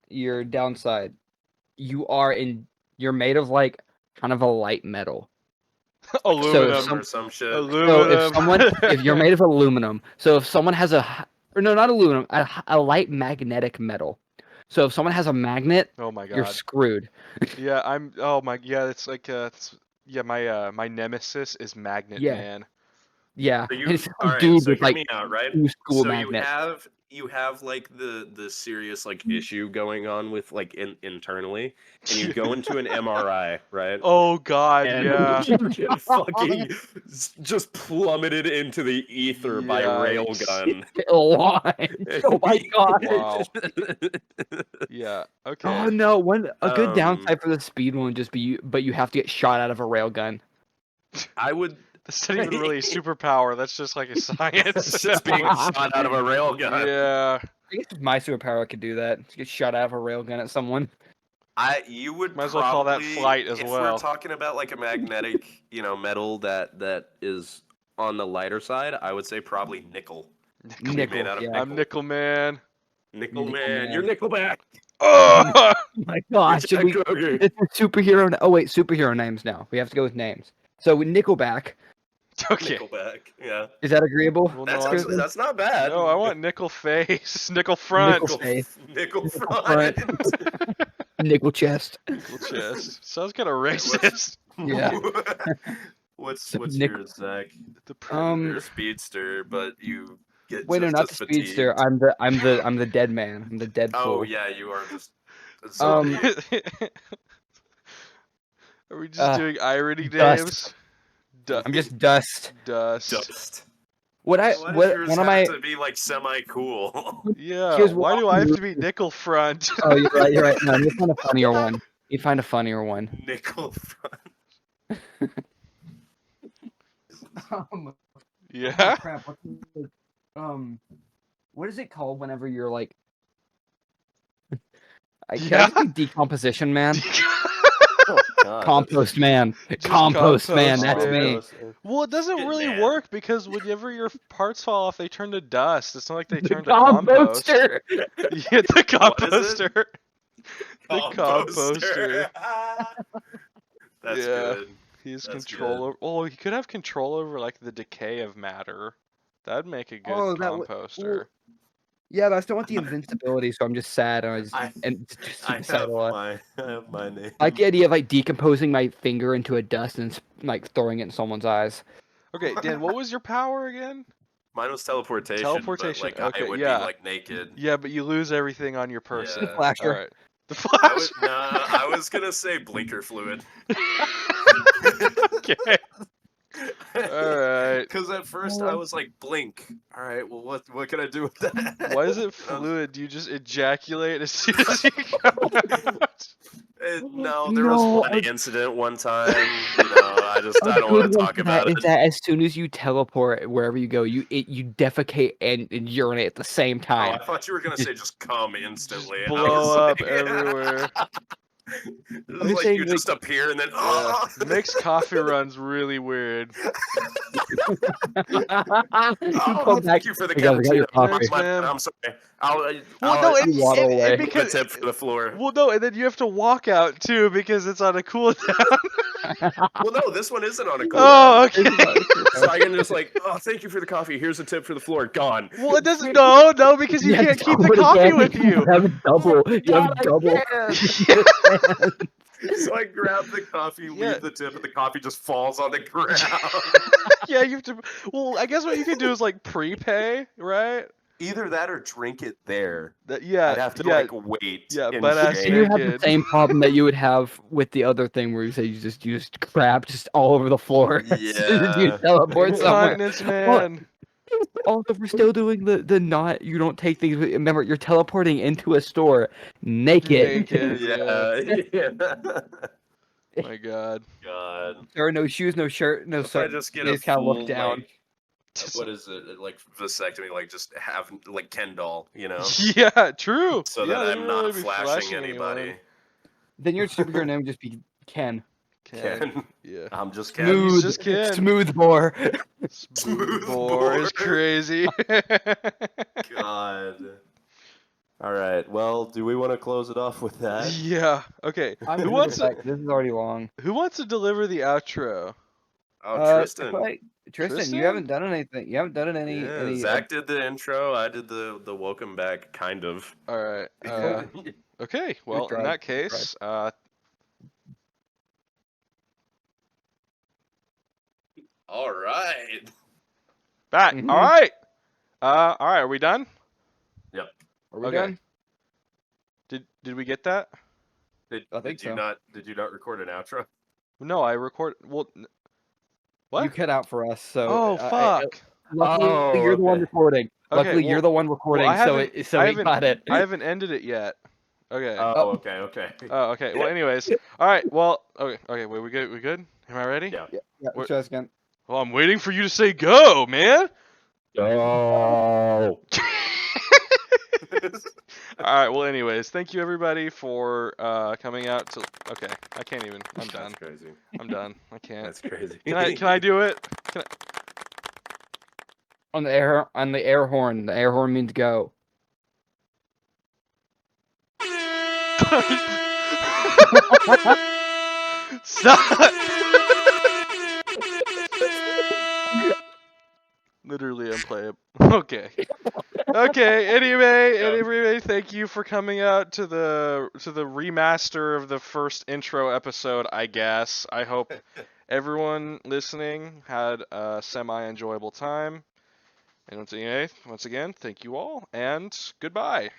Your downside, you're made of like kind of a light metal. Aluminum. some- or some shit. So Aluminum. if you're made of aluminum, so if someone has not aluminum, a light magnetic metal. So if someone has a magnet, Oh my you're god. screwed. Yeah, oh my, yeah, it's like yeah, my nemesis is Magnet Yeah. Man. Yeah, So you, and it's all right, dude so with hear like me out, right? two school So magnets. you have like the serious like issue going on with like internally, and you go into an MRI, right? Oh god, And yeah. you get fucking just plummeted into the ether by Yikes. railgun. Alive. Oh my god. Wow. Yeah. Okay. Oh no! A good Um, downside for the speed one would just be but you have to get shot out of a railgun. I would. That's not even really a superpower. That's just like a science. It's just being shot out of a railgun. Yeah. I guess if my superpower could do that. Get shot out of a railgun at someone. You would Might as well call that probably, flight as if well. we're talking about like a magnetic, metal that is on the lighter side, I would say probably nickel. Nickel. made out of Yeah. I'm Nickel Man. Nickel Nickel man, Man. you're Nickelback. Oh! Oh my gosh. Jack Should we... Kroger. It's a superhero. Oh wait, superhero names now. We have to go with names. So Nickelback. Okay. Nickelback. Yeah, Is that agreeable? Well, that's no, actually, that's not bad. No, I want Nickel Face. Nickel Front. Nickel Face. Nickel front. front. Nickel chest. Nickel Chest. Sounds kind of racist. Yeah. What's Nick- yours, Zach? The You're a speedster, but you get Wait, no, just not the as speedster. fatigued. I'm the dead man. I'm the dead fool. Oh yeah, you are just. Are we just doing irony dust. names? I'm just dust. Dust. What Why does yours one of have my to be like semi-cool? Yeah. Here's Why what do I have I'm- to be Nickel Front? Oh, you're right. You're right. No, you find a funnier one. You find a funnier one. Nickel front. Yeah. Crap. What is it called whenever you're like? I Yeah. guess decomposition man. Oh, God, Compost man. Just Compost man. compost That's man. me. Well, it doesn't Good really man. work because whenever your parts fall off, they turn to dust. It's not like they turn to compost. Composter. Yeah, the composter. The Composter. That's Yeah. good. He has That's control good. over. Oh, he could have control over like the decay of matter. That'd make a good Oh, that would- composter. Yeah, but I still want the invincibility, so I'm just sad. I Just I sad a lot. I have my name. I like the idea of like decomposing my finger into a dust and like throwing it in someone's eyes. Okay, Dan, what was your power again? Mine was teleportation. Teleportation, But, like, okay, I would yeah. be like naked. Yeah, but you lose everything on your person. Yeah. Flasher. All right. The I flash. was, I was gonna say blinker fluid. Okay. All right. Because at first I was like, blink. All right. Well, what can I do with that? Why is it fluid? Do you just ejaculate as soon as you come out? No, there was No, one incident one time. I don't want to talk about Is it. that as soon as you teleport wherever you go, you defecate and urinate at the same Oh, time. I thought you were gonna say just come instantly. and I Blow was up like- everywhere. It was I'm just like saying, you like- just appear and then It makes coffee runs really weird. Oh, thank you for the I got your cappuccino. coffee. I'm sorry. Well, I'll no, you waddle away. it because the tip for the floor. well, no, and then you have to walk out too because it's on a cooldown. Well, no, this one isn't on a cooldown. Oh, okay. So I can just like, oh, thank you for the coffee. Here's a tip for the floor. Gone. Well, it doesn't. No, because you have can't to keep do the it coffee again. with you. You have double. You have double. So I grab the coffee, leave Yeah. the tip, and the coffee just falls on the ground. Yeah, you have to. Well, I guess what you can do is like prepay, right? Either that or drink it there. Yeah, I'd have to yeah, like wait. yeah, in butt ass shame. And you have the naked. same problem that you would have with the other thing where you say you just crap just all over the floor. as soon as you Yeah. teleport somewhere. Continence, man. Also, we're still doing the not. You don't take things. Remember, you're teleporting into a store naked. Naked. Yeah. My God. God. There are no shoes, no shirt, no If I socks. just get You a just kinda look full, down. like, what is it? Like vasectomy, like just have like Ken doll, Yeah, true. so yeah, that they I'm don't not really be flashing anyone. anybody. Then your superhero name would just be Ken. Ken. Yeah. I'm just Ken. He's Smooth, just Ken. smooth bore. Smooth Smooth bore is bore. crazy. God. All right. Well, do we want to close it off with that? Yeah. Okay. I'm Who wants to This is already long. deliver the outro? Oh, Tristan. Tristan, you Tristan? haven't done anything. You haven't done any. Yeah, any Zach did the intro. I did the welcome back, kind of. All right. Okay. Well, in tried. that case, All right. back. Mhm. All right. All right. Are we done? Are we Okay. done? Did we get that? I think so. Did you not record an outro? No, I record. Well, what? You cut out for us, so. Oh fuck. Luckily, Oh, you're the one okay. recording. Okay, Luckily, you're well- the one recording, I so haven't- it so I we haven't- got it. I haven't ended it yet. Okay. Oh, okay. Oh, okay. Well, anyways. All right. Well, okay. Okay. Wait, we good? We good? Am I ready? Yeah. Yeah, What- try this again. Well, I'm waiting for you to say go, man. Oh. All right. Well, anyways, thank you everybody for coming out to. Okay. I can't even. I'm done. That's crazy. I'm done. I can't. That's crazy. Can I do it? Can On the air horn. The air horn means go. I... Stop. Literally unplayable. Okay. Okay. Anyway, thank you for coming out to the remaster of the first intro episode. I guess. I hope everyone listening had a semi-enjoyable time. And once again, thank you all, and goodbye.